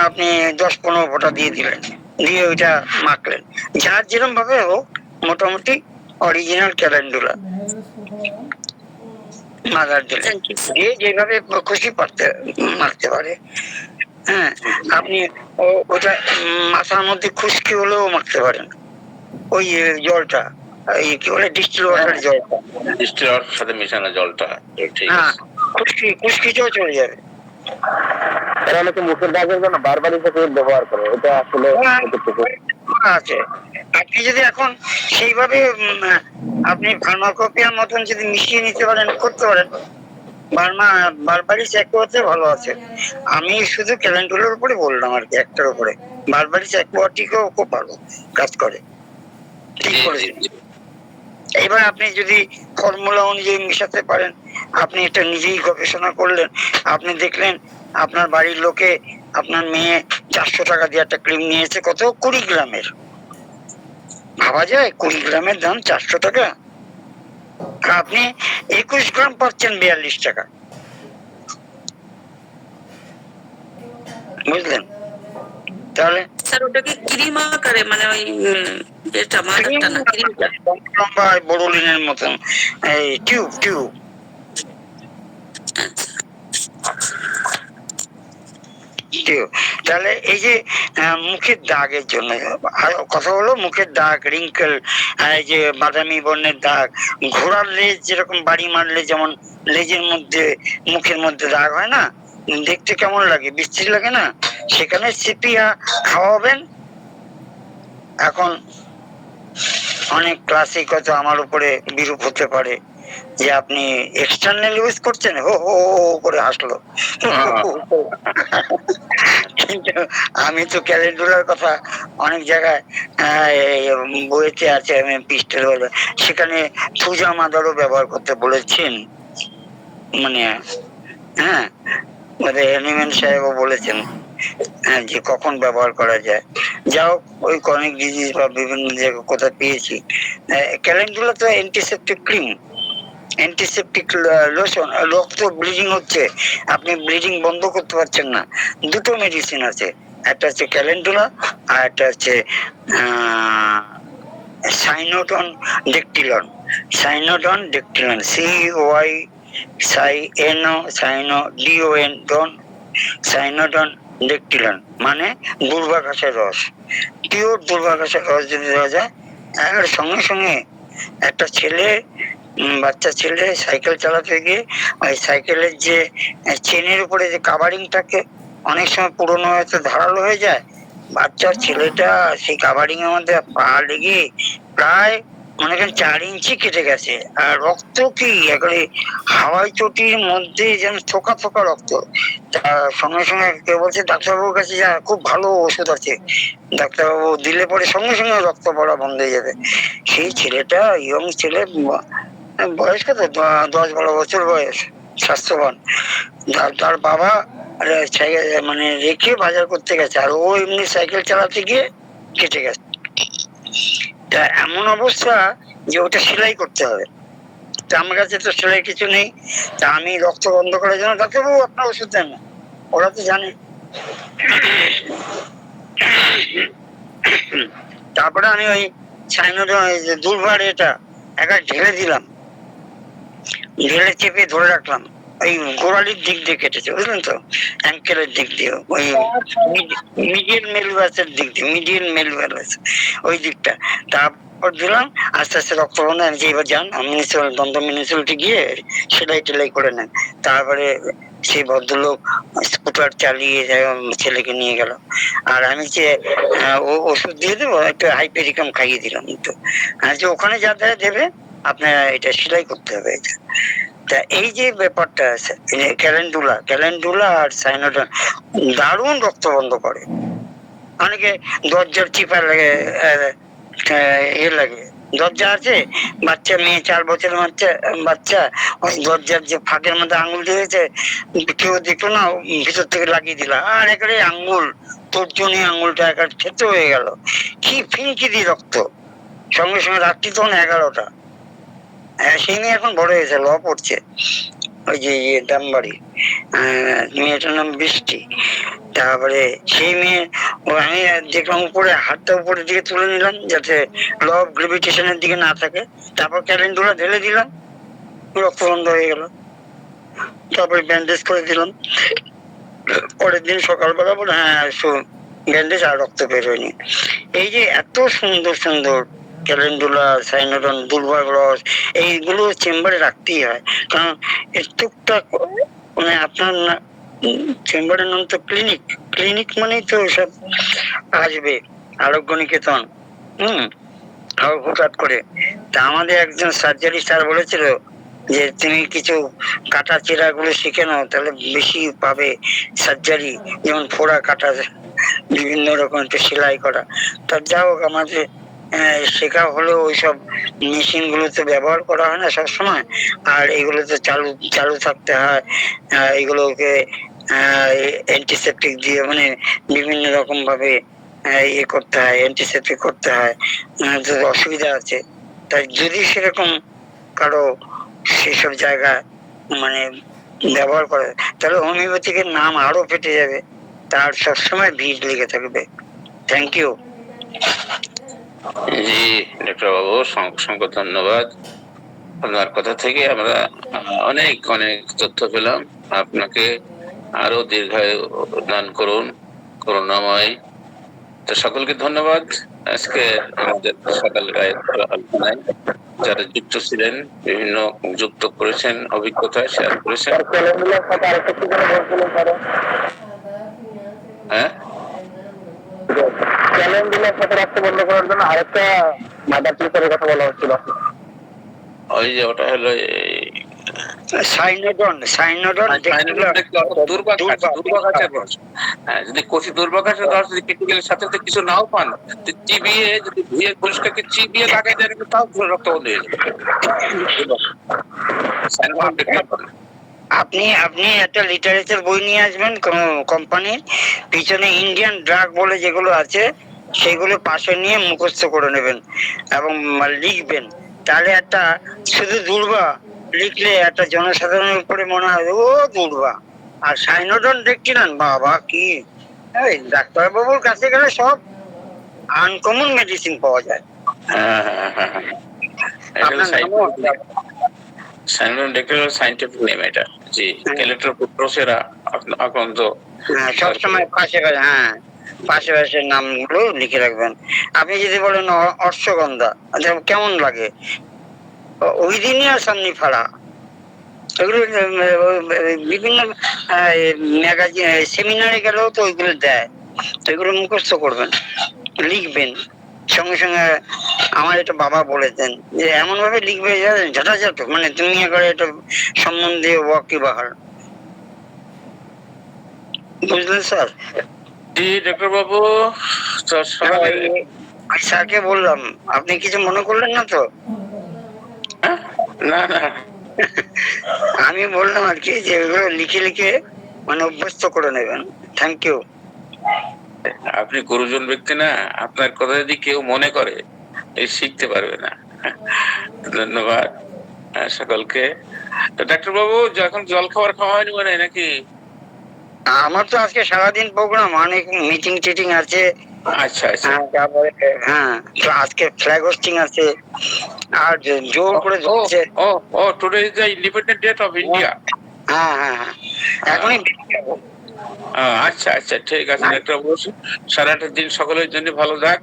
আপনি 10-15 ফোঁটা দিয়ে দিলেন, দিয়ে ওইটা মাখলেন। যার যেরকম ভাবে হোক, মোটামুটি অরিজিনাল ক্যালেন্ডুলা মাদার দিলে দিয়ে যেভাবে খুশি মাখতে পারে। হ্যাঁ, আপনি ওটা মাথার মধ্যে খুশকি হলেও মাখতে পারেন, ওই জলটা, এই কি বলে ডিস্টিল ওয়াটার জলটা, ডিস্টিল ওয়াটার সাথে মেশানো জলটা, ঠিক হ্যাঁ, আছে। খুশকিটাও চলে যাবে। এরা অনেকে মুখের দাগের জন্য বারবার হিসেবে ব্যবহার করে, এটা আসলে আছে। আপনি যদি এখন সেইভাবে আপনি ফার্মাকপিয়ার মতন যদি মিশিয়ে নিতে পারেন, করতে পারেন, বারবারি চ্যাকোয়াতে ভালো আছে। আমি শুধু ক্যালেন্ডুলার উপরে বললাম আর কি, একটার উপরে। বারবারি চ্যাকোয়াটিকেও খুব ভালো কাজ করে, ঠিক করেছে। এবার আপনি যদি ফর্মুলা অনুযায়ী মিশাতে পারেন, আপনি এটা নিজেই গবেষণা করলেন, আপনি দেখলেন আপনার বাড়ির লোকে, আপনার মেয়ে 400 টাকা দিয়ে একটা ক্রিম নিয়েছে, কত 20 গ্রামের। ভাবা যায় 20 গ্রামের দাম 400 টাকা, আপনি 21 গ্রাম পাচ্ছেন 42 টাকা, বুঝলেন? তাহলে স্যার ওটা কি ক্রিম আকারে, মানে ওই এটা মাদারটা না ক্রিমটা? লম্বা বড়লিনের মতন এই টিউব। তাহলে এই যে মুখের দাগের জন্য কথা হলো, মুখের দাগ, রিঙ্কেল, এই যে বাদামি বর্ণের দাগ, ঘোড়ার লেজ যেরকম বাড়ি মারলে যেমন লেজের মধ্যে মুখের মধ্যে দাগ হয় না, দেখতে কেমন লাগে, বিশ্রী লাগে না, সেখানে সিপিয়া খাওয়াবেন। এখন অনেক ক্লাসিক হয়তো আমার উপরে বিরূপ হতে পারে, যে আপনি এক্সটার্নাল ইউজ করছেন, হো হো হো করে হাসলো। কিন্তু আমি তো ক্যালেন্ডুলার কথা অনেক জায়গায় বইতে আছে, আমি পিস্টেল বলে সেখানে পূজা মাদারও ব্যবহার করতে বলেছেন, মানে হ্যাঁ, মানে অ্যানিম্যান সাহেবও বলেছেন যে কখন ব্যবহার করা যায়। যা হোক, ওই ক্রনিক ডিজিজ বা বিভিন্ন জায়গায় কোথায় পেয়েছি। ক্যালেন্ডুলা তো অ্যান্টিসেপটিক ক্রিম, অ্যান্টিসেপটিক লোশন। রক্ত ব্লিডিং হচ্ছে, আপনি ব্লিডিং বন্ধ করতে পারছেন না, দুটো মেডিসিন আছে, একটা হচ্ছে ক্যালেন্ডুলা আর একটা হচ্ছে সাইনোডন ডেকটিলন। সাইনোডন ডেকটিলন, CY সাইনোডিওন ডন, সাইনোডন ডেকটিলন মানে দুর্বা ঘাসের রস, পিওর দুর্বা ঘাসের রস যদি দেওয়া যায়, আর সঙ্গে সঙ্গে একটা ছেলে, বাচ্চা ছেলে সাইকেল চালাতে গিয়ে ওই সাইকেলের যে চেনের উপরে যে কাভারিং থাকে, অনেক সময় পুরোনো হয়তো ধারালো হয়ে যায়, বাচ্চার ছেলেটা সেই কাভারিং এর মধ্যে পা লেগে প্রায় মনে করেন 4 ইঞ্চি কেটে গেছে, আর রক্ত কি একেবারে হাওয়াই চটির মধ্যে যেন থোকা থোকা রক্ত। সঙ্গে সঙ্গে কেউ বলছে ডাক্তারবাবুর কাছে যা, খুব ভালো ওষুধ আছে, ডাক্তারবাবু দিলে পরে সঙ্গে সঙ্গে রক্ত পড়া বন্ধ হয়ে যাবে। সেই ছেলেটা ইয়ং ছেলে, বয়স কত, 10-12 বছর বয়স, স্বাস্থ্যবান, তার বাবা মানে রেখে বাজার করতে গেছে, আর ও এমনি সাইকেল চালাতে গিয়ে কেটে গেছে। তা এমন অবস্থা যে ওটা সেলাই করতে হবে, তা আমার কাছে তো সেলাই কিছু নেই, তা আমি রক্ত বন্ধ করার জন্য ডাক্তারবাবু আপনার ওষুধ দেন না, ওরা তো জানে। তারপরে আমি ওই সাইনোডন দুর্বার এটা একটা ঢেলে দিলাম, ঢেলে চেপে ধরে রাখলাম, ওই গোড়ালির দিক দিয়ে কেটেছে, বুঝলেন তো, অ্যাঙ্কেলের দিক দিয়ে, ওই মিডিয়াল মেলভাসের দিক দিয়ে, মিডিয়াল মেলভাস ওই দিকটা। তারপর দিলাম, আস্তে আস্তে রক্ত বন্ধ। আমি যে এবার যান দন্ত মিউনিসিপ্যালিটি গিয়ে সেলাই টেলাই করে নেন। তারপরে সেই ভদ্রলোক স্কুটার চালিয়ে ছেলেকে নিয়ে গেল, আর আমি যে ওষুধ দিয়ে দেবো, একটু হাইপেরিকাম খাইয়ে দিলাম, তো যে ওখানে যা দেবে আপনার এটা সেলাই করতে হবে এটা। তা এই যে ব্যাপারটা আছে, ক্যালেন্ডুলা আর সাইনোডন দারুণ রক্ত বন্ধ করে। অনেকে দরজার চিপা লাগে, লাগে, দরজা আছে, বাচ্চা মেয়ে 4 বছরের বাচ্চা, ওই দরজার যে ফাঁকের মধ্যে আঙুল দিয়েছে, কেউ দেখলো না, ভিতর থেকে লাগিয়ে দিল, আর একেবারে আঙুল, তর্জনী আঙুলটা একেবারে থেতো হয়ে গেল, কি ফিনকিরি রক্ত। সঙ্গে সঙ্গে রাত্রি তখন 11টা। সেই মেয়ে এখন বড় হয়েছে, ল পড়ছে, ওই যে দামবাড়ি, মেয়েটার নাম বৃষ্টি। তারপরে সেই মেয়ে, আমি দেখলাম উপরে হাতটা উপরের দিকে তুলে নিলাম যাতে ল অফ গ্রেভিটেশনের দিকে না থাকে, তারপর ক্যালেন্ডুলা ঢেলে দিলাম, রক্ত বন্ধ হয়ে গেল। তারপরে ব্যান্ডেজ করে দিলাম, পরের দিন সকালবেলা বলে হ্যাঁ ব্যান্ডেজ, আর রক্ত বের হয়নি। এই যে এত সুন্দর সুন্দর ক্যালেন্ডুলা, সাইনোডন, দুর্বার রস, এইগুলো চেম্বারে রাখতেই হয়, কারণ টুকটাক মানে আপনার চেম্বারের নাম তো ক্লিনিক মানেই তো সব আসবে, আরোগ্য নিকেতন, হুটহাট করে। তা আমাদের একজন সার্জারি স্যার বলেছিল যে তুমি কিছু কাটা চেরা গুলো শিখে নাও, তাহলে বেশি পাবে সার্জারি, যেমন ফোড়া কাটা, বিভিন্ন রকম একটু সেলাই করা। তা যা হোক, আমাদের শেখা হলেও ওইসব মেশিন গুলো তো ব্যবহার করা হয় না সবসময়, আর এগুলো তো চালু থাকতে হয়, এগুলোকে অ্যান্টিসেপটিক দিয়ে মানে বিভিন্ন রকম ভাবে ইয়ে করতে হয়, অ্যান্টিসেপটিক করতে হয়, অসুবিধা আছে। তাই যদি সেরকম কারো সেসব জায়গা মানে ব্যবহার করে, তাহলে হোমিওপ্যাথিকের নাম আরো ফেটে যাবে, তার সবসময় ভিড় লেগে থাকবে। Thank you. জি ডাক্তার বাবু, অসংখ্য ধন্যবাদ। আপনার কথা থেকে আমরা অনেক তথ্য পেলাম। আপনাকে আরো দীর্ঘায়ু দান করুন, করুণাময়। তো সকলকে ধন্যবাদ। আজকে আমাদের সকালকার আলোচনায় যারা যুক্ত ছিলেন, বিভিন্ন যুক্ত করেছেন, অভিজ্ঞতা শেয়ার করেছেন। হ্যাঁ, ক্যালেন্ডুলার সাথে রক্ত বন্ধ করার জন্য আরেকটা মাদার টিউসারের কথা বলা হচ্ছিল। ওই যে ওটা হলো সাইনোডন দুর্বা গাছের রস। হ্যাঁ, যদি কচি দুর্বা গাছের রস যদি কেটে গেলে সাথে সাথে কিছু নাও পান, তো চিবিয়ে যদি ধুয়ে পরিষ্কারকে চিবিয়ে লাগাই দেন, তাও রক্ত বন্ধ হয়ে যাবে। সাইনোডন দেখতে পারেন। আপনি আপনি একটা লিটারেচার বই নিয়ে আসবেন কোন কোম্পানির, পিছনে ইন্ডিয়ান ড্রাগ বলে যেগুলো আছে সেগুলো পাশে নিয়ে মুখস্থ করে নেবেন এবং লিখবেন। তাহলে একটা শুধু দুর্বা লিখলে একটা জনসাধারণের উপরে মনে হয় ও দুর্বা। আর সাইনোডন দেখছিলেন বাবা কি, এই ডাক্তারবাবুর কাছে গেলে সব আনকমন মেডিসিন পাওয়া যায়। আপনার নামও সাইনোডন দেখতে সাইন্টিফিক নেম এটা। জি, ক্যালেটোপ্রোসেরা আক্রান্ত। সবসময় পাশে পাশে নামগুলো লিখে রাখবেন। আপনি যদি বলেন অশ্বগন্ধা, আচ্ছা কেমন লাগে, উইদিনিয়া সামনিফাড়া, এগুলো বিভিন্ন ম্যাগাজিন সেমিনারে গেলেও তো ওইগুলো দেয়, তো এগুলো মুখস্থ করবেন, লিখবেন সঙ্গে সঙ্গে। আমার এটা বাবা বলেছেন যে এমন ভাবে লিখবে ঝাঁটাঝাট, মানে তুমি একবার এটা সম্বন্ধে ওয়াকিবহাল। বুঝলেন স্যার? জি ডাক্তার বাবু, ওই স্যারকে বললাম, আপনি কিছু মনে করলেন না তো? না না, আমি বললাম আর কি যে এগুলো লিখে লিখে মানে অভ্যস্ত করে নেবেন। Thank you. আপনি গুরুজন ব্যক্তি না, আপনার কথা যদি কেউ মনে করে এই শিখতে পারবে না। ধন্যবাদ সকলকে। তো ডাক্তার বাবু, যখন জল খাবার খাওয়া হয়নি মানে নাকি? আমার তো আজকে সারাদিন প্রোগ্রাম, অনেক মিটিং টিটিং আছে। আচ্ছা আচ্ছা। তারপরে আজকে ফ্ল্যাগ হোস্টিং আছে, আর জোর করে ধরছে। ও today is the independent date of India. হ্যাঁ, এখনই যাবো। আচ্ছা আচ্ছা, ঠিক আছে ডাক্তার বাবু, সারাটা দিন সকলের জন্য ভালো যাক,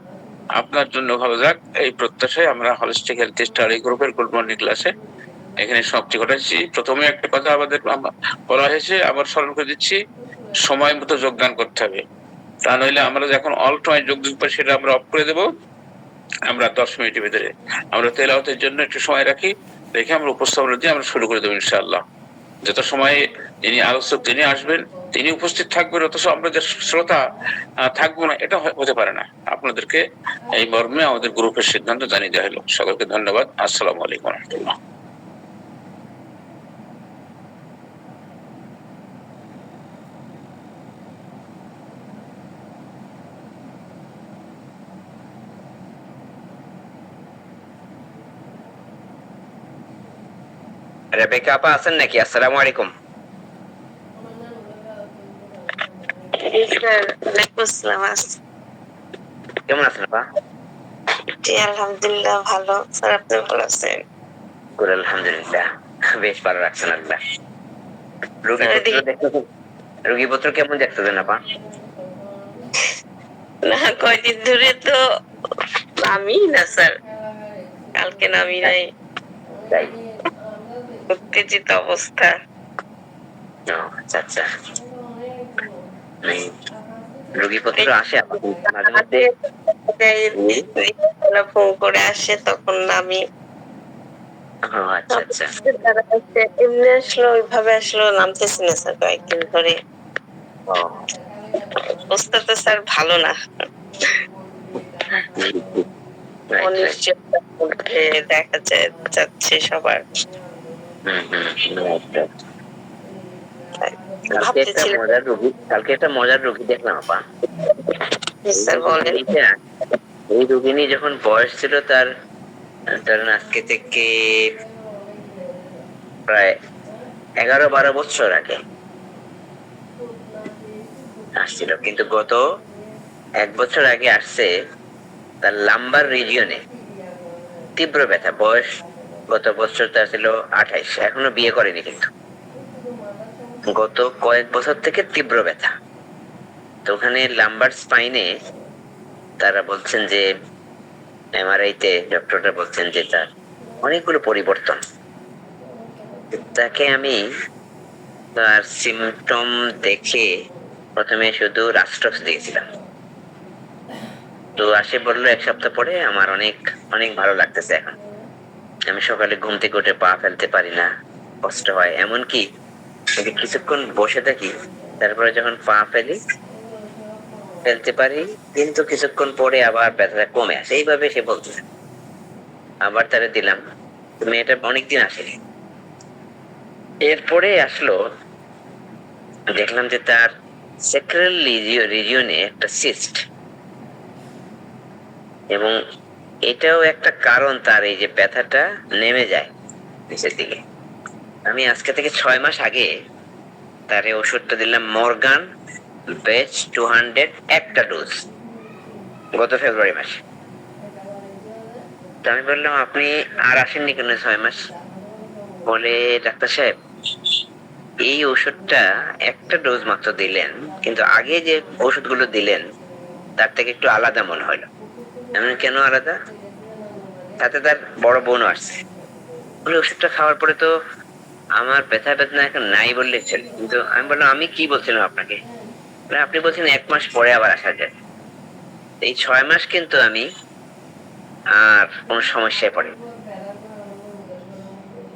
আপনার জন্য ভালো যাক, এই প্রত্যাশায় আমরা হলিস্টিক হেলথ স্টাডি গ্রুপের গুড মর্নিং ক্লাসে এখানে সমাপ্তি ঘটাচ্ছি। প্রথমে একটা কথা আমাদের বলা হয়েছে, আবার স্মরণ করে দিচ্ছি, সময় মতো যোগদান করতে হবে, তা নইলে আমরা যখন অল টাইম যোগ দিতে পারি সেটা আমরা অফ করে দেবো। আমরা 10 মিনিটের ভিতরে আমরা তেলাওয়াতের জন্য একটু সময় রাখি, রেখে আমরা উপস্থাপনা দিয়ে আমরা শুরু করে দেবো ইনশাআল্লাহ। যত সময়ে যিনি আলোচক তিনি আসবেন, তিনি উপস্থিত থাকবেন, অথচ আমরা যে শ্রোতা থাকবো না, এটা হতে পারে না। আপনাদেরকে এই মর্মে আমাদের গ্রুপের সিদ্ধান্ত জানিয়ে দেওয়া হলো। সকলকে ধন্যবাদ। আসসালামু আলাইকুম ওয়া রাহমাতুল্লাহ। রেবেকা আপা আছেন নাকি? আসসালামু আলাইকুম। কেমন আছেন আপা? আলহামদুলিল্লাহ ভালো স্যার, আপনি ভালো আছেন? আলহামদুলিল্লাহ, বেশ ভালো রাখছেন আল্লাহ। রোগীপত্র কেমন দেখতেছেন আপা? না, কয়দিন ধরে তো নামি না স্যার, কালকে নামি নাই, উত্তেজিত অবস্থা। আচ্ছা আচ্ছা, রোগীপত্র আসে মাঝে মধ্যে ফোন করে আসে, তখন নামি। আচ্ছা আচ্ছা, এমনি আসলো, ওইভাবে আসলো, নামতেছি না স্যার কয়েকদিন ধরে। অবস্থা তো স্যার ভালো না, অনিশ্চয়তার মধ্যে দেখা যাচ্ছে সবার। কালকে একটা মজার রোগী দেখলাম আপা। স্যার বলেন। এই রোগিনী যখন বয়স ছিল তার ধরেন আজকে থেকে প্রায় 11-12 বছর আগে আসছিল, কিন্তু গত 1 বছর আগে আসছে। তার লাম্বার রিজিয়নে তীব্র ব্যথা, বয়স গত বছর তার ছিল 28, এখনো বিয়ে করেনি, কিন্তু গত কয়েক বছর থেকে তীব্র ব্যথা। তো ওখানে লাম্বার স্পাইনে তারা বলছেন যে এমআরআই তে ডক্টররা বলছেন যে তার অনেকগুলো পরিবর্তন। তাকে আমি তার সিমটম দেখে প্রথমে শুধু রাস্টক্স দিয়েছিলাম, তো আসে বললো 1 সপ্তাহ পরে আমার অনেক অনেক ভালো লাগতেছে এখন। আমি সকালে ঘুম থেকে উঠে পা ফেলতে পারি না, কষ্ট হয়। এমনকি যদি কিছুক্ষণ বসে থাকি, তারপরে যখন পা ফেলতে পারি, কিন্তু কিছুক্ষণ পরে আবার ব্যথাটা কমে আসে। এইভাবে সে বলতেছে। আবার তারা দিলাম, মেয়েটা অনেকদিন আসেনি। এরপরে আসলো, দেখলাম যে তার সেক্রাল রিজিয়নে একটা সিস্ট, এবং এটাও একটা কারণ তার এই যে ব্যথাটা নেমে যায় নিচের দিকে। আমি আজকে থেকে 6 মাস আগে তার এই ওষুধটা দিলাম, মর্গান বেচ 200, একটা ডোজ, গত ফেব্রুয়ারি মাসে। তো আমি বললাম, আপনি আর আসেননি কেন 6 মাস? বলে, ডাক্তার সাহেব, এই ওষুধটা একটা ডোজ মাত্র দিলেন, কিন্তু আগে যে ওষুধগুলো দিলেন তার থেকে একটু আলাদা মনে হলো। এমন কেন আলাদা? তাতে তার বড় বোনও আসছে। বলে, ওষুধটা খাওয়ার পরে তো আমার ব্যথা বেদনা এখন নাই বললেই চলে। কিন্তু আমি বললাম, আমি কি বলছিলাম আপনাকে? বলে, আপনি বলছেন 1 মাস পরে আবার আসা যায়। এই 6 মাস কিন্তু আমি আর কোন সমস্যায় পড়ি।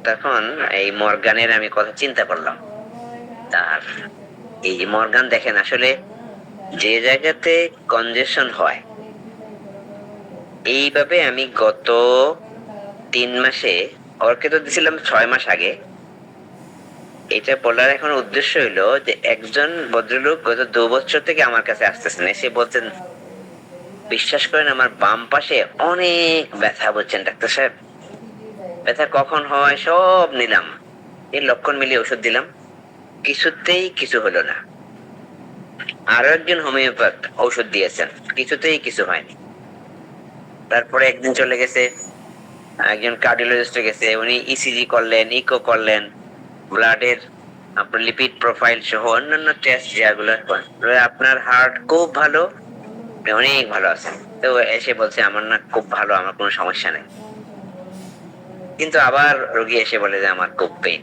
তখন এই মর্গানের আমি কথা চিন্তা করলাম। তার এই যে মর্গান, দেখেন আসলে যে জায়গাতে কনজেশন হয়, এইভাবে আমি গত 3 মাসে, ওরকে তো দিছিলাম 6 মাস আগে। এটা বলার এখন উদ্দেশ্য হইলো যে একজন ভদ্রলোক গত 2 বছর থেকে আমার কাছে আসতেছেন, এসে বলছেন, বিশ্বাস করেন আমার বাম পাশে অনেক ব্যথা, বলছেন ডাক্তার সাহেব, ব্যথা কখন হয় সব নিলাম, এই লক্ষণ মিলিয়ে ওষুধ দিলাম, কিছুতেই কিছু হলো না। আরো একজন হোমিওপ্যাথ ঔষধ দিয়েছেন, কিছুতেই কিছু হয়নি। তারপরে একদিন চলে গেছে, একজন কার্ডিওলজিস্ট গেছে, উনি ইসিজি করলেন, ইকো করলেন, ব্লাডের আপনার লিপিড প্রোফাইল সহ অন্যান্য টেস্ট যেগুলো, আপনার হার্ট খুব ভালো, অনেক ভালো আছে। তো এসে বলছে, আমার না খুব ভালো, আমার কোনো সমস্যা নেই। কিন্তু আবার রোগী এসে বলে যে আমার খুব পেইন।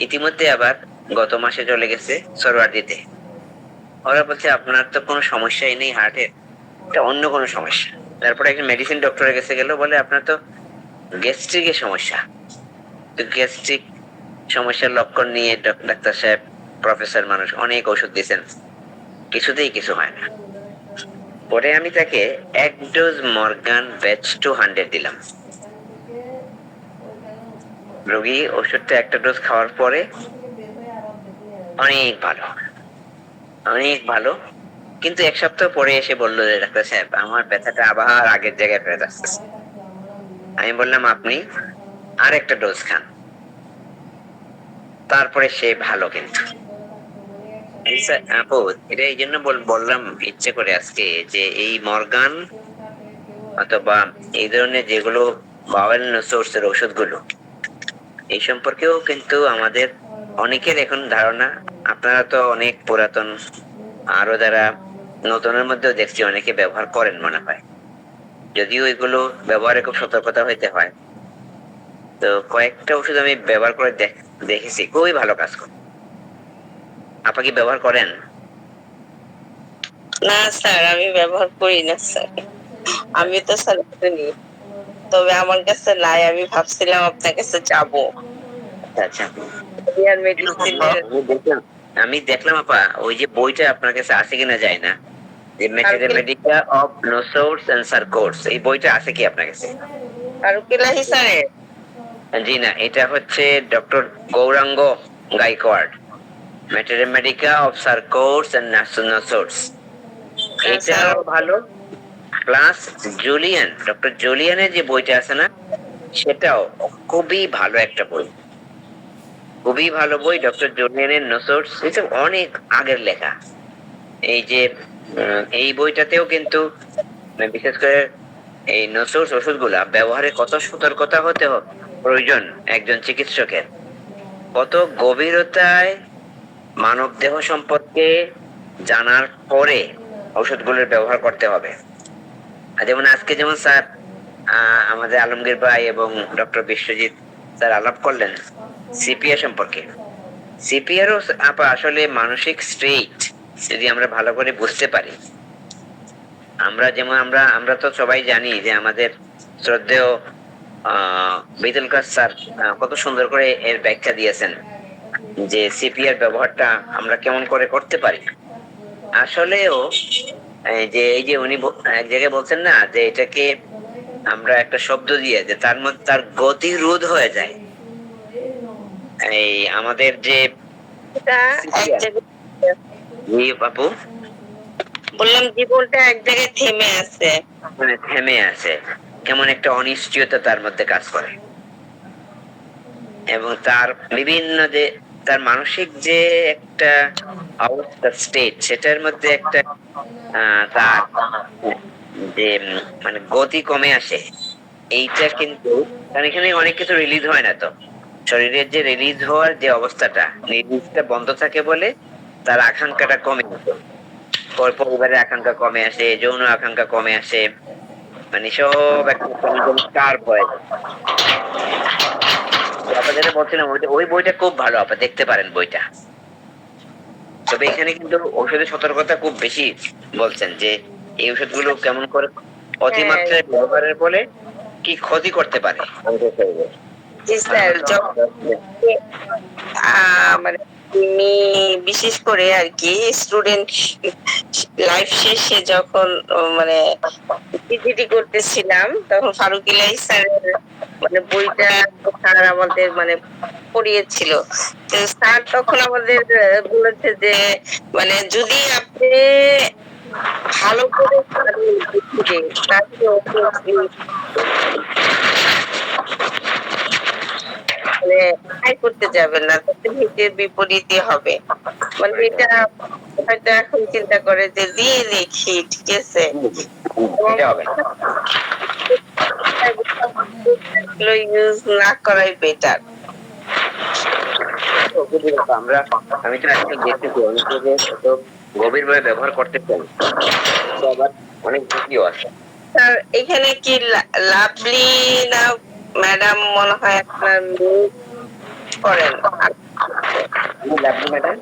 ইতিমধ্যে আবার গত মাসে চলে গেছে সরওয়ার দিতে, ওরা বলছে আপনার তো কোনো সমস্যাই নেই হার্টের, এটা অন্য কোনো সমস্যা। তারপরে একজন মেডিসিন ডক্টরের কাছে গেল, বলে আপনার তো গ্যাস্ট্রিকের সমস্যা। তো গ্যাস্ট্রিক সমস্যার লক্ষণ নিয়ে ডাক্তার সাহেব প্রফেসর মানুষ অনেক ওষুধ দিয়েছেন, কিছুতেই কিছু হয় না। পরে আমি তাকে 1 ডোজ মর্গান বেচ 200 দিলাম। রোগী ওষুধটা একটা ডোজ খাওয়ার পরে অনেক ভালো, অনেক ভালো। কিন্তু 1 সপ্তাহ পরে এসে বললো যে ডাক্তার সাহেব, আমার ব্যথাটা আবার আগের জায়গায় ফেরত আসতেছে। আমি বললাম, আপনি আর একটা ডোজ খান, তারপরে সে ভালো। কিন্তু আপু, এটা এই জন্য বললাম ইচ্ছে করে আজকে, যে এই মর্গান অথবা এই ধরনের যেগুলো বাওয়েল সোর্সের ওষুধগুলো, এই সম্পর্কেও কিন্তু আমাদের অনেকের এখন ধারণা। আপনারা তো অনেক পুরাতন, আরো যারা নতুনের মধ্যেও দেখছি অনেকে ব্যবহার করেন মনে হয়, যদিও এগুলো ব্যবহারে খুব সতর্কতা হইতে হয়। তো কয়েকটা ওষুধ আমি ব্যবহার করে দেখেছি, খুবই ভালো কাজ করে। আপা কি ব্যবহার করেন? না স্যার, আমি ব্যবহার করি না স্যার। আমি তো স্যার করিনি, তবে আমার কাছে নাই, আমি ভাবছিলাম আপনার কাছে যাবো। আচ্ছা, মেডিসিন আমি দেখলাম আপা, ওই যে বইটা আপনার কাছে আছে কিনা যায় না, যে ম্যাথমেটিকা অফ নোসোর্স এন্ড সার্কোর্স, এই বইটা আছে কি আপনার কাছে? কারুকিলাহি স্যারের? জি না, এটা হচ্ছে doctor Gouranga Gaikwad, mathematica of সার্কোর্স এন্ড নোসোর্স। এটাও ভালো, প্লাস ডক্টর জুলিয়ানের যে বইটা আছে না, সেটাও খুবই ভালো একটা বই, খুবই ভালো বই। ডক্টর জুলিয়ানের নোসোর্স, এটা অনেক আগের লেখা। এই যে এই বইটাতেও কিন্তু বিশেষ করে এই নোসোর্স ওষুধগুলা ব্যবহারে কত সতর্কতা হতে প্রয়োজন একজন চিকিৎসকের, কত গভীরতায় মানব দেহ সম্পর্কে জানার পরে ওষুধগুলোর ব্যবহার করতে হবে। যেমন আজকে যেমন স্যার আমাদের আলমগীর ভাই এবং ডক্টর বিশ্বজিৎ স্যার আলাপ করলেন সিপিআর সম্পর্কে। সিপিআরও আসলে মানসিক স্টেট যদি আমরা ভালো করে বুঝতে পারি, আমরা যেমন আমরা তো সবাই জানি যে আমাদের শ্রদ্ধেয় বিদুলকার স্যার কত সুন্দর করে এর ব্যাখ্যা দিয়েছেন যে সিপিআর ব্যবহারটা আমরা কেমন করে করতে পারি। আসলেও এই যে উনি এক জায়গায় বলছেন না যে এটাকে আমরা একটা শব্দ দিয়ে যে তার মধ্যে তার গতি রোধ হয়ে যায়। এই আমাদের যে এটা এক জায়গায় জি বাপু বললাম জীবনটা এক জায়গায় থেমে আছে। মানে থেমে আছে, কেমন একটা অনিশ্চয়তা তার মধ্যে কাজ করে, এবং তার বিভিন্ন যে তার মানসিক যে একটা অবস্থা স্টেট সেটার মধ্যে একটা তার যে মানে গতি কমে আসে। এইটা কিন্তু কারণ এখানে অনেক কিছু রিলিজ হয় না, তো শরীরের যে রিলিজ হওয়ার যে অবস্থাটা রিলিজটা বন্ধ থাকে বলে তার আকাঙ্ক্ষাটা কমে আসে, পরিবারের আকাঙ্ক্ষা কমে আসে, যৌন আকাঙ্ক্ষা কমে আসে, মানে সব একটা কার্ভ হয়ে যায়। আপা যেটা বলছিলাম ওই বইটা খুব ভালো, আপা দেখতে পারেন বইটা। তবে এখানে কিন্তু ঔষধের সতর্কতা খুব বেশি বলছেন যে এই ওষুধগুলো কেমন করে অতিমাত্রায় ব্যবহারের ফলে কি ক্ষতি করতে পারে আমাদের শরীরে। জি স্যার, মানে আমি বিশেষ করে আর কি স্টুডেন্ট লাইফ শেষে যখন মানে পিজিডি করতেছিলাম তখন ফারুক ইলাহি স্যারের মানে বইটা স্যার আমাদের মানে পড়িয়েছিল। তো স্যার তখন আমাদের বলেছে যে মানে যদি আপনি ভালো করে মানে ট্রাই করতে যাবেন না, তাতে হিতের বিপরীতই হবে। মানে এটা হয়তো এখন চিন্তা করে যে দিয়ে দেখি, ঠিক আছে, এটা হবে ইউজ না করাই বেটার। আমরা আমি তো আজকে দেখতেছি অনেকে যে গভীর ভাবে ব্যবহার করতে চাই, তো আবার অনেক ঝুঁকিও আছে। স্যার এখানে কি লাভলি না ম্যাডাম মনে হয় আপনার মিউট করেন? লাভলি ম্যাডাম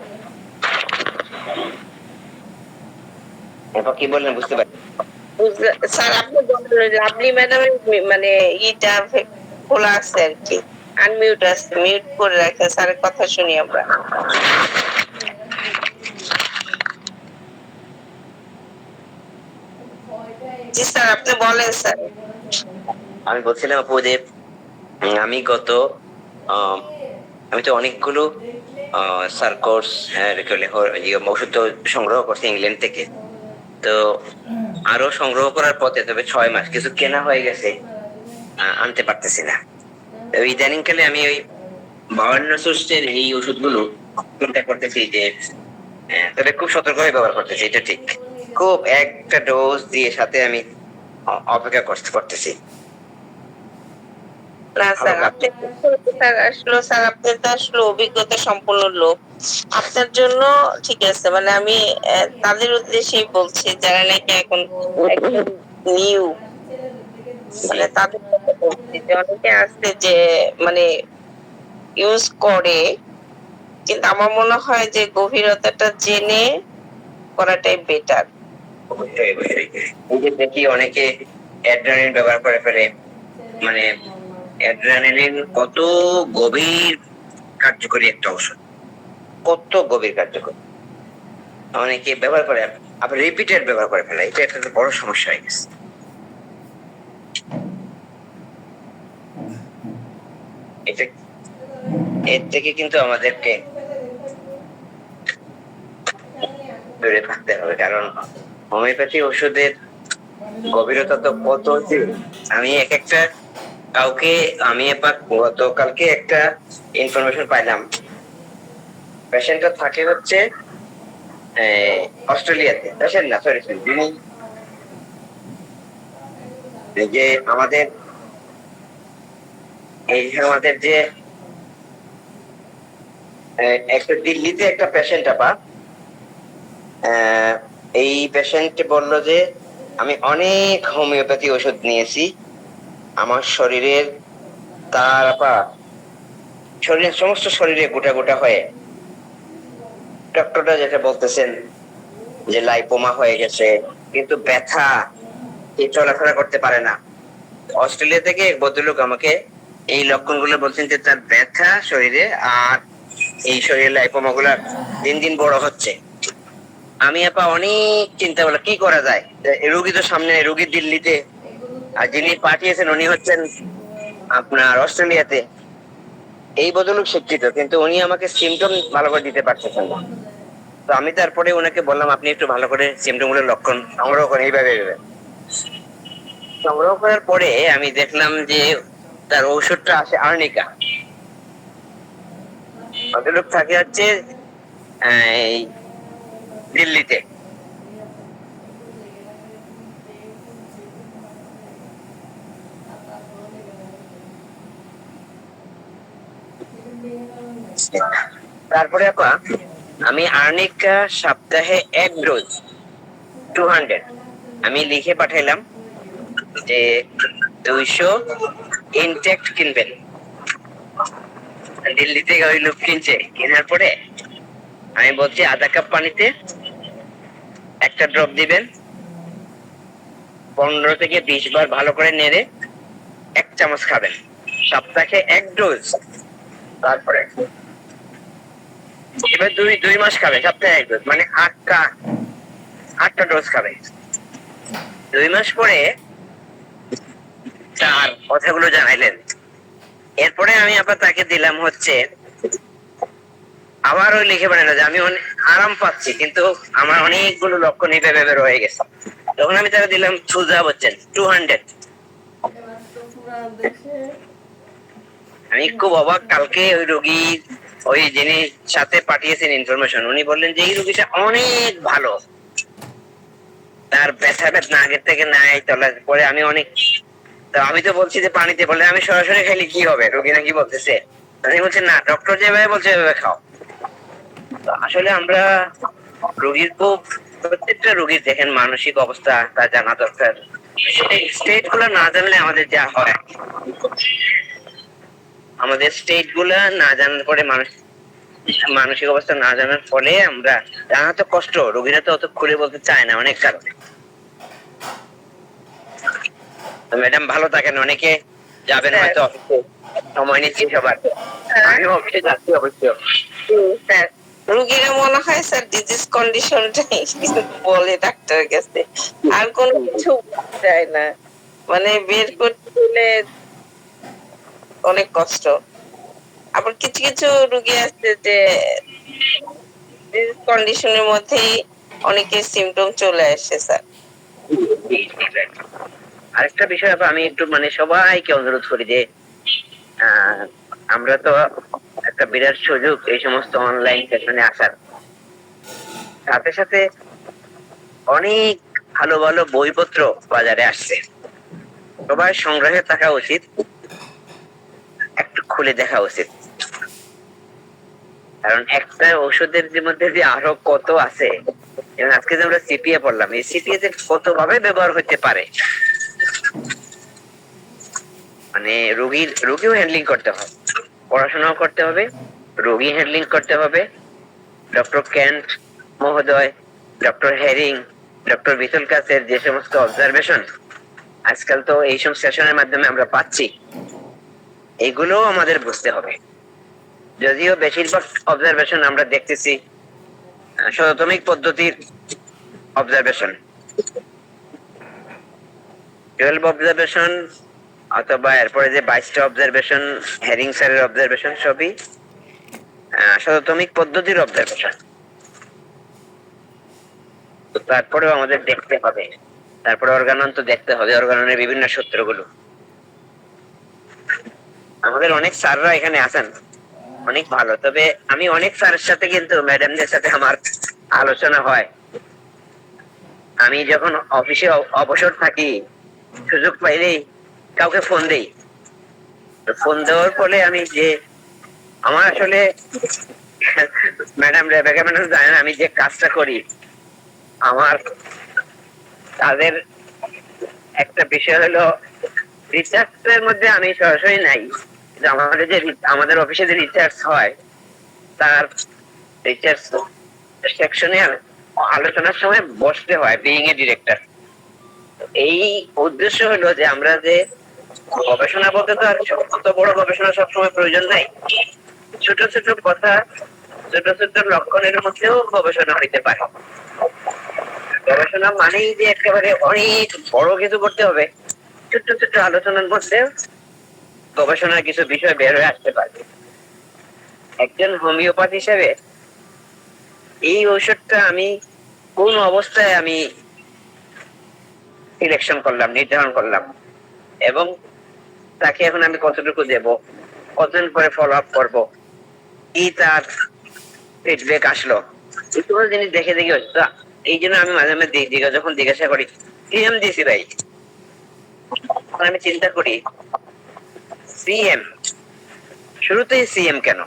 এরপর কি বললেন বুঝতে পারি। স্যার আপনি লাভলি ম্যাডামের মানে ইটা খোলা আছে আর কি, আনমিউট আছে, মিউট করে রাখে, স্যারের কথা শুনি আমরা। জি স্যার আপনি বলেন স্যার। আমি বলছিলাম আপু যে আমি আমি তো অনেকগুলো স্যার কোর্স ওষুধ সংগ্রহ করছি ইংল্যান্ড থেকে, তো আরো সংগ্রহ করার পথে, তবে 6 মাস কিছু কেনা হয়ে গেছে, আনতে পারতেছি না। ইদানিং কালে আমি ওই 52 সুস্থের এই ওষুধগুলো চিন্তা করতেছি যে তবে খুব সতর্কভাবে ব্যবহার করতেছি, এটা ঠিক। খুব একটা ডোজ দিয়ে সাথে আমি অপেক্ষা করতেছি। না স্যার আপনি স্যার আপনি তো আসলে অভিজ্ঞতা সম্পন্ন লোক, আপনার জন্য ঠিক আছে। মানে আমি তাদের উদ্দেশ্যেই বলছি যারা নাকি এখন একদম নিউ, মানে তাদের কথা বলছি যে অনেকে আছে যে মানে ইউজ করে, কিন্তু আমার মনে হয় যে গভীরতাটা জেনে করাটাই বেটার। অবশ্যই অবশ্যই এই যে দেখি অনেকে অ্যাড্রেনালিন ব্যবহার করে ফেলে, মানে অ্যাড্রেনালিন কত গভীর কার্যকরী একটা ঔষধ, কত গভীর কার্যকরী, অনেকে ব্যবহার করে আবার রিপিটেড ব্যবহার করে ফেলে, এটা একটা বড় সমস্যা হয়ে গেছে। এটা এর থেকে কিন্তু আমাদেরকে দূরে থাকতে হবে, কারণ হোমিওপ্যাথি ওষুধের গভীরতা তো কত যে আমি আমি গতকালকে একটা ইনফরমেশন পাইলাম, পেশেন্টটা থাকে হচ্ছে অস্ট্রেলিয়াতে, পেশেন্ট না সরি যিনি যে আমাদের যে একটা দিল্লিতে একটা পেশেন্ট আপা, এই পেশেন্ট বলল যে আমি অনেক হোমিওপ্যাথি ওষুধ নিয়েছি, আমার শরীরের তার আপা শরীরের সমস্ত শরীরে গোটা গোটা হয়ে, ডক্টররা যেটা বলতেছেন যে লাইপোমা হয়ে গেছে, কিন্তু ব্যথা, এই চলাফেরা করতে পারে না, অস্ট্রেলিয়া থেকে এক ভদ্রলোক আমাকে এই লক্ষণগুলো বলছেন যে তার ব্যথা শরীরে আর এই শরীরে লাইপোমা গুলা দিন দিন বড় হচ্ছে। আমি আপা অনেক চিন্তা করলাম কি করা যায়। রোগী তো সামনে, রোগী দিল্লিতে, আর যিনি পাঠিয়েছেন উনি হচ্ছেন আপনার অস্ট্রেলিয়াতে। এই ভদ্রলোক শিক্ষিত, কিন্তু উনি আমাকে সিমটম ভালো করে দিতে পারতেছেন না। তো আমি তারপরে ওনাকে বললাম আপনি একটু ভালো করে সিমটম গুলোর লক্ষণ সংগ্রহ করেন, এইভাবে সংগ্রহ করার পরে আমি দেখলাম যে তার ঔষধটা আসে আর্নিকা। ভদ্রলোক থাকে হচ্ছে এই দিল্লিতে। তারপরে আপা আমি আর্নিকা সপ্তাহে 1 ডোজ 200 আমি লিখে পাঠাইলাম যে 200 ইনটেক্ট কিনবেন। দিল্লি থেকে ওই লোক কিনছে, কেনার পরে আমি বলছি আধা কাপ পানিতে একটা ড্রপ দিবেন, 15 থেকে 20 বার ভালো করে নেড়ে 1 চামচ খাবেন, সপ্তাহে 1 ডোজ। তারপরে এবার 2 মাস খাবে, সপ্তাহে 1 ডোজ, মানে 8টা ডোজ খাবে। 2 মাস পরে তার কথাগুলো জানাইলেন। এরপরে আমি আবার তাকে দিলাম হচ্ছে আবার ওই লিখে বানানো যে আমি আরাম পাচ্ছি, কিন্তু আমার অনেকগুলো লক্ষণ এইভাবে রয়ে গেছে। তখন আমি তাকে দিলাম সুজা বলছেন 200। আমি খুব অবাক, কালকে ওই রোগী, ওই যিনি সাথে পাঠিয়েছেন ইনফরমেশন, উনি বললেন যে এই রোগীটা অনেক ভালো, তার ব্যথা না আগের থেকে নাই। পরে আমি আমি তো বলছি যে পানিতে, বলে আমি সরাসরি খাইলে কি হবে, রোগী নাকি বলতেছে। আমি বলছি না, ডক্টর যেভাবে বলছে এভাবে খাও। তো আসলে আমরা রোগীর প্রত্যেকটা রোগীর দেখেন মানসিক অবস্থা তা জানা দরকার। স্টেট গুলো না জানলে আমাদের যা হয়, আমাদের স্টেট গুলা না জানার পরে মানসিক অবস্থা না জানার ফলে আমরা জানা তো কষ্ট, রোগীরা তো অত খুলে বলতে চায় না অনেক কারণে। ম্যাডাম ভালো থাকেন, অনেকে যাবেন হয়তো অফিসে, সময় নিচ্ছি সবার, আমি অফিসে যাচ্ছি অবশ্য। স্যার রুগীরা মনে হয় স্যার ডিজিজ কন্ডিশনটাই বলে ডাক্তারের কাছে, আর কোনো কিছু যায় না, মানে বের করতে হলে অনেক কষ্ট। আবার কিছু কিছু রুগী আছে যে ডিজিজ কন্ডিশনের মধ্যেই অনেকের সিমটম চলে আসে স্যার। আরেকটা বিষয় আমি একটু সবাইকে অনুরোধ করি যে আমরা তো একটা বিরাট সুযোগ এই সমস্ত অনলাইন সেশনে আসার, সাথে সাথে অনেক ভালো ভালো বইপত্র বাজারে আসছে, সবাই সংগ্রহে থাকা উচিত, একটু খুলে দেখা উচিত। কারণ একটা ওষুধের মধ্যে যে আরো কত আছে, আজকে যে আমরা সিপিএ পড়লাম, এই সিপিএ যে কত ভাবে ব্যবহার হতে পারে, রোগীও হ্যান্ডলিং করতে হবে, পড়াশোনাও করতে হবে, রোগী হ্যান্ডলিং করতে হবে। ডক্টর কেন্ট মহোদয়, ডক্টর হেরিং, ডক্টর বিথল কাসের যে সমস্ত অবজারভেশন আজকাল তো এইসব সেশনের মাধ্যমে আমরা পাচ্ছি, এগুলো আমাদের বুঝতে হবে। যদিও বেশিরভাগ অবজারভেশন আমরা দেখতেছি শততমিক পদ্ধতির অবজারভেশন, 12 অবজারভেশন, অথবা এরপরে যে 22টা অবজারভেশন হেরিং স্যারের অবজারভেশন, সবই শততমিক পদ্ধতির অবজারভেশন। তো তারপরেও আমাদের দেখতে হবে, তারপরে অর্গানন তো দেখতে হবে, অর্গাননের বিভিন্ন সূত্রগুলো। আমাদের অনেক স্যাররা এখানে আছেন, অনেক ভালো, তবে আমি অনেক স্যারের সাথে কিন্তু ম্যাডামদের সাথে আমার আলোচনা হয়। আমি যখন অফিসে অবসর থাকি, সুযোগ পাইলেই কাউকে ফোন দেই। ফোন দেওয়ার ফলে আমি যে আমার আসলে ম্যাডাম রেবেকা ম্যাডাম জানেন আমি যে কাজটা করি, আমার তাদের একটা বিষয় হলো রিসার্চের মধ্যে আমি সরাসরি নাই, কিন্তু আমাদের অফিসে যে রিসার্চ হয় তার রিসার্চ সেকশনে আলোচনার সময় বসতে হয়, বিইং এ ডিরেক্টর। এই উদ্দেশ্য হলো যে আমরা যে গবেষণা বলতে তো আর অত বড় গবেষণা সবসময় প্রয়োজন নাই। ছোট ছোট কথা, ছোট ছোট লক্ষণের মধ্যেও গবেষণা হইতে পারে। গবেষণা মানেই যে একেবারে অনেক বড় কিছু করতে হবে, ছোট ছোট আলোচনার মধ্যে গবেষণার কিছু বিষয় বের হয়ে আসতে পারে। একজন হোমিওপ্যাথ হিসেবে এই ঔষধটা আমি কোন অবস্থায় আমি সিলেকশন করলাম, নির্ধারণ করলাম, এবং তাকে এখন আমি কতটুকু দেব, কতদিন পরে ফলো আপ করবো, কি তার ফিডব্যাক আসলো, এই সমস্ত জিনিস দেখে দেখে হচ্ছে। তো এই জন্য আমি মাঝে মাঝে যখন জিজ্ঞাসা করি সিএম দিছি ভাই, তখন আমি চিন্তা করি সিএম শুরুতেই সিএম কেন?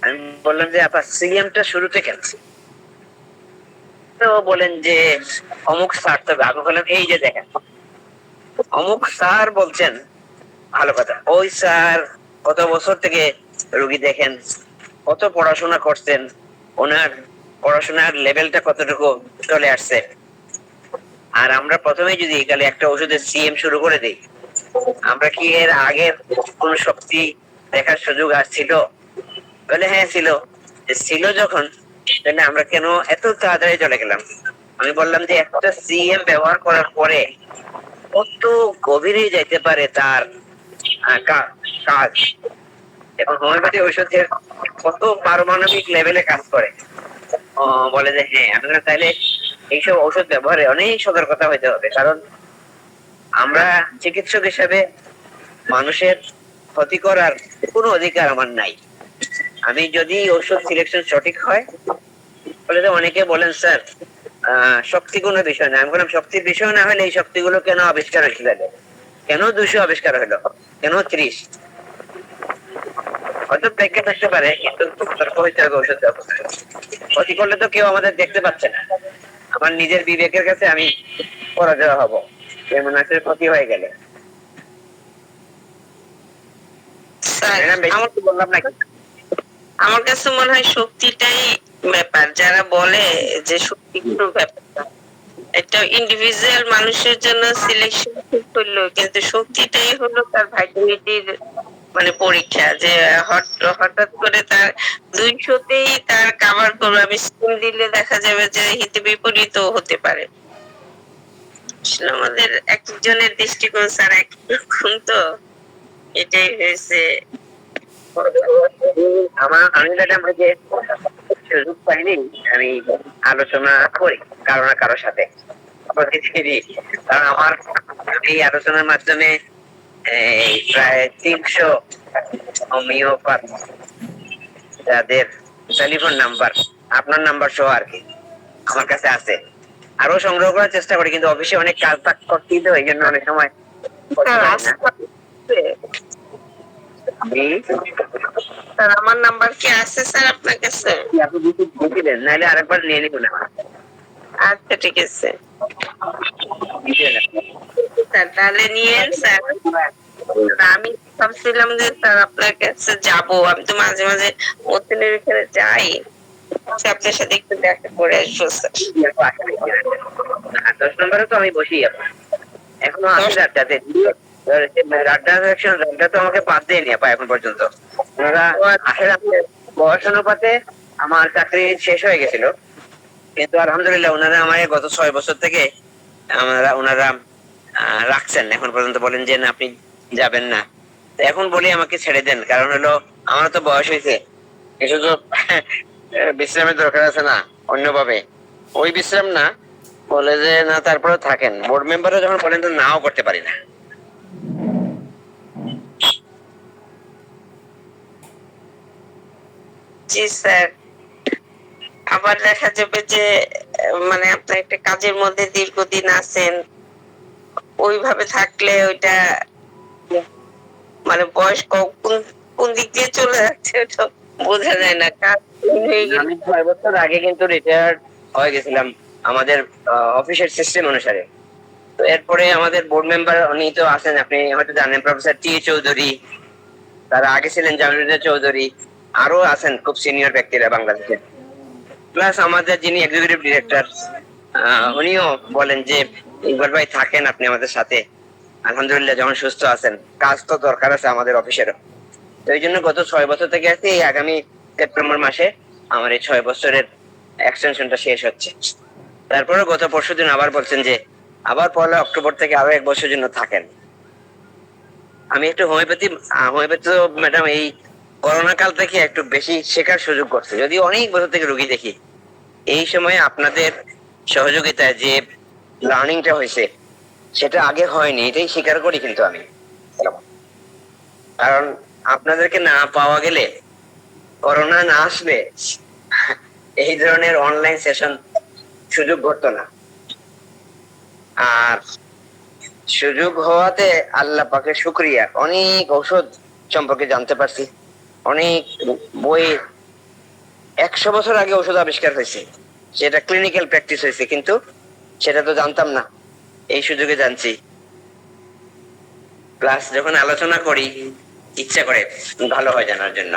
আমি বললাম যে আপা সিএমটা শুরুতে কেন? তো বলেন যে অমুক স্যার, তো আমি বললাম এই যে দেখেন অমুক স্যার বলছেন, ভালো কথা, ওই স্যার কত বছর থেকে রুগী দেখেন, কত পড়াশোনা করছেন, ওনার পড়াশোনার লেভেলটা কতটুকু চলে আসছে। আর আমরা প্রথমে যদি এখানে একটা ওষুধের সিএম শুরু করে দিই, আমরা কি এর আগের কোন শক্তি দেখার সুযোগ আসছিল? বলে হ্যাঁ ছিল যখন, তাহলে আমরা কেন এত তাড়াতাড়ি চলে গেলাম? আমি বললাম যে একটা সিএম ব্যবহার করার পরে কত গভীরে যাইতে পারে তার কাজ, এবং হোমিওপ্যাথি ঔষধের কত পারমাণবিক লেভেলে কাজ করে। বলে যে হ্যাঁ, আপনারা তাইলে এইসব ঔষধ ব্যবহারে অনেক সতর্কতা হইতে হবে, কারণ আমরা চিকিৎসক হিসেবে মানুষের ক্ষতি করার কোনো অধিকার আমার নাই। আমি যদি ঔষধ সিলেকশন সঠিক হয়, বলে তো অনেকে বলেন স্যার শক্তি কোনো বিষয় না। আমি বললাম শক্তির বিষয় না হলে এই শক্তিগুলো কেন আবিষ্কার হয়েছিল? কেন 200 আবিষ্কার হলো, কেন 30? হয়তো ব্যাখ্যা থাকতে পারে, কিন্তু সতর্ক হইতে হবে ঔষধ ব্যবহারে। ক্ষতি করলে তো কেউ আমাদের দেখতে পাচ্ছে না, আমার নিজের বিবেকের কাছে আমি পরাজয় হব এমন একটা ক্ষতি হয়ে গেলে। স্যার বেশি বললাম নাকি? আমার কাছে মনে হয় শক্তিটাই ব্যাপার। যারা বলে যে শক্তি কোনো ব্যাপার না, একটা ইন্ডিভিজুয়াল মানুষের জন্য সিলেকশন ঠিক করলো, কিন্তু শক্তিটাই হলো তার ভাইটালিটির মানে পরীক্ষা, যে হঠাৎ করে তার 200তেই তার কাভার করবে। আমি স্কিম দিলে দেখা যাবে যে হিতে বিপরীত হতে পারে। আসলে আমাদের একজনের দৃষ্টিকোণ স্যার একরকম, তো এটাই হয়েছে। আমি আমরা যে সুযোগ পাইনি, আমি আলোচনা করি কারো না কারোর সাথে প্রতিদিনই। কারণ আমার এই আলোচনার মাধ্যমে প্রায় 300 হোমিওপ্যাথ যাদের টেলিফোন নাম্বার, আপনার নাম্বার সহ আর কি, আমার কাছে আছে। আরো সংগ্রহ করার চেষ্টা করি, কিন্তু অফিসে অনেক কাজ করতেই তো, এই জন্য অনেক সময় স্যার আমার নাম্বার কি আছে স্যার আপনার কাছে? আপনি দিয়েছিলেন, নাহলে আরেকবার নিয়ে নিব না। আচ্ছা ঠিক আছে স্যার, তাহলে নিয়েন স্যার। আমি ভাবছিলাম যে স্যার আপনার কাছে যাবো, আমি তো মাঝে মাঝে মতিনের এখানে যাই, আপনার সাথে একটু দেখা করে আসবো স্যার। 10 নম্বরে তো আমি বসি, এখনো আসি রাতটাতে। রাতটা তো আমাকে বাদ দেয়নি আপা এখন পর্যন্ত। ওনারা আসেন, বয়স অনুপাতে আমার চাকরি শেষ হয়ে গেছিল, কিন্তু আলহামদুলিল্লাহ ওনারা আমাকে গত 6 বছর থেকে ওনারা রাখছেন এখন পর্যন্ত। বলেন যে না আপনি যাবেন না, এখন বলি আমাকে ছেড়ে দেন, কারণ হলো আমার তো বয়স হয়েছে, কিছু তো বিশ্রামের দরকার আছে না অন্যভাবে। ওই বিশ্রাম না, বলে যে না তারপরে থাকেন। বোর্ড মেম্বাররা যখন বলেন তো নাও করতে পারি না। জি স্যার, আবার দেখা যাবে যে মানে আপনার একটা কাজের মধ্যে দীর্ঘদিন আছেন, ওইভাবে থাকলে ওইটা মানে বয়স কোন দিক দিয়ে চলে যাচ্ছে ওটা বোঝা যায় না। কাজ হয়ে গেলে আমি 6 বছর আগে কিন্তু রিটায়ার্ড হয়ে গেছিলাম আমাদের অফিসের সিস্টেম অনুসারে। তো এরপরে আমাদের বোর্ড মেম্বার উনি তো আছেন, আপনি হয়তো জানেন, প্রফেসর টি চৌধুরী, তার আগে ছিলেন জামিলুদ্দিন চৌধুরী, আরো আছেন খুব সিনিয়র ব্যক্তিরা বাংলাদেশে। প্লাস আমাদের যিনি এক্সিকিউটিভ ডিরেক্টর, উনিও বলেন যে ইকবাল ভাই থাকেন আপনি আমাদের সাথে, আলহামদুলিল্লাহ যখন সুস্থ আছেন, কাজ তো দরকার আছে আমাদের অফিসেরও। তো এই জন্য গত 6 বছর থেকে আছি, এই আগামী সেপ্টেম্বর মাসে আমার এই 6 বছরের এক্সটেনশনটা শেষ হচ্ছে। তারপরে গত পরশুদিন আবার বলছেন যে আবার 1 অক্টোবর থেকে আরো 1 বছরের জন্য থাকেন। আমি একটু হোমিওপ্যাথি তো ম্যাডাম এই করোনা কাল থেকে একটু বেশি শেখার সুযোগ করছে, যদিও অনেক বছর থেকে রুগী দেখি। এই সময়ে আপনাদের সহযোগিতায় যে লার্নিংটা হয়েছে সেটা আগে হয়নি, এটাই স্বীকার করি। কিন্তু আমি, কারণ আপনাদেরকে না পাওয়া গেলে, করোনা না আসলে এই ধরনের অনলাইন সেশন সুযোগ ঘটতো না। আর সুযোগ হওয়াতে আল্লাহ পাকের শুকরিয়া, অনেক ঔষধ সম্পর্কে জানতে পারছি, অনেক বই। 100 বছর আগে ওষুধ আবিষ্কার হয়েছে, সেটা ক্লিনিক্যাল প্র্যাকটিস হয়েছে, কিন্তু সেটা তো জানতাম না, এই সুযোগে জানছি। প্লাস যখন আলোচনা করি ইচ্ছা করে ভালো হয় জানার জন্য।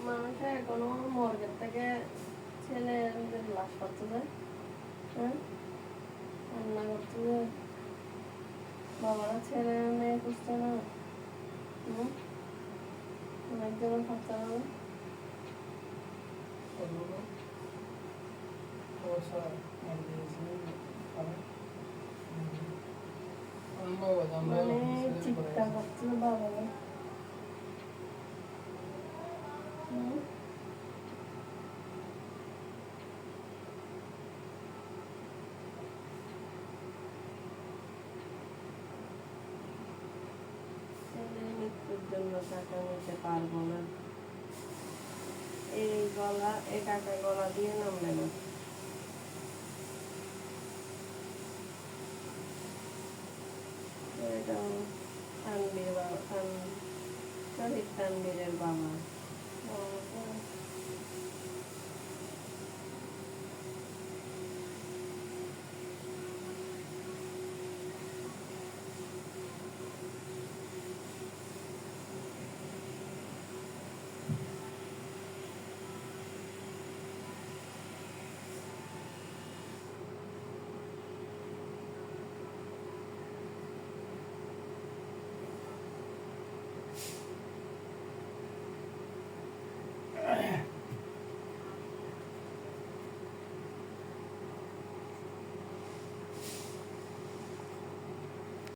মানুষের এখনো মর্গের থেকে ছেলের লাশ করতে যায়, হ্যাঁ, রান্না করতে যায়, বাবারা ছেলে মেয়ে খুঁজছে না, অনেক জনের খরচা হবে। মানে চিন্তা করছে বাবারা। মৃত্যুর জন্য টাকা নিতে পারবো না, এই টাকা গলা দিয়ে নামবে না। এটা তানবীরের বাবা।